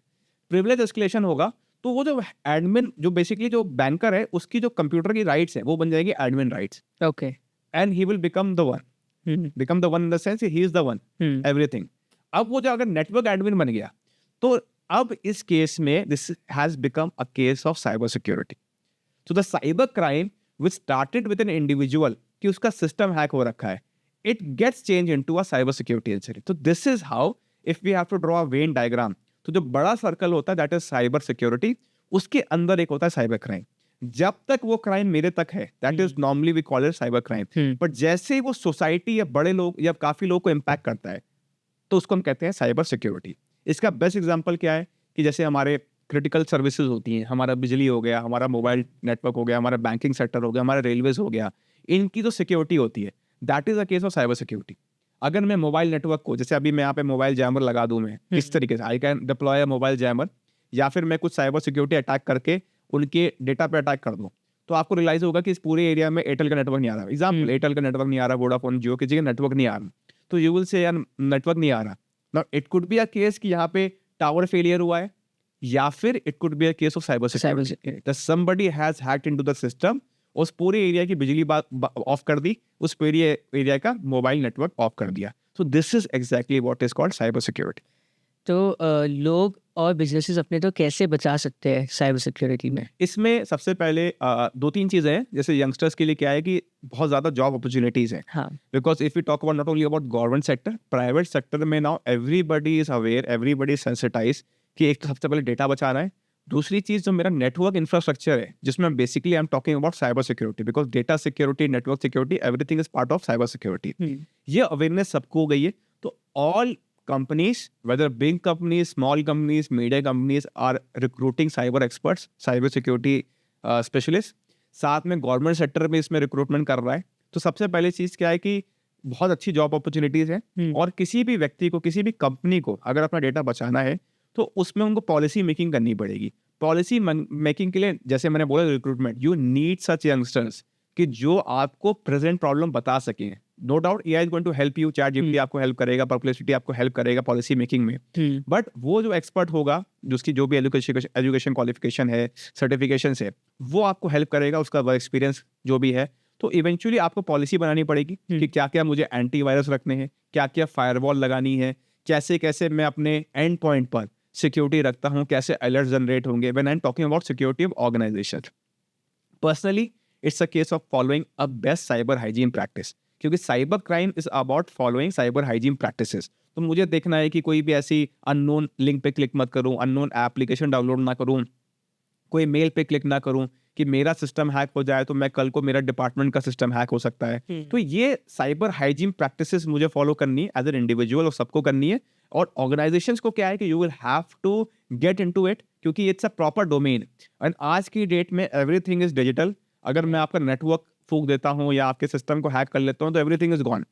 प्रिविलेज एस्केलेशन होगा तो वो जो एडमिन जो बेसिकली जो बैंकर है उसकी जो कंप्यूटर की राइट्स है वो बन जाएगी admin rights okay. And he will become the one in the sense he is the one everything. अब वो जो अगर नेटवर्क एडमिन बन गया तो अब इस केस में this has become a case of cyber security. तो the cyber crime which started with an individual कि उसका सिस्टम हैक हो रखा है, it gets change into a cyber security incident. तो this is how if we have to draw a venn diagram, तो जो बड़ा सर्कल होता है दैट इज साइबर सिक्योरिटी, उसके अंदर एक होता है साइबर क्राइम। जब तक वो क्राइम मेरे तक है that is normally we call it cyber crime, but जैसे ही वो सोसाइटी या बड़े लोग या काफी लोग को इम्पैक्ट करता है तो उसको हम कहते हैं साइबर सिक्योरिटी। इसका बेस्ट एग्जांपल क्या है कि जैसे हमारे क्रिटिकल सर्विसेज होती हैं, हमारा बिजली हो गया, हमारा मोबाइल नेटवर्क हो गया, हमारा बैंकिंग सेक्टर हो गया, हमारा रेलवेज हो गया, इनकी जो सिक्योरिटी होती है that is a case of cyber security. अगर मैं मोबाइल नेटवर्क को, जैसे अभी मैं यहाँ पे मोबाइल जैमर लगा दूं, मैं किस तरीके से I can deploy a mobile jammer, या फिर मैं कुछ साइबर सिक्योरिटी अटैक करके उनके डेटा पे अटैक कर दूं, तो आपको रियलाइज होगा कि इस पूरे एरिया में एयरटेल का नेटवर्क नहीं आ रहा। एग्जाम्पल, एयरटेल का नेटवर्क नहीं आ रहा, वोडाफोन जियो किसी का नेटवर्क नहीं आ रहा, तो यू विल से यार नेटवर्क नहीं आ रहा। Now it could be a case कि यहाँ पे टावर फेलियर हुआ है, या फिर it could be a case of cyber security that somebody has hacked into the system, उस पूरे एरिया की बिजली ऑफ कर दी, उस पूरे एरिया का मोबाइल नेटवर्क ऑफ कर दिया। सो this is exactly what is called cyber security. तो लोग और बिजनेसेस अपने तो कैसे बचा सकते हैं साइबर सिक्योरिटी में? इसमें सबसे पहले दो तीन चीजें हैं। जैसे यंगस्टर्स के लिए क्या है कि बहुत ज्यादा जॉब अपॉर्चुनिटीज हैं, हाँ। Because if you talk about not only about government sector, private sector में now everybody is aware, everybody is sensitize कि एक तो सबसे पहले डेटा बचाना है। दूसरी चीज जो मेरा नेटवर्क इंफ्रास्ट्रक्चर है, जिसमें basically I am talking about cyber security, because data security, network security, everything is part of cyber security. ये अवेयरनेस सबको हो गई है, तो all companies, whether big companies, small companies, media companies are recruiting cyber experts, cyber security specialists. साथ में गवर्नमेंट सेक्टर में इसमें रिक्रूटमेंट कर रहा है। तो सबसे पहली चीज क्या है कि बहुत अच्छी जॉब अपॉर्चुनिटीज हैं, और किसी भी व्यक्ति को, किसी भी कंपनी को अगर अपना डेटा बचाना है तो उसमें उनको पॉलिसी मेकिंग करनी पड़ेगी। पॉलिसी मेकिंग के लिए, जैसे मैंने बोला, recruitment, you need such youngsters कि जो आपको प्रेजेंट प्रॉब्लम बता सकें। No doubt AI is going to help you, chat GPT आपको हेल्प करेगा, परप्लेक्सिटी आपको हेल्प करेगा पॉलिसी मेकिंग में, बट वो जो एक्सपर्ट होगा, जिसकी जो भी एजुकेशन क्वालिफिकेशन है, सर्टिफिकेशन है, वो आपको हेल्प करेगा, उसका वर्क एक्सपीरियंस जो भी है। तो इवेंचुअली आपको पॉलिसी बनानी पड़ेगी कि क्या क्या मुझे एंटीवायरस रखने हैं, क्या क्या फायरवॉल लगानी है, कैसे कैसे मैं अपने एंड पॉइंट पर सिक्योरिटी रखता हूँ, कैसे अलर्ट जनरेट होंगे। When I am talking about security of organisation, personally it's a case of following a best cyber hygiene practice, क्योंकि cyber crime is about following cyber hygiene practices. तो मुझे देखना है कि कोई भी ऐसी अननोन लिंक पे क्लिक मत करूं, अननोन एप्लीकेशन डाउनलोड ना करूं, कोई मेल पे क्लिक ना करूं कि मेरा सिस्टम हैक हो जाए तो मैं कल को मेरा डिपार्टमेंट का सिस्टम हैक हो सकता है। तो ये साइबर हाइजीन प्रैक्टिसेस मुझे फॉलो करनी है एज एन इंडिविजुअल, और सबको करनी है। और ऑर्गेनाइजेशंस को क्या है कि you will have to get into it, क्योंकि it's a proper domain, and आज की डेट में एवरीथिंग इज डिजिटल। अगर मैं आपका नेटवर्क फूक देता हूं या आपके सिस्टम को हैक कर लेता हूं तो एवरीथिंग इज गॉन।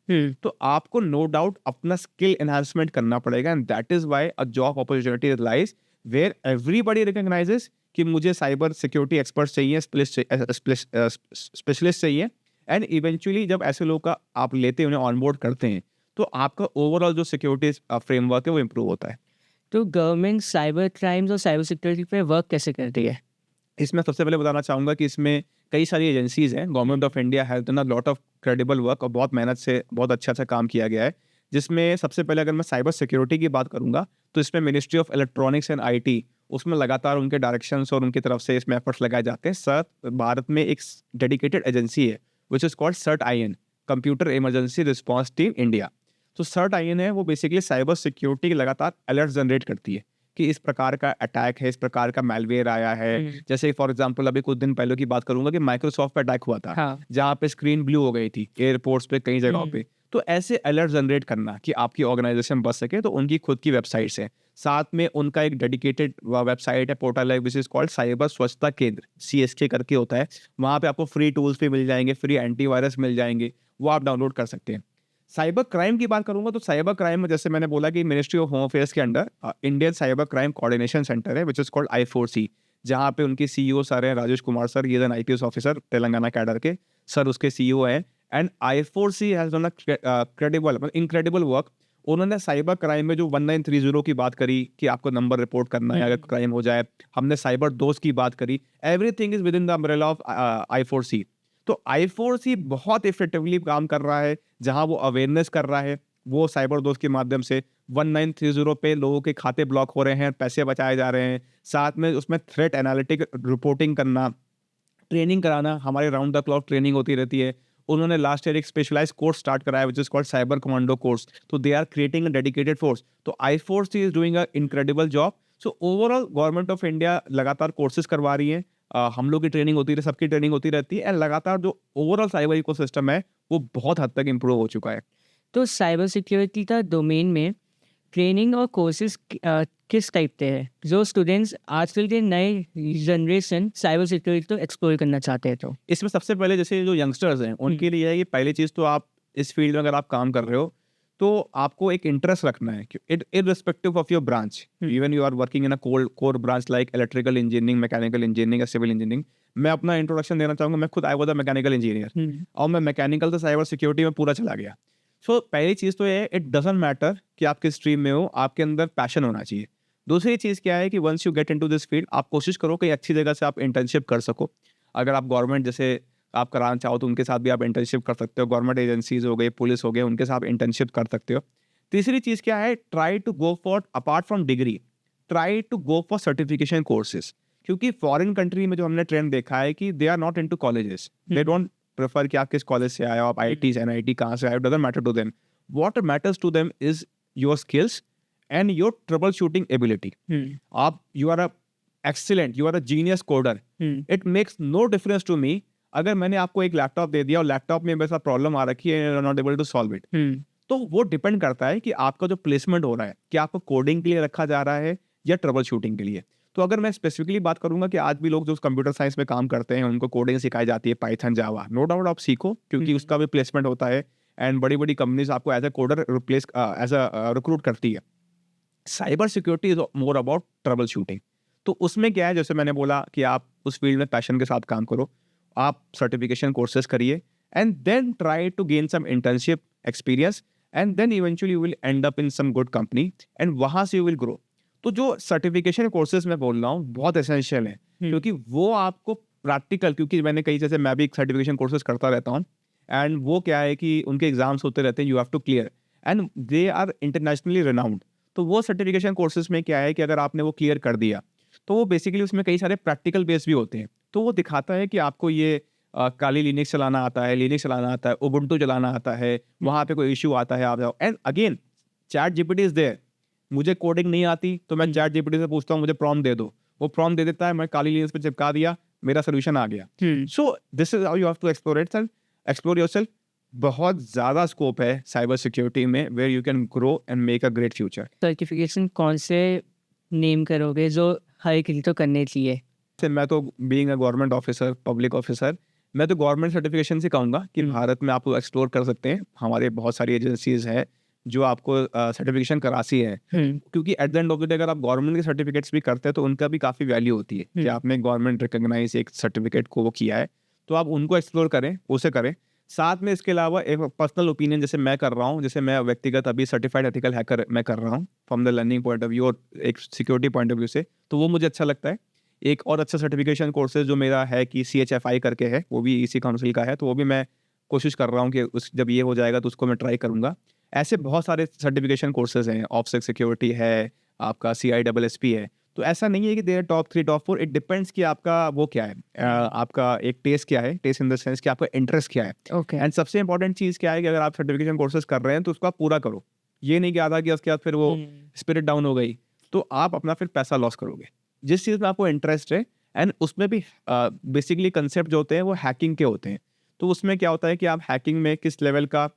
तो आपको नो डाउट अपना स्किल एनहांसमेंट करना पड़ेगा, and that is why a job opportunity lies where everybody recognizes कि मुझे साइबर सिक्योरिटी एक्सपर्ट चाहिए, स्पेशलिस्ट चाहिए। एंड इवेंचुअली जब ऐसे लोग का आप लेते हैं, उन्हें ऑनबोर्ड करते हैं, तो आपका ओवरऑल जो सिक्योरिटी फ्रेमवर्क है वो इम्प्रूव होता है। तो गवर्नमेंट साइबर क्राइम्स और साइबर सिक्योरिटी पे वर्क कैसे करती है? इसमें सबसे पहले बताना चाहूँगा कि इसमें कई सारी एजेंसीज हैं। Government of India has done a lot of credible work, और बहुत मेहनत से बहुत अच्छा काम किया गया है। जिसमें सबसे पहले अगर मैं साइबर सिक्योरिटी की बात करूँगा तो इसमें ministry of electronics and IT, उसमें लगातार उनके डायरेक्शंस और उनकी तरफ से इसमें एफर्ट्स लगाए जाते हैं। सर भारत में एक डेडिकेटेड एजेंसी है विच is called CERT-IN, computer emergency response team India. तो CERT-IN है, वो बेसिकली साइबर सिक्योरिटी लगातार अलर्ट जनरेट करती है कि इस प्रकार का अटैक है, इस प्रकार का मैलवेयर आया है। जैसे फॉर एग्जांपल अभी कुछ दिन पहले की बात करूंगा कि माइक्रोसॉफ्ट पे अटैक हुआ था, हाँ। जहाँ पे स्क्रीन ब्लू हो गई थी एयरपोर्ट्स पे, कई जगहों पे। तो ऐसे अलर्ट जनरेट करना कि आपकी ऑर्गेनाइजेशन बच सके, तो उनकी खुद की वेबसाइट्स है, साथ में उनका एक डेडिकेटेड वेबसाइट है, पोर्टल है, विच इज कॉल्ड साइबर स्वच्छता केंद्र, CSK करके होता है। वहाँ पे आपको फ्री टूल्स भी मिल जाएंगे, फ्री एंटीवायरस मिल जाएंगे, वो आप डाउनलोड कर सकते हैं। साइबर क्राइम की बात करूंगा तो साइबर क्राइम में जैसे मैंने बोला कि मिनिस्ट्री ऑफ होम अफेयर्स के under Indian cyber crime coordination centre है विच इज कॉल्ड I4C, जहाँ पे उनके CEO सर हैं राजेश कुमार सर, ये IPS ऑफिसर तेलंगाना कैडर के सर उसके CEO हैं। And I4C has done a credible incredible work. उन्होंने साइबर क्राइम में जो 1930 की बात करी कि आपको नंबर रिपोर्ट करना है अगर क्राइम हो जाए, हमने साइबर दोस्त की बात करी, everything is with in the umbrella of I4C। तो I4C बहुत इफेक्टिवली काम कर रहा है, जहां वो अवेयरनेस कर रहा है, वो साइबर दोस्त के माध्यम से 1930 पे लोगों के खाते ब्लॉक हो रहे हैं, पैसे बचाए जा रहे हैं, साथ में उसमें थ्रेट एनालिटिक रिपोर्टिंग करना, ट्रेनिंग कराना, हमारे राउंड द क्लॉक ट्रेनिंग होती रहती है। उन्होंने लास्ट ईयर एक स्पेशलाइज्ड कोर्स स्टार्ट कराया which is called cyber commando course. तो they are creating a dedicated force. तो I4C is doing a incredible job. So overall government of India लगातार कोर्सेज करवा रही है, हम लोग की ट्रेनिंग होती है, सबकी ट्रेनिंग होती रहती है, एंड लगातार जो ओवरऑल साइबर इकोसिस्टम है वो बहुत हद तक इम्प्रूव हो चुका है। तो साइबर सिक्योरिटी का डोमेन में ट्रेनिंग और कोर्सेज किस टाइप के हैं जो स्टूडेंट्स आजकल के नए जनरेशन साइबर सिक्योरिटी तो एक्सप्लोर करना चाहते हैं? तो इसमें सबसे पहले जैसे जो यंगस्टर्स हैं उनके लिए है कि पहली चीज़ तो आप इस फील्ड में अगर आप काम कर रहे हो तो आपको एक इंटरेस्ट रखना है, it irrespective of your branch, even you are working in a core branch like electrical engineering, mechanical engineering या सिविल इंजीनियरिंग। मैं अपना इंट्रोडक्शन देना चाहूँगा, मैं खुद I was a mechanical engineer और मैं मैकेनिकल से साइबर सिक्योरिटी में पूरा चला गया। सो पहली चीज़ तो ये है, इट डजंट मैटर कि आप किस स्ट्रीम में हो, आपके अंदर पैशन होना चाहिए। दूसरी चीज़ क्या है कि once you get into this field, आप कोशिश करो कि अच्छी जगह से आप इंटर्नशिप कर सको। अगर आप गवर्नमेंट जैसे आप कराना चाहो तो उनके साथ भी आप इंटर्नशिप कर सकते हो, गवर्नमेंट एजेंसीज हो गई, पुलिस हो गए, उनके साथ इंटर्नशिप कर सकते हो। तीसरी चीज़ क्या है, try to go for apart from degree, try to go for certification courses. क्योंकि फॉरेन कंट्री में जो हमने ट्रेंड देखा है कि they are not into colleges, they don't prefer कि आप किस कॉलेज से आए हो, आप IIT NIT कहाँ से आए हो, doesn't matter to them. What matters to them is your skills and your troubleshooting ability. You are a excellent, you are a genius coder. It makes no difference to me अगर मैंने आपको एक लैपटॉप दे दिया और लैपटॉप में मेरे साथ प्रॉब्लम आ रखी है, you are not able to solve it, तो वो डिपेंड करता है कि आपका जो प्लेसमेंट हो रहा है कि आपको कोडिंग के लिए रखा जा रहा है या ट्रबल शूटिंग के लिए। तो अगर मैं स्पेसिफिकली बात करूंगा कि आज भी लोग जो कंप्यूटर साइंस में काम करते हैं उनको कोडिंग सिखाई जाती है, पाइथन, जावा, नो डाउट आप सीखो क्योंकि उसका भी प्लेसमेंट होता है एंड बड़ी बड़ी कंपनीज आपको as a coder replace as a recruit करती है। Cyber security is more about troubleshooting. तो उसमें क्या है, जैसे मैंने बोला कि आप उस फील्ड में पैशन के साथ काम करो, आप सर्टिफिकेशन कोर्सेज करिए and then try to gain some internship experience and then eventually you will end up in some good company and वहाँ से यू विल ग्रो। तो जो सर्टिफिकेशन कोर्सेज मैं बोल रहा हूँ बहुत एसेंशियल है क्योंकि वो आपको प्रैक्टिकल, क्योंकि मैंने कई जैसे मैं भी सर्टिफिकेशन कोर्सेज करता रहता हूँ एंड वो क्या है कि उनके एग्जाम्स होते रहते हैं, you have to clear and they are internationally renowned. तो वो सर्टिफिकेशन कोर्सेज में क्या है कि अगर आपने वो क्लियर कर दिया तो वो बेसिकली उसमें कई सारे प्रैक्टिकल बेस भी होते हैं। तो वो दिखाता है कि आपको ये काली लिनक्स चलाना आता है, लिनक्स चलाना आता है, उबुंटू चलाना आता है, वहाँ पे कोई इशू आता है आप जाओ। And again chat GPT is there, मुझे कोडिंग नहीं आती तो मैं चैट जीपीटी से पूछता हूँ मुझे प्रॉम्प्ट दे दो, वो प्रॉम्प्ट दे देता है, मैं काली लिनक्स पे चिपका दिया, मेरा सोल्यूशन आ गया। So this is how you have to explore yourself. बहुत ज़्यादा स्कोप है साइबर सिक्योरिटी में where you can grow and make a great future. Certification कौन से नेम करोगे जो हर किसी को करने चाहिए? मैं तो being a government officer, public officer, मैं तो गवर्नमेंट सर्टिफिकेशन से कहूँगा कि भारत में आप एक्सप्लोर कर सकते हैं। हमारे बहुत सारी एजेंसीज हैं जो आपको सर्टिफिकेशन कराती है क्योंकि eight the end of the day अगर आप गवर्नमेंट के सर्टिफिकेट्स भी करते हैं तो उनका भी काफ़ी वैल्यू होती है कि आपने गवर्नमेंट रिकॉग्नाइज एक सर्टिफिकेट को वो किया है, तो आप उनको एक्सप्लोर करें, उसे करें। साथ में इसके अलावा एक पर्सनल ओपिनियन जैसे मैं कर रहा हूँ, जैसे मैं व्यक्तिगत अभी सर्टिफाइड एथिकल हैकर मैं कर रहा हूँ from the learning point of view और एक सिक्योरिटी पॉइंट ऑफ व्यू से, तो वो मुझे अच्छा लगता है। एक और अच्छा सर्टिफिकेशन कोर्सेज जो मेरा है कि CHFI करके है, वो भी इसी काउंसिल का है, तो वो भी मैं कोशिश कर रहा हूँ कि उस जब ये हो जाएगा तो उसको मैं ट्राई करूँगा। ऐसे बहुत सारे सर्टिफिकेशन कोर्सेज हैं, ऑफसेक सिक्योरिटी है, आपका CISSP है। तो ऐसा नहीं है कि there top 3 top 4, it depends कि आपका वो क्या है, आपका एक टेस्ट क्या है, टेस्ट इन द सेंस कि आपका इंटरेस्ट क्या है। ओके। एंड सबसे इंपॉर्टेंट चीज़ क्या है कि अगर आप सर्टिफिकेशन कोर्सेज कर रहे हैं तो उसको आप पूरा करो। ये नहीं कि आधा किया उसके बाद फिर वो स्पिरिट डाउन हो गई तो आप अपना फिर पैसा लॉस करोगे। जिस चीज़ में आपको इंटरेस्ट है, एंड उसमें भी बेसिकली कंसेप्ट जो होते हैं वो हैकिंग के होते हैं, तो उसमें क्या होता है कि आप हैकिंग में किस लेवल का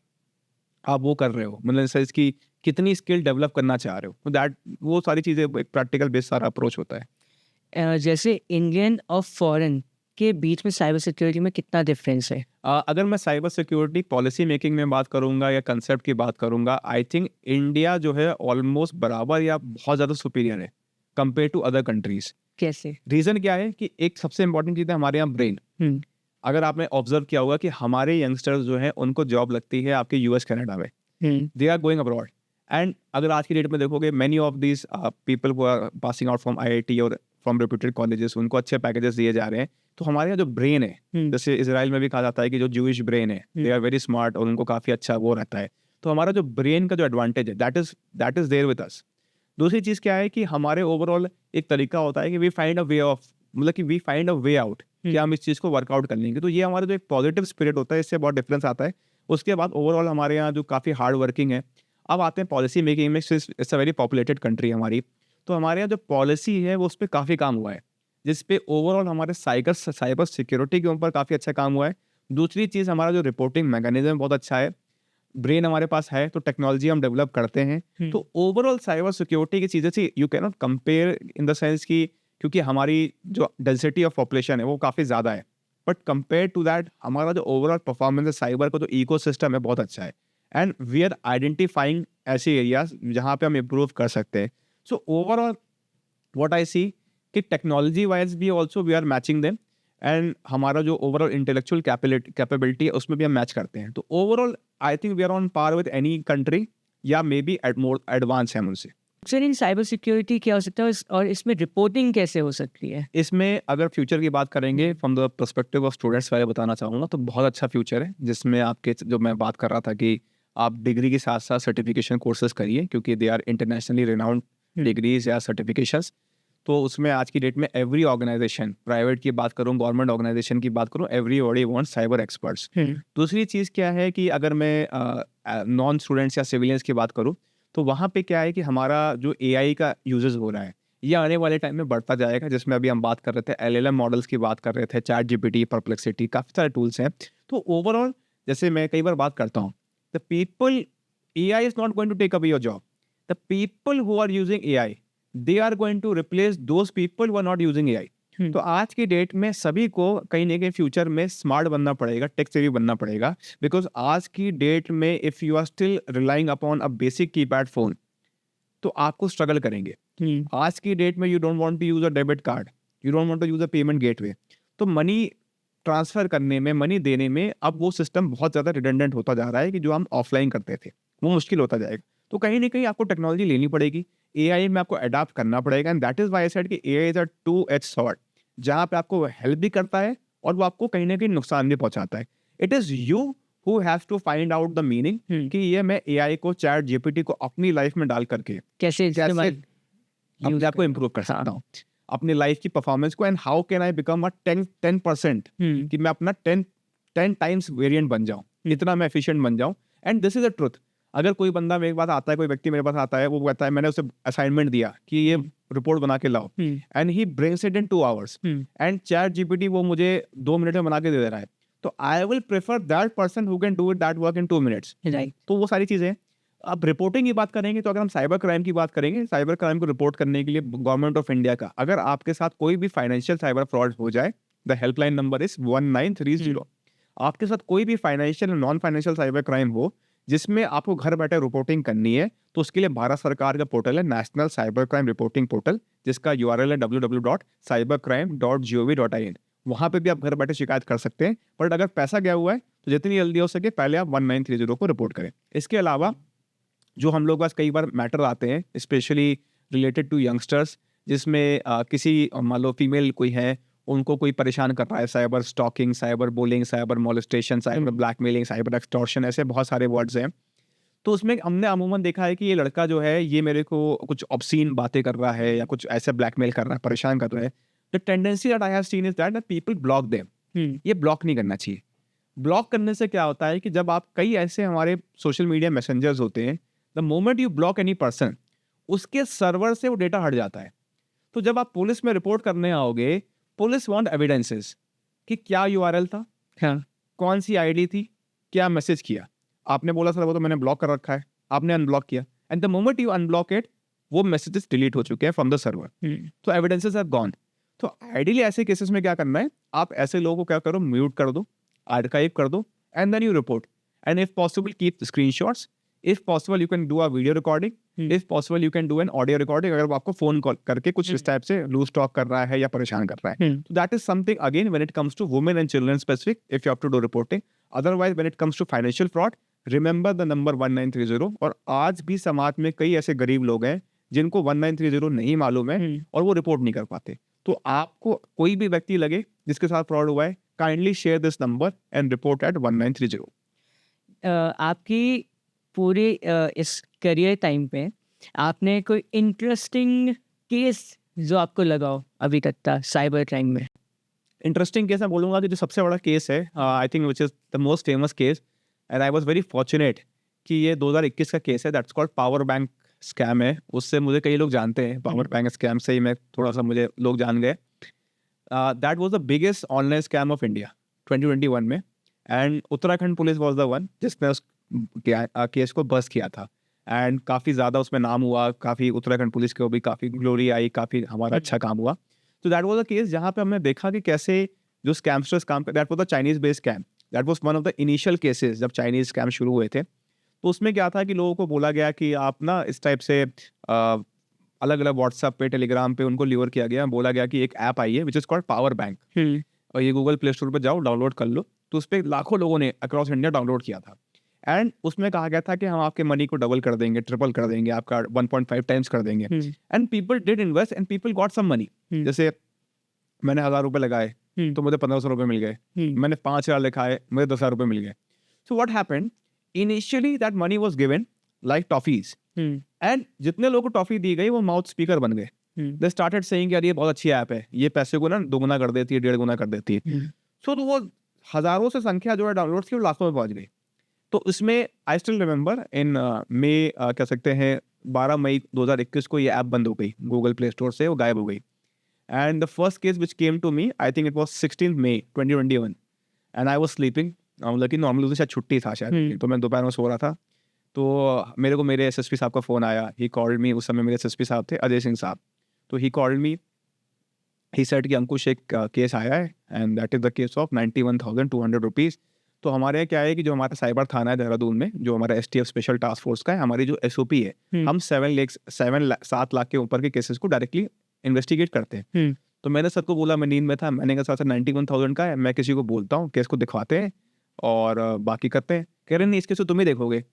आप वो कर रहे हो, मतलब सेंस की कितनी स्किल डेवलप करना चाह रहे हो, तो दैट वो सारी चीज़ें एक प्रैक्टिकल बेस सारा अप्रोच होता है। जैसे इंडियन और फॉरेन के बीच में साइबर सिक्योरिटी में कितना डिफरेंस है? अगर मैं साइबर सिक्योरिटी पॉलिसी मेकिंग में बात करूंगा या कंसेप्ट की बात करूंगा, आई थिंक इंडिया जो है ऑलमोस्ट बराबर या बहुत ज़्यादा सुपीरियर है कंपेयर टू अदर कंट्रीज। कैसे? रीज़न क्या है कि एक सबसे इंपॉर्टेंट चीज़ है हमारे यहाँ ब्रेन। अगर आपने ऑब्जर्व किया होगा कि हमारे यंगस्टर्स जो हैं उनको जॉब लगती है आपके US कनाडा में, they are going abroad and अगर आज की डेट में देखोगे many of this people who are passing out from IIT और फ्रॉम रेप्यूटेड कॉलेजेस, उनको अच्छे पैकेजेस दिए जा रहे हैं। तो हमारे यहाँ जो ब्रेन है, जैसे इजराइल में भी कहा जाता है कि जो जूइश ब्रेन है दे आर वेरी स्मार्ट और उनको काफ़ी अच्छा वो रहता है। तो हमारा जो ब्रेन का जो एडवांटेज है that is there with us. दूसरी चीज़ क्या है कि हमारे ओवरऑल एक तरीका होता है कि we find a way of, मतलब कि we find a way out कि हम इस चीज़ को वर्कआउट कर लेंगे। तो ये हमारा जो एक पॉजिटिव स्पिरिट होता है, इससे बहुत डिफरेंस आता है। उसके बाद ओवरऑल हमारे यहाँ जो काफ़ी हार्ड वर्किंग है। अब आते हैं पॉलिसी मेकिंग में। It's a very populated country हमारी, तो हमारे यहाँ जो पॉलिसी है वो उस पर काफ़ी काम हुआ है, जिस पे ओवरऑल हमारे साइबर सिक्योरिटी के ऊपर काफ़ी अच्छा काम हुआ है। दूसरी चीज़, हमारा जो रिपोर्टिंग मैकेनिज्म बहुत अच्छा है। ब्रेन हमारे पास है तो टेक्नोलॉजी हम डेवलप करते हैं। तो ओवरऑल साइबर सिक्योरिटी की चीज़ें से you can not compare in the sense कि क्योंकि हमारी जो डेंसिटी ऑफ पॉपुलेशन है वो काफ़ी ज़्यादा है, बट कंपेयर टू दैट हमारा जो ओवरऑल परफॉर्मेंस है साइबर का जो इकोसिस्टम है बहुत अच्छा है। एंड वी आर आइडेंटिफाइंग ऐसे एरियाज जहाँ पे हम इम्प्रूव कर सकते हैं। So overall what I see कि टेक्नोलॉजी वाइज भी also we are matching them, and हमारा जो ओवरऑल इंटेलेक्चुअल कैपेबिलिटी है उसमें भी हम मैच करते हैं। तो overall I think we are on par with any country, या मे बी मोर एडवांस है उनसे। सर इन साइबर सिक्योरिटी क्या हो सकता है और इसमें रिपोर्टिंग कैसे हो सकती है? इसमें अगर फ्यूचर की बात करेंगे from the perspective of students वाले बताना चाहूँगा तो बहुत अच्छा फ्यूचर है, जिसमें आपके जो मैं बात कर रहा था कि आप डिग्री के साथ साथ सर्टिफिकेशन कोर्सेज करिए, क्योंकि they are internationally renowned degrees या सर्टिफिकेशंस। तो उसमें आज की डेट में एवरी ऑर्गेनाइजेशन, प्राइवेट की बात करूँ, गवर्नमेंट ऑर्गेनाइजेशन की बात करूँ, एवरीबॉडी वांट्स साइबर एक्सपर्ट्स। दूसरी चीज़ क्या है कि अगर मैं नॉन स्टूडेंट्स या सिविलियंस की बात करूँ, तो वहाँ पे क्या है कि हमारा जो एआई का यूजेस हो रहा है ये आने वाले टाइम में बढ़ता जाएगा, जिसमें अभी हम बात कर रहे थे एलएलएम मॉडल्स की बात कर रहे थे, चैट जीपीटी, परप्लेक्सिटी, काफ़ी सारे टूल्स हैं। तो ओवरऑल जैसे मैं कई बार बात करता हूँ, the people, AI is not going to take away your job. The people who are using AI they are going to replace those people who are not using AI. तो आज की डेट में सभी को कहीं ना कहीं फ्यूचर में स्मार्ट बनना पड़ेगा, टेक सेवी बनना पड़ेगा, बिकॉज आज की डेट में if you are still relying upon a basic keypad phone तो आपको स्ट्रगल करेंगे। आज की डेट में you don't want to use a debit card, you don't want to use a payment gateway. तो मनी ट्रांसफर करने में, मनी देने में अब वो सिस्टम बहुत ज़्यादा रिडंडेंट होता जा रहा है कि जो हम ऑफलाइन करते थे वो मुश्किल होता जाएगा। तो कहीं ना कहीं आपको टेक्नोलॉजी लेनी पड़ेगी, एआई में आपको अडाप्ट करना पड़ेगा, and that is why I said कि AI is a two edge sword, जहाँ पे आपको हेल्प भी करता है और वो आपको कहीं ना कहीं नुकसान भी पहुंचाता है। It is you who have to find out the meaning कि ये मैं एआई को, चैट जीपीटी को अपनी लाइफ में डाल करके कैसे अपने आप को इम्प्रूव कर सकता हूँ, अपनी लाइफ की परफॉर्मेंस को, and how can I become a 10% कि मैं अपना 10 टाइम्स वेरिएंट बन जाऊँ, इतना मैं एफिशिएंट बन जाऊँ। And this is the truth. अगर कोई बंदा मेरे पास आता है, कोई व्यक्ति मेरे पास आता है, वो कहता है, मैंने उसे असाइनमेंट दिया कि ये रिपोर्ट बना के लाओ, and he brings it in 2 hours, and chat GPT वो मुझे 2 मिनट में बना के दे रहा है, तो I will prefer that person who can do it that work in 2 minutes। Right. तो वो सारी चीज़ें। अब रिपोर्टिंग की बात करेंगे तो अगर हम साइबर क्राइम की बात करेंगे, साइबर क्राइम को रिपोर्ट करने के लिए गवर्नमेंट ऑफ इंडिया का, अगर आपके साथ कोई भी फाइनेंशियल साइबर फ्रॉड हो जाए, द हेल्पलाइन नंबर इज 1930। आपके साथ कोई भी financial, non financial cyber crime हो जिसमें आपको घर बैठे रिपोर्टिंग करनी है, तो उसके लिए भारत सरकार का पोर्टल है national cyber crime reporting portal, जिसका URL है www.cybercrime.gov.in। वहाँ पे भी आप घर बैठे शिकायत कर सकते हैं, बट अगर पैसा गया हुआ है तो जितनी जल्दी हो सके पहले आप 1930 को रिपोर्ट करें। इसके अलावा जो हम लोग पास कई बार मैटर आते हैं, स्पेशली रिलेटेड टू यंगस्टर्स, जिसमें किसी मान लो फीमेल कोई है, उनको कोई परेशान कर रहा है, cyber stalking, cyber bullying, cyber molestation, cyber blackmailing, cyber extortion, ऐसे बहुत सारे वर्ड्स हैं। तो उसमें हमने अमूमन देखा है कि ये लड़का जो है ये मेरे को कुछ ऑब्सीन बातें कर रहा है या कुछ ऐसे ब्लैकमेल कर रहा है, परेशान कर रहा है। The tendency that I have seen is that people block them. ये ब्लॉक नहीं करना चाहिए। ब्लॉक करने से क्या होता है कि जब आप, कई ऐसे हमारे सोशल मीडिया मैसेंजर्स होते हैं, the moment you block any person, उसके सर्वर से वो डेटा हट जाता है। तो जब आप पुलिस में रिपोर्ट करने आओगे, पुलिस वांट एविडेंसेस कि क्या URL था, कौन सी आईडी थी, क्या मैसेज किया। आपने बोला सर वो तो मैंने ब्लॉक कर रखा है, आपने अनब्लॉक किया, and the moment you unblock it, वो मैसेजेस डिलीट हो चुके हैं फ्रॉम द सर्वर, तो एविडेंसेस आर गॉन। तो आइडियली ऐसे केसेस में क्या करना है, आप ऐसे लोगों को क्या करो, म्यूट कर दो, आर्काइव कर दो, and then you report, and if possible keep screenshots, if possible you can do a video recording, if possible you can do an audio recording, अगर वो आपको फोन कॉल करके कुछ इस टाइप से लूज टॉक कर रहा है या परेशान कर रहा है। तो that is something again when it comes to women and children specific, if you have to do reporting. Otherwise when it comes to financial fraud, remember the number 1930। और आज भी समाज में कई ऐसे गरीब लोग हैं जिनको 1930 नहीं मालूम है और वो रिपोर्ट नहीं कर पाते। तो आपको कोई भी व्यक्ति लगे जिसके साथ फ्रॉड हुआ है, kindly share this number and report eight 1930। आपकी पूरी इस करियर टाइम पे आपने कोई इंटरेस्टिंग केस जो आपको लगा हो अभी तक था साइबर क्राइम में? इंटरेस्टिंग केस मैं बोलूँगा कि जो सबसे बड़ा केस है, I think which is the most famous case, and I was very fortunate कि ये 2021 का केस है। That's called power bank scam है। उससे मुझे कई लोग जानते हैं, पावर बैंक स्कैम से ही मैं थोड़ा सा मुझे लोग जान गए। That was the biggest online scam of India 2021 में, and Uttarakhand police was the one जिसने उस केस को बस्ट किया था। एंड काफ़ी ज़्यादा उसमें नाम हुआ, काफ़ी उत्तराखंड पुलिस को भी काफ़ी ग्लोरी आई, काफ़ी हमारा अच्छा काम हुआ। तो दैट वाज अ केस जहाँ पे हमने देखा कि कैसे जो स्कैमस्टर्स काम कर, that was the Chinese based scam. That was one of the initial cases जब चाइनीज स्कैम शुरू हुए थे। तो उसमें क्या था कि लोगों को बोला गया कि आप ना इस टाइप से अलग अलग व्हाट्सएप पे, टेलीग्राम पे उनको लीवर किया गया, बोला गया कि एक ऐप आई है which is called power bank, और ये गूगल प्ले स्टोर पर जाओ, डाउनलोड कर लो। तो उस पर लाखों लोगों ने अक्रॉस इंडिया डाउनलोड किया था। एंड उसमें कहा गया था कि हम आपके मनी को डबल कर देंगे, ट्रिपल कर देंगे, आपका 1.5 टाइम्स कर देंगे। And people did invest and people got some money. जैसे मैंने 1000 रुपये लगाए तो मुझे 1500 रुपये मिल गए, मैंने 5000 लिखाए, मुझे 10,000 रुपये मिल गए। So what happened, initially that money was given like toffees, and जितने लोगों को टॉफी दी गई वो माउथ स्पीकर बन गए। दे स्टार्टेड सेइंग यार ये बहुत अच्छी ऐप है, ये पैसे को ना 2 गुना कर देती है, 1.5 गुना कर देती है। सो तो वो हजारों से संख्या जो है डाउनलोड की वो लाखों में पहुंच गई। तो इसमें आई स्टिल रिमेंबर इन मई, कह सकते हैं 12 मई 2021 को ये ऐप बंद हो गई गूगल प्ले स्टोर से, वो गायब हो गई। And the first case which came to me, I think it was 16 May 2021, and I was sleeping. मतलब कि नॉर्मली उस दिन शायद छुट्टी था शायद, तो मैं दोपहर में सो रहा था। तो मेरे को मेरे एसएसपी साहब का फ़ोन आया। ही कॉल्ड मी, उस समय मेरे एसएसपी साहब थे अजय सिंह साहब। तो he called me, he said कि अंकुश एक केस आया है and that is the case of 91,200 rupees. तो हमारे यहाँ क्या है कि जो हमारा साइबर थाना है देहरादून में, जो हमारा एसटीएफ स्पेशल टास्क फोर्स का है, हमारी जो एसओपी है, हम 7 लाख के ऊपर के केसेस को डायरेक्टली इन्वेस्टिगेट करते हैं। तो मैंने सबको बोला, मैं नींद में था, मैंने कहा सर 91,000 का है, मैं किसी को बोलता हूँ, केस को दिखवाते हैं और बाकी करते हैं। कह रहे नहीं, इस केस को तुम ही देखोगे।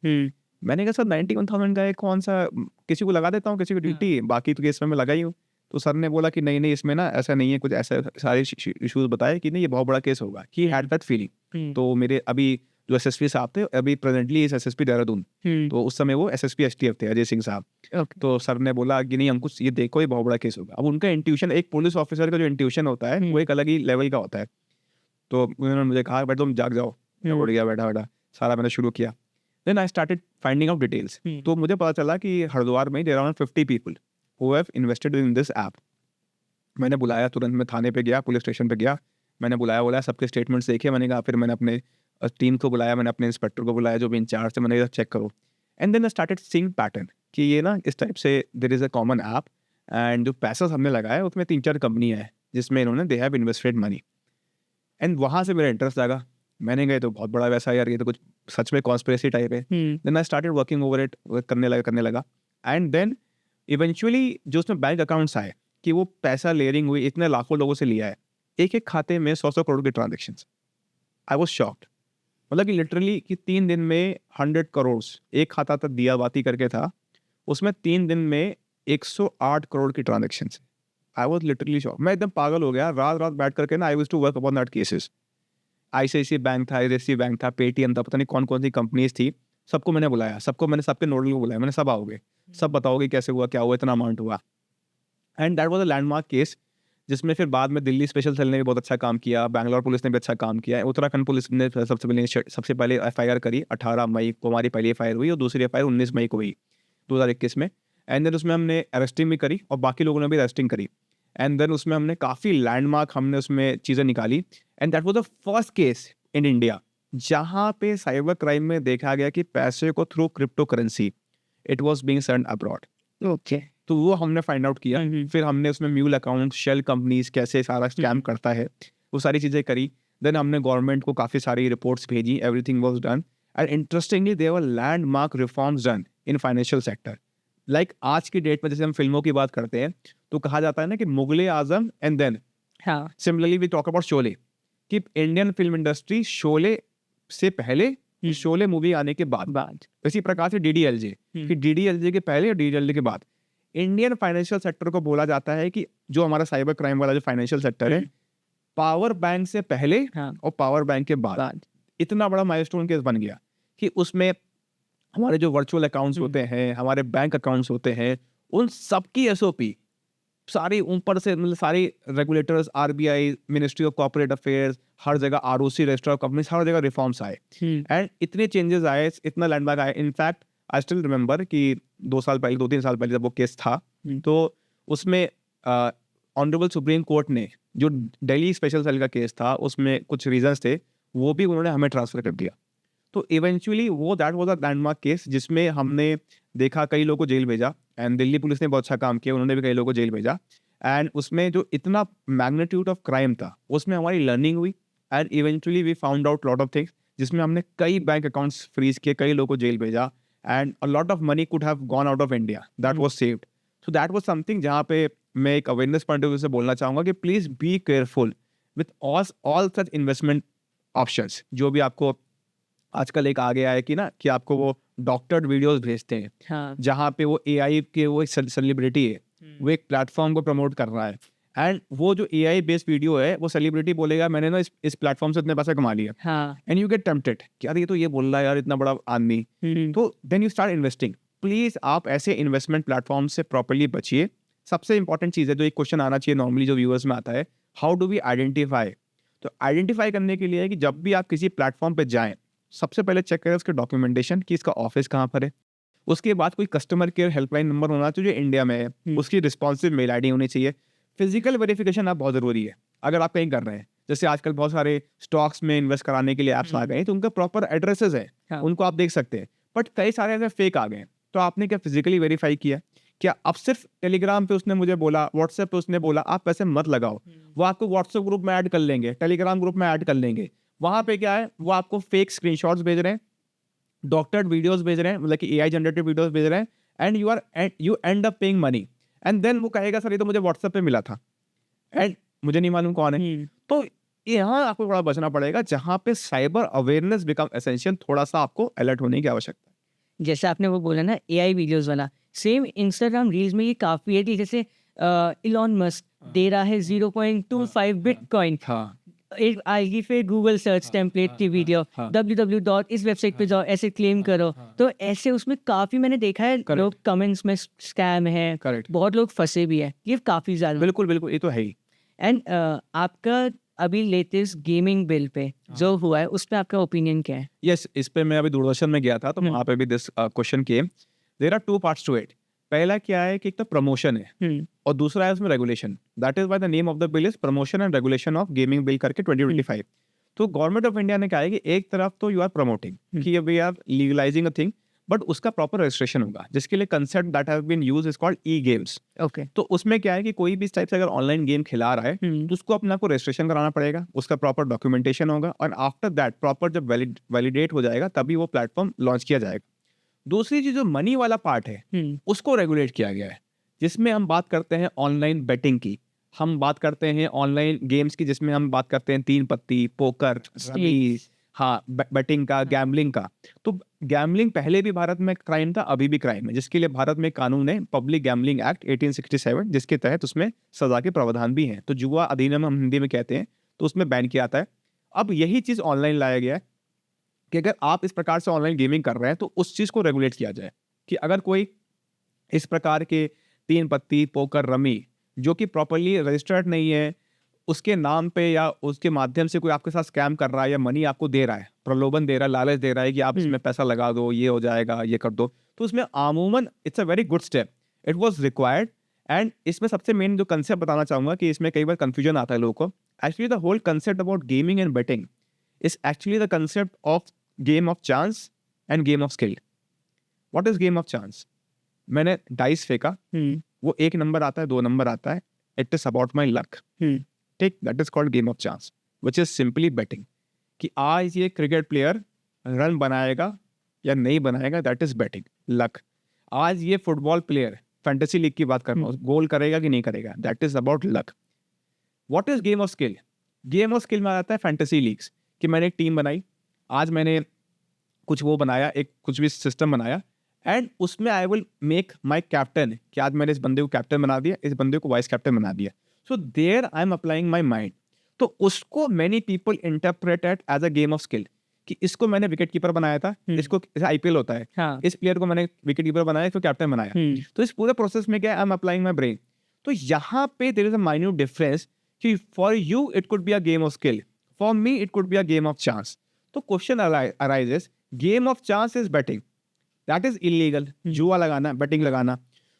मैंने कहा सर 91,000 का है, कौन सा, किसी को लगा देता हूँ, किसी को ड्यूटी, बाकी तो केस में मैं लगाई हूँ। तो सर ने बोला कि नहीं इसमें ना ऐसा नहीं है, कुछ ऐसे सारे इश्यूज बताए कि नहीं ये बहुत बड़ा केस होगा। He had that feeling. तो मेरे अभी जो एसएसपी साहब थे, अभी प्रेजेंटली इस एसएसपी देहरादून, तो उस समय वो एसएसपी एसटीएफ थे, अजय सिंह साहब। तो सर ने बोला कि नहीं अंकुश ये देखो, ये बहुत बड़ा केस होगा। अब उनका इंट्यूशन, एक पुलिस ऑफिसर का जो इंट्यूशन होता है वो एक अलग ही लेवल का होता है। तो उन्होंने मुझे कहा बैठ तुम जाग जाओ, मैं उठ गया, बैठा सारा मैंने शुरू किया। Then I started finding out details. तो मुझे पता चला कि हरिद्वार में there are 50 people who have invested in this app. मैंने बुलाया, तुरंत मैं थाने पे गया, पुलिस स्टेशन पे गया, मैंने बुलाया सबके स्टेटमेंट्स देखे। मैंने कहा, फिर मैंने अपने टीम को बुलाया, मैंने अपने इंस्पेक्टर को बुलाया जो भी इंचार्ज थे, मैंने कहा चेक करो। And then I started seeing pattern कि ये ना इस टाइप से there is a common app, and जो पैसा हमने लगाया उसमें 3-4 कंपनियाँ हैं जिसमें इन्होंने they have invested money. And वहाँ से मेरा इंटरेस्ट जागा। मैंने कहा तो बहुत बड़ा वैसा यार, ये तो कुछ सच में कॉन्स्पिरेसी टाइप है। Then I started working over it, करने लगा। एंड देन इवेंचुअली जो उसमें बैंक अकाउंट्स आए कि वो पैसा लेयरिंग हुई, इतने लाखों लोगों से लिया है, एक खाते में 100 करोड़ की ट्रांजेक्शन्स। I was shocked. मतलब कि लिटरली कि 3 दिन में 100 करोड़, एक खाता तक दिया बाती करके था, उसमें 3 दिन में 108 करोड़ की transactions. I was literally shocked. मैं एकदम पागल हो गया। रात बैठ करके ना I used to work upon that cases. ICICI bank था, एचडीएफसी बैंक था, पेटीएम था, पता नहीं कौन कौन सी कंपनीज थी, सबको मैंने बुलाया, सबके नोडल को बुलाया, मैंने सब आओगे, सब बताओगे कैसे हुआ, क्या हुआ, इतना अमाउंट हुआ। And that was a landmark case जिसमें फिर बाद में दिल्ली स्पेशल सेल ने भी बहुत अच्छा काम किया, बैंगलोर पुलिस ने भी अच्छा काम किया, उत्तराखंड पुलिस ने सबसे पहले एफआईआर करी। 18 मई को हमारी पहली एफआईआर हुई और दूसरी एफआईआर 19 मई को हुई 2021 में। एंड देन उसमें हमने अरेस्टिंग भी करी और बाकी लोगों ने भी अरेस्टिंग करी। एंड देन उसमें हमने काफ़ी लैंडमार्क हमने उसमें चीज़ें निकाली। And that was the first case in India जहाँ पे साइबर क्राइम में देखा गया कि पैसे को through crypto currency it was being send abroad. Okay. तो वो हमने फाइंड आउट किया। फिर हमने उसमें म्यूल अकाउंट, शेल कंपनीज कैसे सारा स्कैम करता है, वो सारी चीज़ें करी। देन हमने गवर्नमेंट को काफ़ी सारी रिपोर्ट्स भेजी, everything was done. And interestingly there were landmark reforms done in financial sector. Like आज की डेट में जैसे हम फिल्मों की बात करते हैं तो कहा जाता है ना कि मुगले आजम एंड देन हाँ। Similarly we talk about Sholay, कि इंडियन फिल्म इंडस्ट्री शोले से पहले शोले मूवी आने के बाद इसी प्रकार से डीडीएलजे कि डीडीएलजे के पहले और डीडीएलजे के बाद इंडियन फाइनेंशियल सेक्टर को बोला जाता है कि जो हमारा साइबर क्राइम वाला जो फाइनेंशियल सेक्टर है, पावर बैंक से पहले और पावर बैंक के बाद इतना बड़ा माइलस्टोन केस बन गया कि उसमें हमारे जो वर्चुअल अकाउंट्स होते हैं, हमारे बैंक अकाउंट्स होते हैं, उन सबकी एसओपी सारी ऊपर से मतलब सारी regulators, RBI, ministry of corporate affairs, हर जगह आरओसी, रजिस्टर ऑफ कंपनीज, हर जगह रिफॉर्म्स आए एंड इतने चेंजेस आए, इतना लैंडमार्क आए। इनफैक्ट आई स्टिल रिमेंबर कि 2 3 साल पहले जब वो केस था तो उसमें ऑनरेबल सुप्रीम कोर्ट ने जो दिल्ली स्पेशल सेल का केस था उसमें कुछ रीजंस थे, वो भी उन्होंने हमें ट्रांसफर कर दिया। तो इवेंचुअली वो that was a landmark case जिसमें हमने देखा कई लोगों को जेल भेजा एंड दिल्ली पुलिस ने बहुत अच्छा काम किया, उन्होंने भी कई लोगों को जेल भेजा एंड उसमें जो इतना मैग्नीट्यूड ऑफ क्राइम था उसमें हमारी लर्निंग हुई and eventually we found out lot of things जिसमें हमने कई बैंक अकाउंट्स फ्रीज किए, कई लोगों को जेल भेजा and a lot of money could have gone out of India that was saved. So that was something जहाँ पे मैं एक अवेयरनेस पॉइंट ऑफ व्यू से बोलना चाहूँगा कि please be careful with all such investment options. जो भी आपको आजकल एक आ गया है कि ना कि आपको वो डॉक्टर्ड वीडियोस भेजते हैं जहाँ पे वो एआई के वो एक सेलिब्रिटी है, वो एक प्लेटफॉर्म को प्रमोट कर रहा है एंड वो जो एआई बेस्ड वीडियो है वो सेलिब्रिटी बोलेगा मैंने ना इस प्लेटफॉर्म से इतने पैसे कमा लिया एंड यू गेट टेम्प्टेड कि यार ये तो ये बोल रहा है यार इतना बड़ा आदमी, तो then you start investing. Please आप ऐसे इन्वेस्टमेंट प्लेटफॉर्म से प्रॉपर्ली बचिए। सबसे इंपॉर्टेंट चीज़ है जो एक क्वेश्चन आना चाहिए नॉर्मली जो व्यूअर्स में आता है, हाउ डू वी आइडेंटिफाई। तो आइडेंटिफाई करने के लिए है कि जब भी आप किसी प्लेटफॉर्म पे जाएं सबसे पहले चेक करें उसके डॉक्यूमेंटेशन कि इसका ऑफिस कहाँ पर है, उसके बाद कोई कस्टमर केयर हेल्पलाइन नंबर होना चाहिए जो इंडिया में है, उसकी रिस्पॉन्सिव मेल आईडी होनी चाहिए। फिजिकल वेरिफिकेशन आप बहुत ज़रूरी है अगर आप कहीं कर रहे हैं, जैसे आजकल बहुत सारे स्टॉक्स में इन्वेस्ट कराने के लिए ऐप्स आ गए हैं तो उनका प्रॉपर एड्रेसेस है, उनको आप देख सकते हैं, बट कई सारे ऐसे फेक आ गए हैं। तो आपने क्या फिजिकली वेरीफाई किया? क्या अब सिर्फ टेलीग्राम पे उसने मुझे बोला, व्हाट्सएप पे उसने बोला, आप पैसे मत लगाओ, वो आपको व्हाट्सएप ग्रुप में ऐड कर लेंगे, टेलीग्राम ग्रुप में ऐड कर लेंगे। वहां पे क्या है, वो आपको फेक स्क्रीनशॉट्स भेज रहे हैं, डॉक्टर्ड वीडियोस भेज रहे हैं, मतलब कि एआई जनरेटेड वीडियोस भेज रहे हैं and you end up paying money and then वो कहेगा सर ये तो मुझे व्हाट्सएप पे मिला था एंड मुझे नहीं मालूम कौन है। तो यहाँ आपको थोड़ा बचना पड़ेगा, जहाँ पे साइबर अवेयरनेस बिकम एसेंशियल, थोड़ा सा आपको अलर्ट होने की आवश्यकता है। जैसे आपने वो बोला ना एआई वीडियोस वाला, सेम इंस्टाग्राम रील्स में ये काफ़ी है कि जैसे इलॉन मस्क दे रहा है 0.25 बिटकॉइन, एक आएगी फिर गूगल सर्च टेम्पलेट की वीडियो, www. इस वेबसाइट पे जाओ, ऐसे क्लेम करो। तो ऐसे उसमें काफ़ी मैंने देखा है लोग कमेंट्स में स्कैम है, बहुत लोग फंसे भी है, ये काफ़ी ज़्यादा। बिल्कुल बिल्कुल, ये तो है ही। एंड आपका अभी लेटेस्ट गेमिंग बिल पे जो हुआ है उस पर आपका ओपिनियन क्या है? यस, इस पे मैं अभी दूरदर्शन में गया था तो वहाँ पे भी this question came. There are 2 parts to it. पहला क्या है कि एक तो प्रमोशन है और दूसरा है उसमें regulation. That is why the name of the bill is promotion and regulation of gaming bill करके 2025। तो गवर्नमेंट ऑफ इंडिया ने कहा है कि एक तरफ तो यू आर प्रमोटिंग कि we are legalizing a thing, but उसका प्रॉपर रजिस्ट्रेशन होगा जिसके लिए concept that have been used is called e games. Okay, तो उसमें क्या है कि कोई भी इस टाइप से अगर ऑनलाइन गेम खिला रहा है तो उसको अपने आपको रजिस्ट्रेशन कराना पड़ेगा, उसका प्रॉपर डॉक्यूमेंटेशन होगा और आफ्टर दैट प्रॉपर जब वैलिडेट हो जाएगा तभी वो प्लेटफॉर्म लॉन्च किया जाएगा। दूसरी चीज जो मनी वाला पार्ट है उसको रेगुलेट किया गया है, जिसमें हम बात करते हैं ऑनलाइन बेटिंग की, हम बात करते हैं ऑनलाइन गेम्स की, जिसमें हम बात करते हैं 3 पत्ती, पोकर, रमी, हाँ बेटिंग का, गैम्बलिंग का। तो गैम्बलिंग पहले भी भारत में क्राइम था, अभी भी क्राइम है, जिसके लिए भारत में कानून है पब्लिक गैम्बलिंग एक्ट 1867, जिसके तहत उसमें सजा के प्रावधान भी हैं। तो जुआ अधिनियम हम हिंदी में कहते हैं, तो उसमें बैन किया आता है। अब यही चीज ऑनलाइन लाया गया है कि अगर आप इस प्रकार से ऑनलाइन गेमिंग कर रहे हैं तो उस चीज को रेगुलेट किया जाए कि अगर कोई इस प्रकार के 3 पत्ती, पोकर, रमी जो कि प्रॉपरली रजिस्टर्ड नहीं है, उसके नाम पे या उसके माध्यम से कोई आपके साथ स्कैम कर रहा है या मनी आपको दे रहा है, प्रलोभन दे रहा है, लालच दे रहा है कि आप इसमें पैसा लगा दो, ये हो जाएगा, ये कर दो, तो उसमें आमूमन it's a very good step, it was required. And इसमें सबसे मेन जो कंसेप्ट बताना चाहूंगा कि इसमें कई बार कंफ्यूजन आता है लोगों को। Actually the whole concept about gaming and betting is actually the concept of game of chance and game of skill. What is game of chance? मैंने डाइस फेंका, वो 1 नंबर आता है, 2 नंबर आता है, it is about my luck, ठीक, that is called game of chance, which is simply betting कि आज ये क्रिकेट प्लेयर रन बनाएगा या नहीं बनाएगा, दैट इज बेटिंग, लक। आज ये फुटबॉल प्लेयर, फैंटेसी लीग की बात कर रहा हूँ, गोल करेगा कि नहीं करेगा, that is about luck. What is game of skill? Game of skill में आ जाता है फैंटेसी लीग्स कि मैंने एक टीम बनाई, आज मैंने कुछ वो बनाया, एक कुछ भी सिस्टम बनाया, एंड उसमें I will make my captain कि आज मैंने इस बंदे को कैप्टन बना दिया, इस बंदे को वाइस कैप्टन बना दिया. So there I am applying my mind. तो उसको many people interpret at as a game of skill कि इसको मैंने विकेट कीपर बनाया था, इसको आईपीएल होता है, हाँ. इस प्लेयर को मैंने विकेट कीपर बनाया, इसको कैप्टन बनाया. तो इस पूरे प्रोसेस में क्या है, I am applying my brain. तो यहाँ पे there is a minute difference कि for you it could be a game of skill, for me it could be a game of chance. तो question arises, game of chance is betting, that is illegal. जुआ लगाना, बैटिंग लगाना,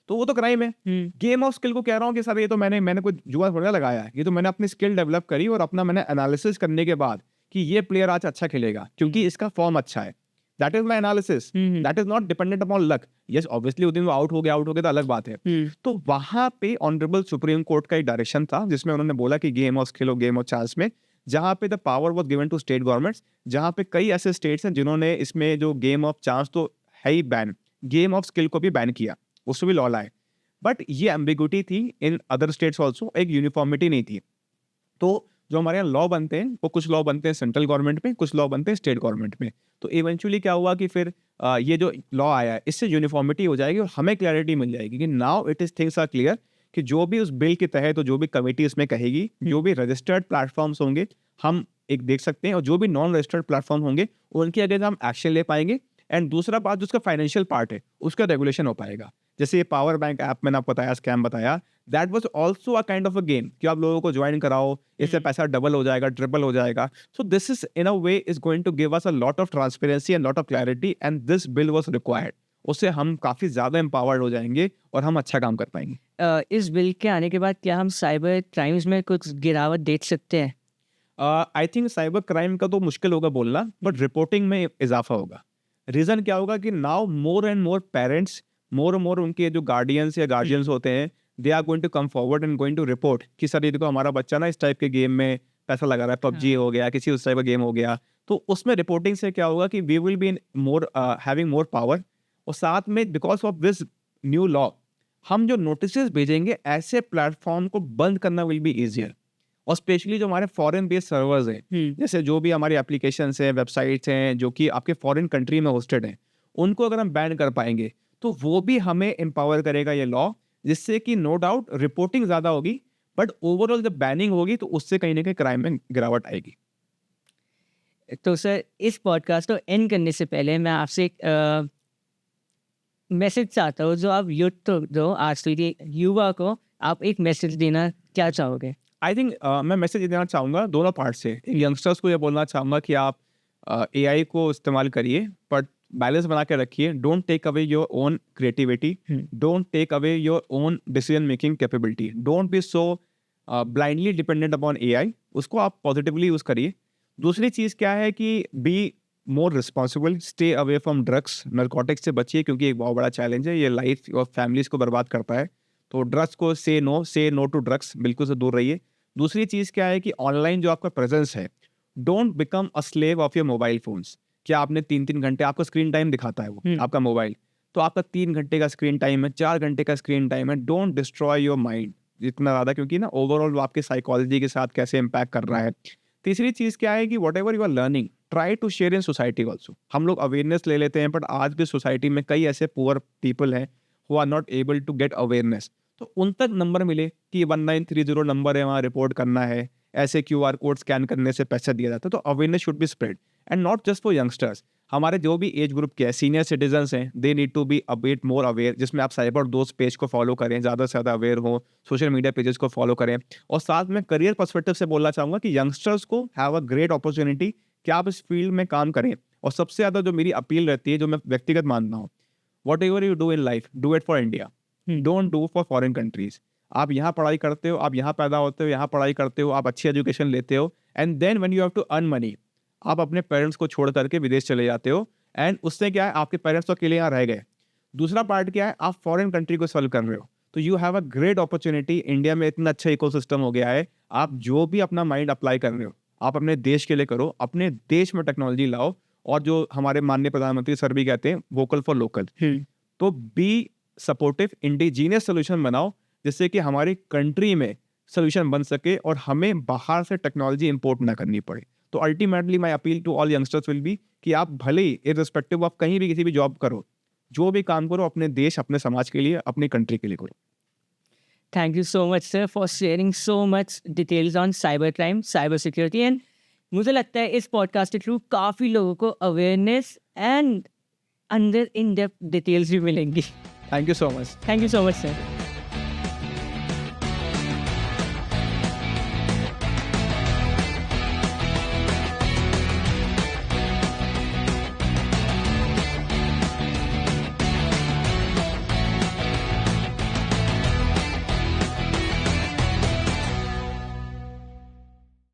तो वो तो क्राइम है. गेम ऑफ स्किल को कह रहा हूँ कि सर ये तो मैंने कोई जुआ थोड़ा लगाया है, ये तो मैंने अपनी स्किल डेवलप करी और अपना मैंने एनालिसिस करने के बाद कि ये प्लेयर आज अच्छा खेलेगा क्योंकि इसका फॉर्म अच्छा है. That is my analysis, that is not dependent upon luck. Yes obviously उस दिन वो आउट हो गया तो अलग बात है. तो वहां पे ऑनरेबल सुप्रीम कोर्ट का एक डायरेक्शन था जिसमें उन्होंने बोला कि गेम ऑफ स्किल और गेम ऑफ चांस में, जहां पे the power was given to state governments, जहां पे कई ऐसे स्टेट्स हैं जिन्होंने इसमें जो गेम ऑफ चांस तो है ही बैन, गेम ऑफ स्किल को भी बैन किया, उसमें भी लॉ लाए. बट ये एम्बिग्यूटी थी इन अदर स्टेट्स ऑल्सो, एक यूनिफॉर्मिटी नहीं थी. तो जो हमारे यहाँ लॉ बनते हैं वो कुछ लॉ बनते हैं सेंट्रल गवर्नमेंट में, कुछ लॉ बनते हैं स्टेट गवर्नमेंट में. तो इवेंचुअली क्या हुआ कि फिर ये जो लॉ आया है इससे यूनिफॉर्मिटी हो जाएगी और हमें क्लैरिटी मिल जाएगी कि now it is things are clear कि जो भी उस बिल के तहत, तो जो भी कमेटी इसमें कहेगी, जो भी रजिस्टर्ड प्लेटफॉर्म्स होंगे हम एक देख सकते हैं, और जो भी नॉन रजिस्टर्ड प्लेटफॉर्म होंगे उनके अगेंस्ट हम एक्शन ले पाएंगे. एंड दूसरा बात, जो उसका फाइनेंशियल पार्ट है उसका रेगुलेशन हो पाएगा. जैसे ये पावर बैंक ऐप मैंने आपको बताया, स्कैम बताया, that was also a kind of a game कि आप लोगों को ज्वाइन कराओ, इससे पैसा डबल हो जाएगा, ट्रिपल हो जाएगा. So this is in a way is going to give us a lot of transparency and lot of clarity, and this bill was required. उससे हम काफी ज्यादा एम्पावर्ड हो जाएंगे और हम अच्छा काम कर पाएंगे. इस बिल के आने के बाद क्या हम साइबर क्राइम्स में कुछ गिरावट देख सकते हैं? आई थिंक साइबर क्राइम का तो मुश्किल होगा बोलना, बट रिपोर्टिंग में इजाफा होगा. रीजन क्या होगा कि now more and more parents, more और मोर उनके जो गार्डियंस या गार्जियंस होते हैं, they are going to come forward and going to report कि सर ये देखो हमारा बच्चा ना इस टाइप के गेम में पैसा लगा रहा है, पबजी हो गया, किसी उस टाइप का गेम हो गया. तो उसमें रिपोर्टिंग से क्या होगा कि we will be more having more power. और साथ में because of this new law हम जो नोटिस भेजेंगे ऐसे प्लेटफॉर्म को बंद करना विल बी ईजियर. और स्पेशली जो हमारे फॉरेन बेस्ड सर्वर्स हैं, जैसे जो भी हमारी एप्लीकेशंस हैं, वेबसाइट्स हैं जो कि आपके फॉरेन कंट्री में होस्टेड हैं, उनको अगर हम बैन कर पाएंगे तो वो भी हमें एम्पावर करेगा ये लॉ, जिससे कि नो डाउट रिपोर्टिंग ज़्यादा होगी, बट ओवरऑल जब बैनिंग होगी तो उससे कहीं ना कहीं क्राइम में गिरावट आएगी. तो सर इस पॉडकास्ट को एंड करने से पहले मैं आपसे एक मैसेज चाहता हूँ, जो आप यूथ जो आजकल के युवा को आप एक मैसेज देना क्या चाहोगे? आई थिंक मैं मैसेज देना चाहूँगा दोनों पार्ट से. यंगस्टर्स को ये बोलना चाहूँगा कि आप AI को इस्तेमाल करिए, बट बैलेंस बना के रखिए. Don't take away your own creativity, don't take away your own decision making capability, don't be so blindly dependent upon AI. उसको आप पॉजिटिवली यूज़ करिए. दूसरी चीज़ क्या है कि be more responsible, stay away from drugs, narcotics से बचिए क्योंकि एक बहुत बड़ा चैलेंज है, ये लाइफ और फैमिलीज को बर्बाद करता है. तो ड्रग्स को से नो टू ड्रग्स, बिल्कुल से दूर रहिए. दूसरी चीज़ क्या है कि ऑनलाइन जो आपका प्रेजेंस है, don't become a slave of your mobile phones. क्या आपने 3-3 घंटे आपका स्क्रीन टाइम दिखाता है वो आपका मोबाइल, तो आपका 3 घंटे का स्क्रीन टाइम है, 4 घंटे का स्क्रीन टाइम है. डोंट डिस्ट्रॉय योर माइंड इतना ज़्यादा, क्योंकि ना ओवरऑल वो आपकी साइकोलॉजी के साथ कैसे इम्पैक्ट कर रहा है. तीसरी चीज़ क्या है कि whatever you are learning, try to share in society also. हम लोग अवेयरनेस ले लेते हैं, बट आज की सोसाइटी में कई ऐसे पुअर पीपल हैं who are not able to get awareness. तो उन तक नंबर मिले कि 1930 नंबर है, वहाँ रिपोर्ट करना है, ऐसे QR कोड स्कैन करने से पैसा दिया जाता है. तो awareness should be spread, and not just for youngsters. हमारे जो भी एज ग्रुप के सीनियर सिटीजन्स हैं, they need to be a bit more aware, जिसमें आप साइबर दोस्त पेज को फॉलो करें, ज़्यादा से ज़्यादा अवेयर हो, सोशल मीडिया पेजेस को फॉलो करें. और साथ में करियर पर्सपेक्टिव से बोलना चाहूँगा कि यंगस्टर्स को हैव अ ग्रेट अपॉर्चुनिटी कि आप इस फील्ड में काम करें. और सबसे ज़्यादा जो मेरी अपील रहती है, जो मैं व्यक्तिगत मानता हूँ, what ever you do in life, do it for India, don't do for foreign countries. आप यहाँ पढ़ाई करते हो, आप यहाँ पैदा होते हो, यहाँ पढ़ाई करते हो, आप अच्छी एजुकेशन लेते हो, and then when you have to earn money, आप अपने पेरेंट्स को छोड़ करके विदेश चले जाते हो. एंड उससे क्या है, आपके पेरेंट्स तो अकेले यहाँ रह गए. दूसरा पार्ट क्या है, आप फॉरेन कंट्री को सॉल्व कर रहे हो. तो you have a great opportunity. India में इतना अच्छा इकोसिस्टम हो गया है, आप जो भी अपना माइंड अप्लाई कर रहे हो, आप अपने देश के लिए करो, अपने देश में टेक्नोलॉजी लाओ. और जो हमारे माननीय प्रधानमंत्री सर भी कहते हैं, वोकल फॉर लोकल. तो बी सपोर्टिव, इंडिजीनियस सोल्यूशन बनाओ, जिससे कि हमारी कंट्री में सोल्यूशन बन सके और हमें बाहर से टेक्नोलॉजी इंपोर्ट ना करनी पड़े. तो ultimately my appeal to all youngsters will be कि आप भले ही इररिस्पेक्टिव ऑफ कहीं भी किसी भी जॉब करो, जो भी काम करो अपने देश, अपने समाज के लिए, अपनी कंट्री के लिए करो। Thank you so much, sir, for sharing so much details on cybercrime, cyber security, and मुझे लगता है इस पॉडकास्ट के थ्रू काफ़ी लोगों को अवेयरनेस एंड अंदर इन डेप्थ डिटेल्स भी मिलेंगी। Thank you so much. Thank you so much, sir.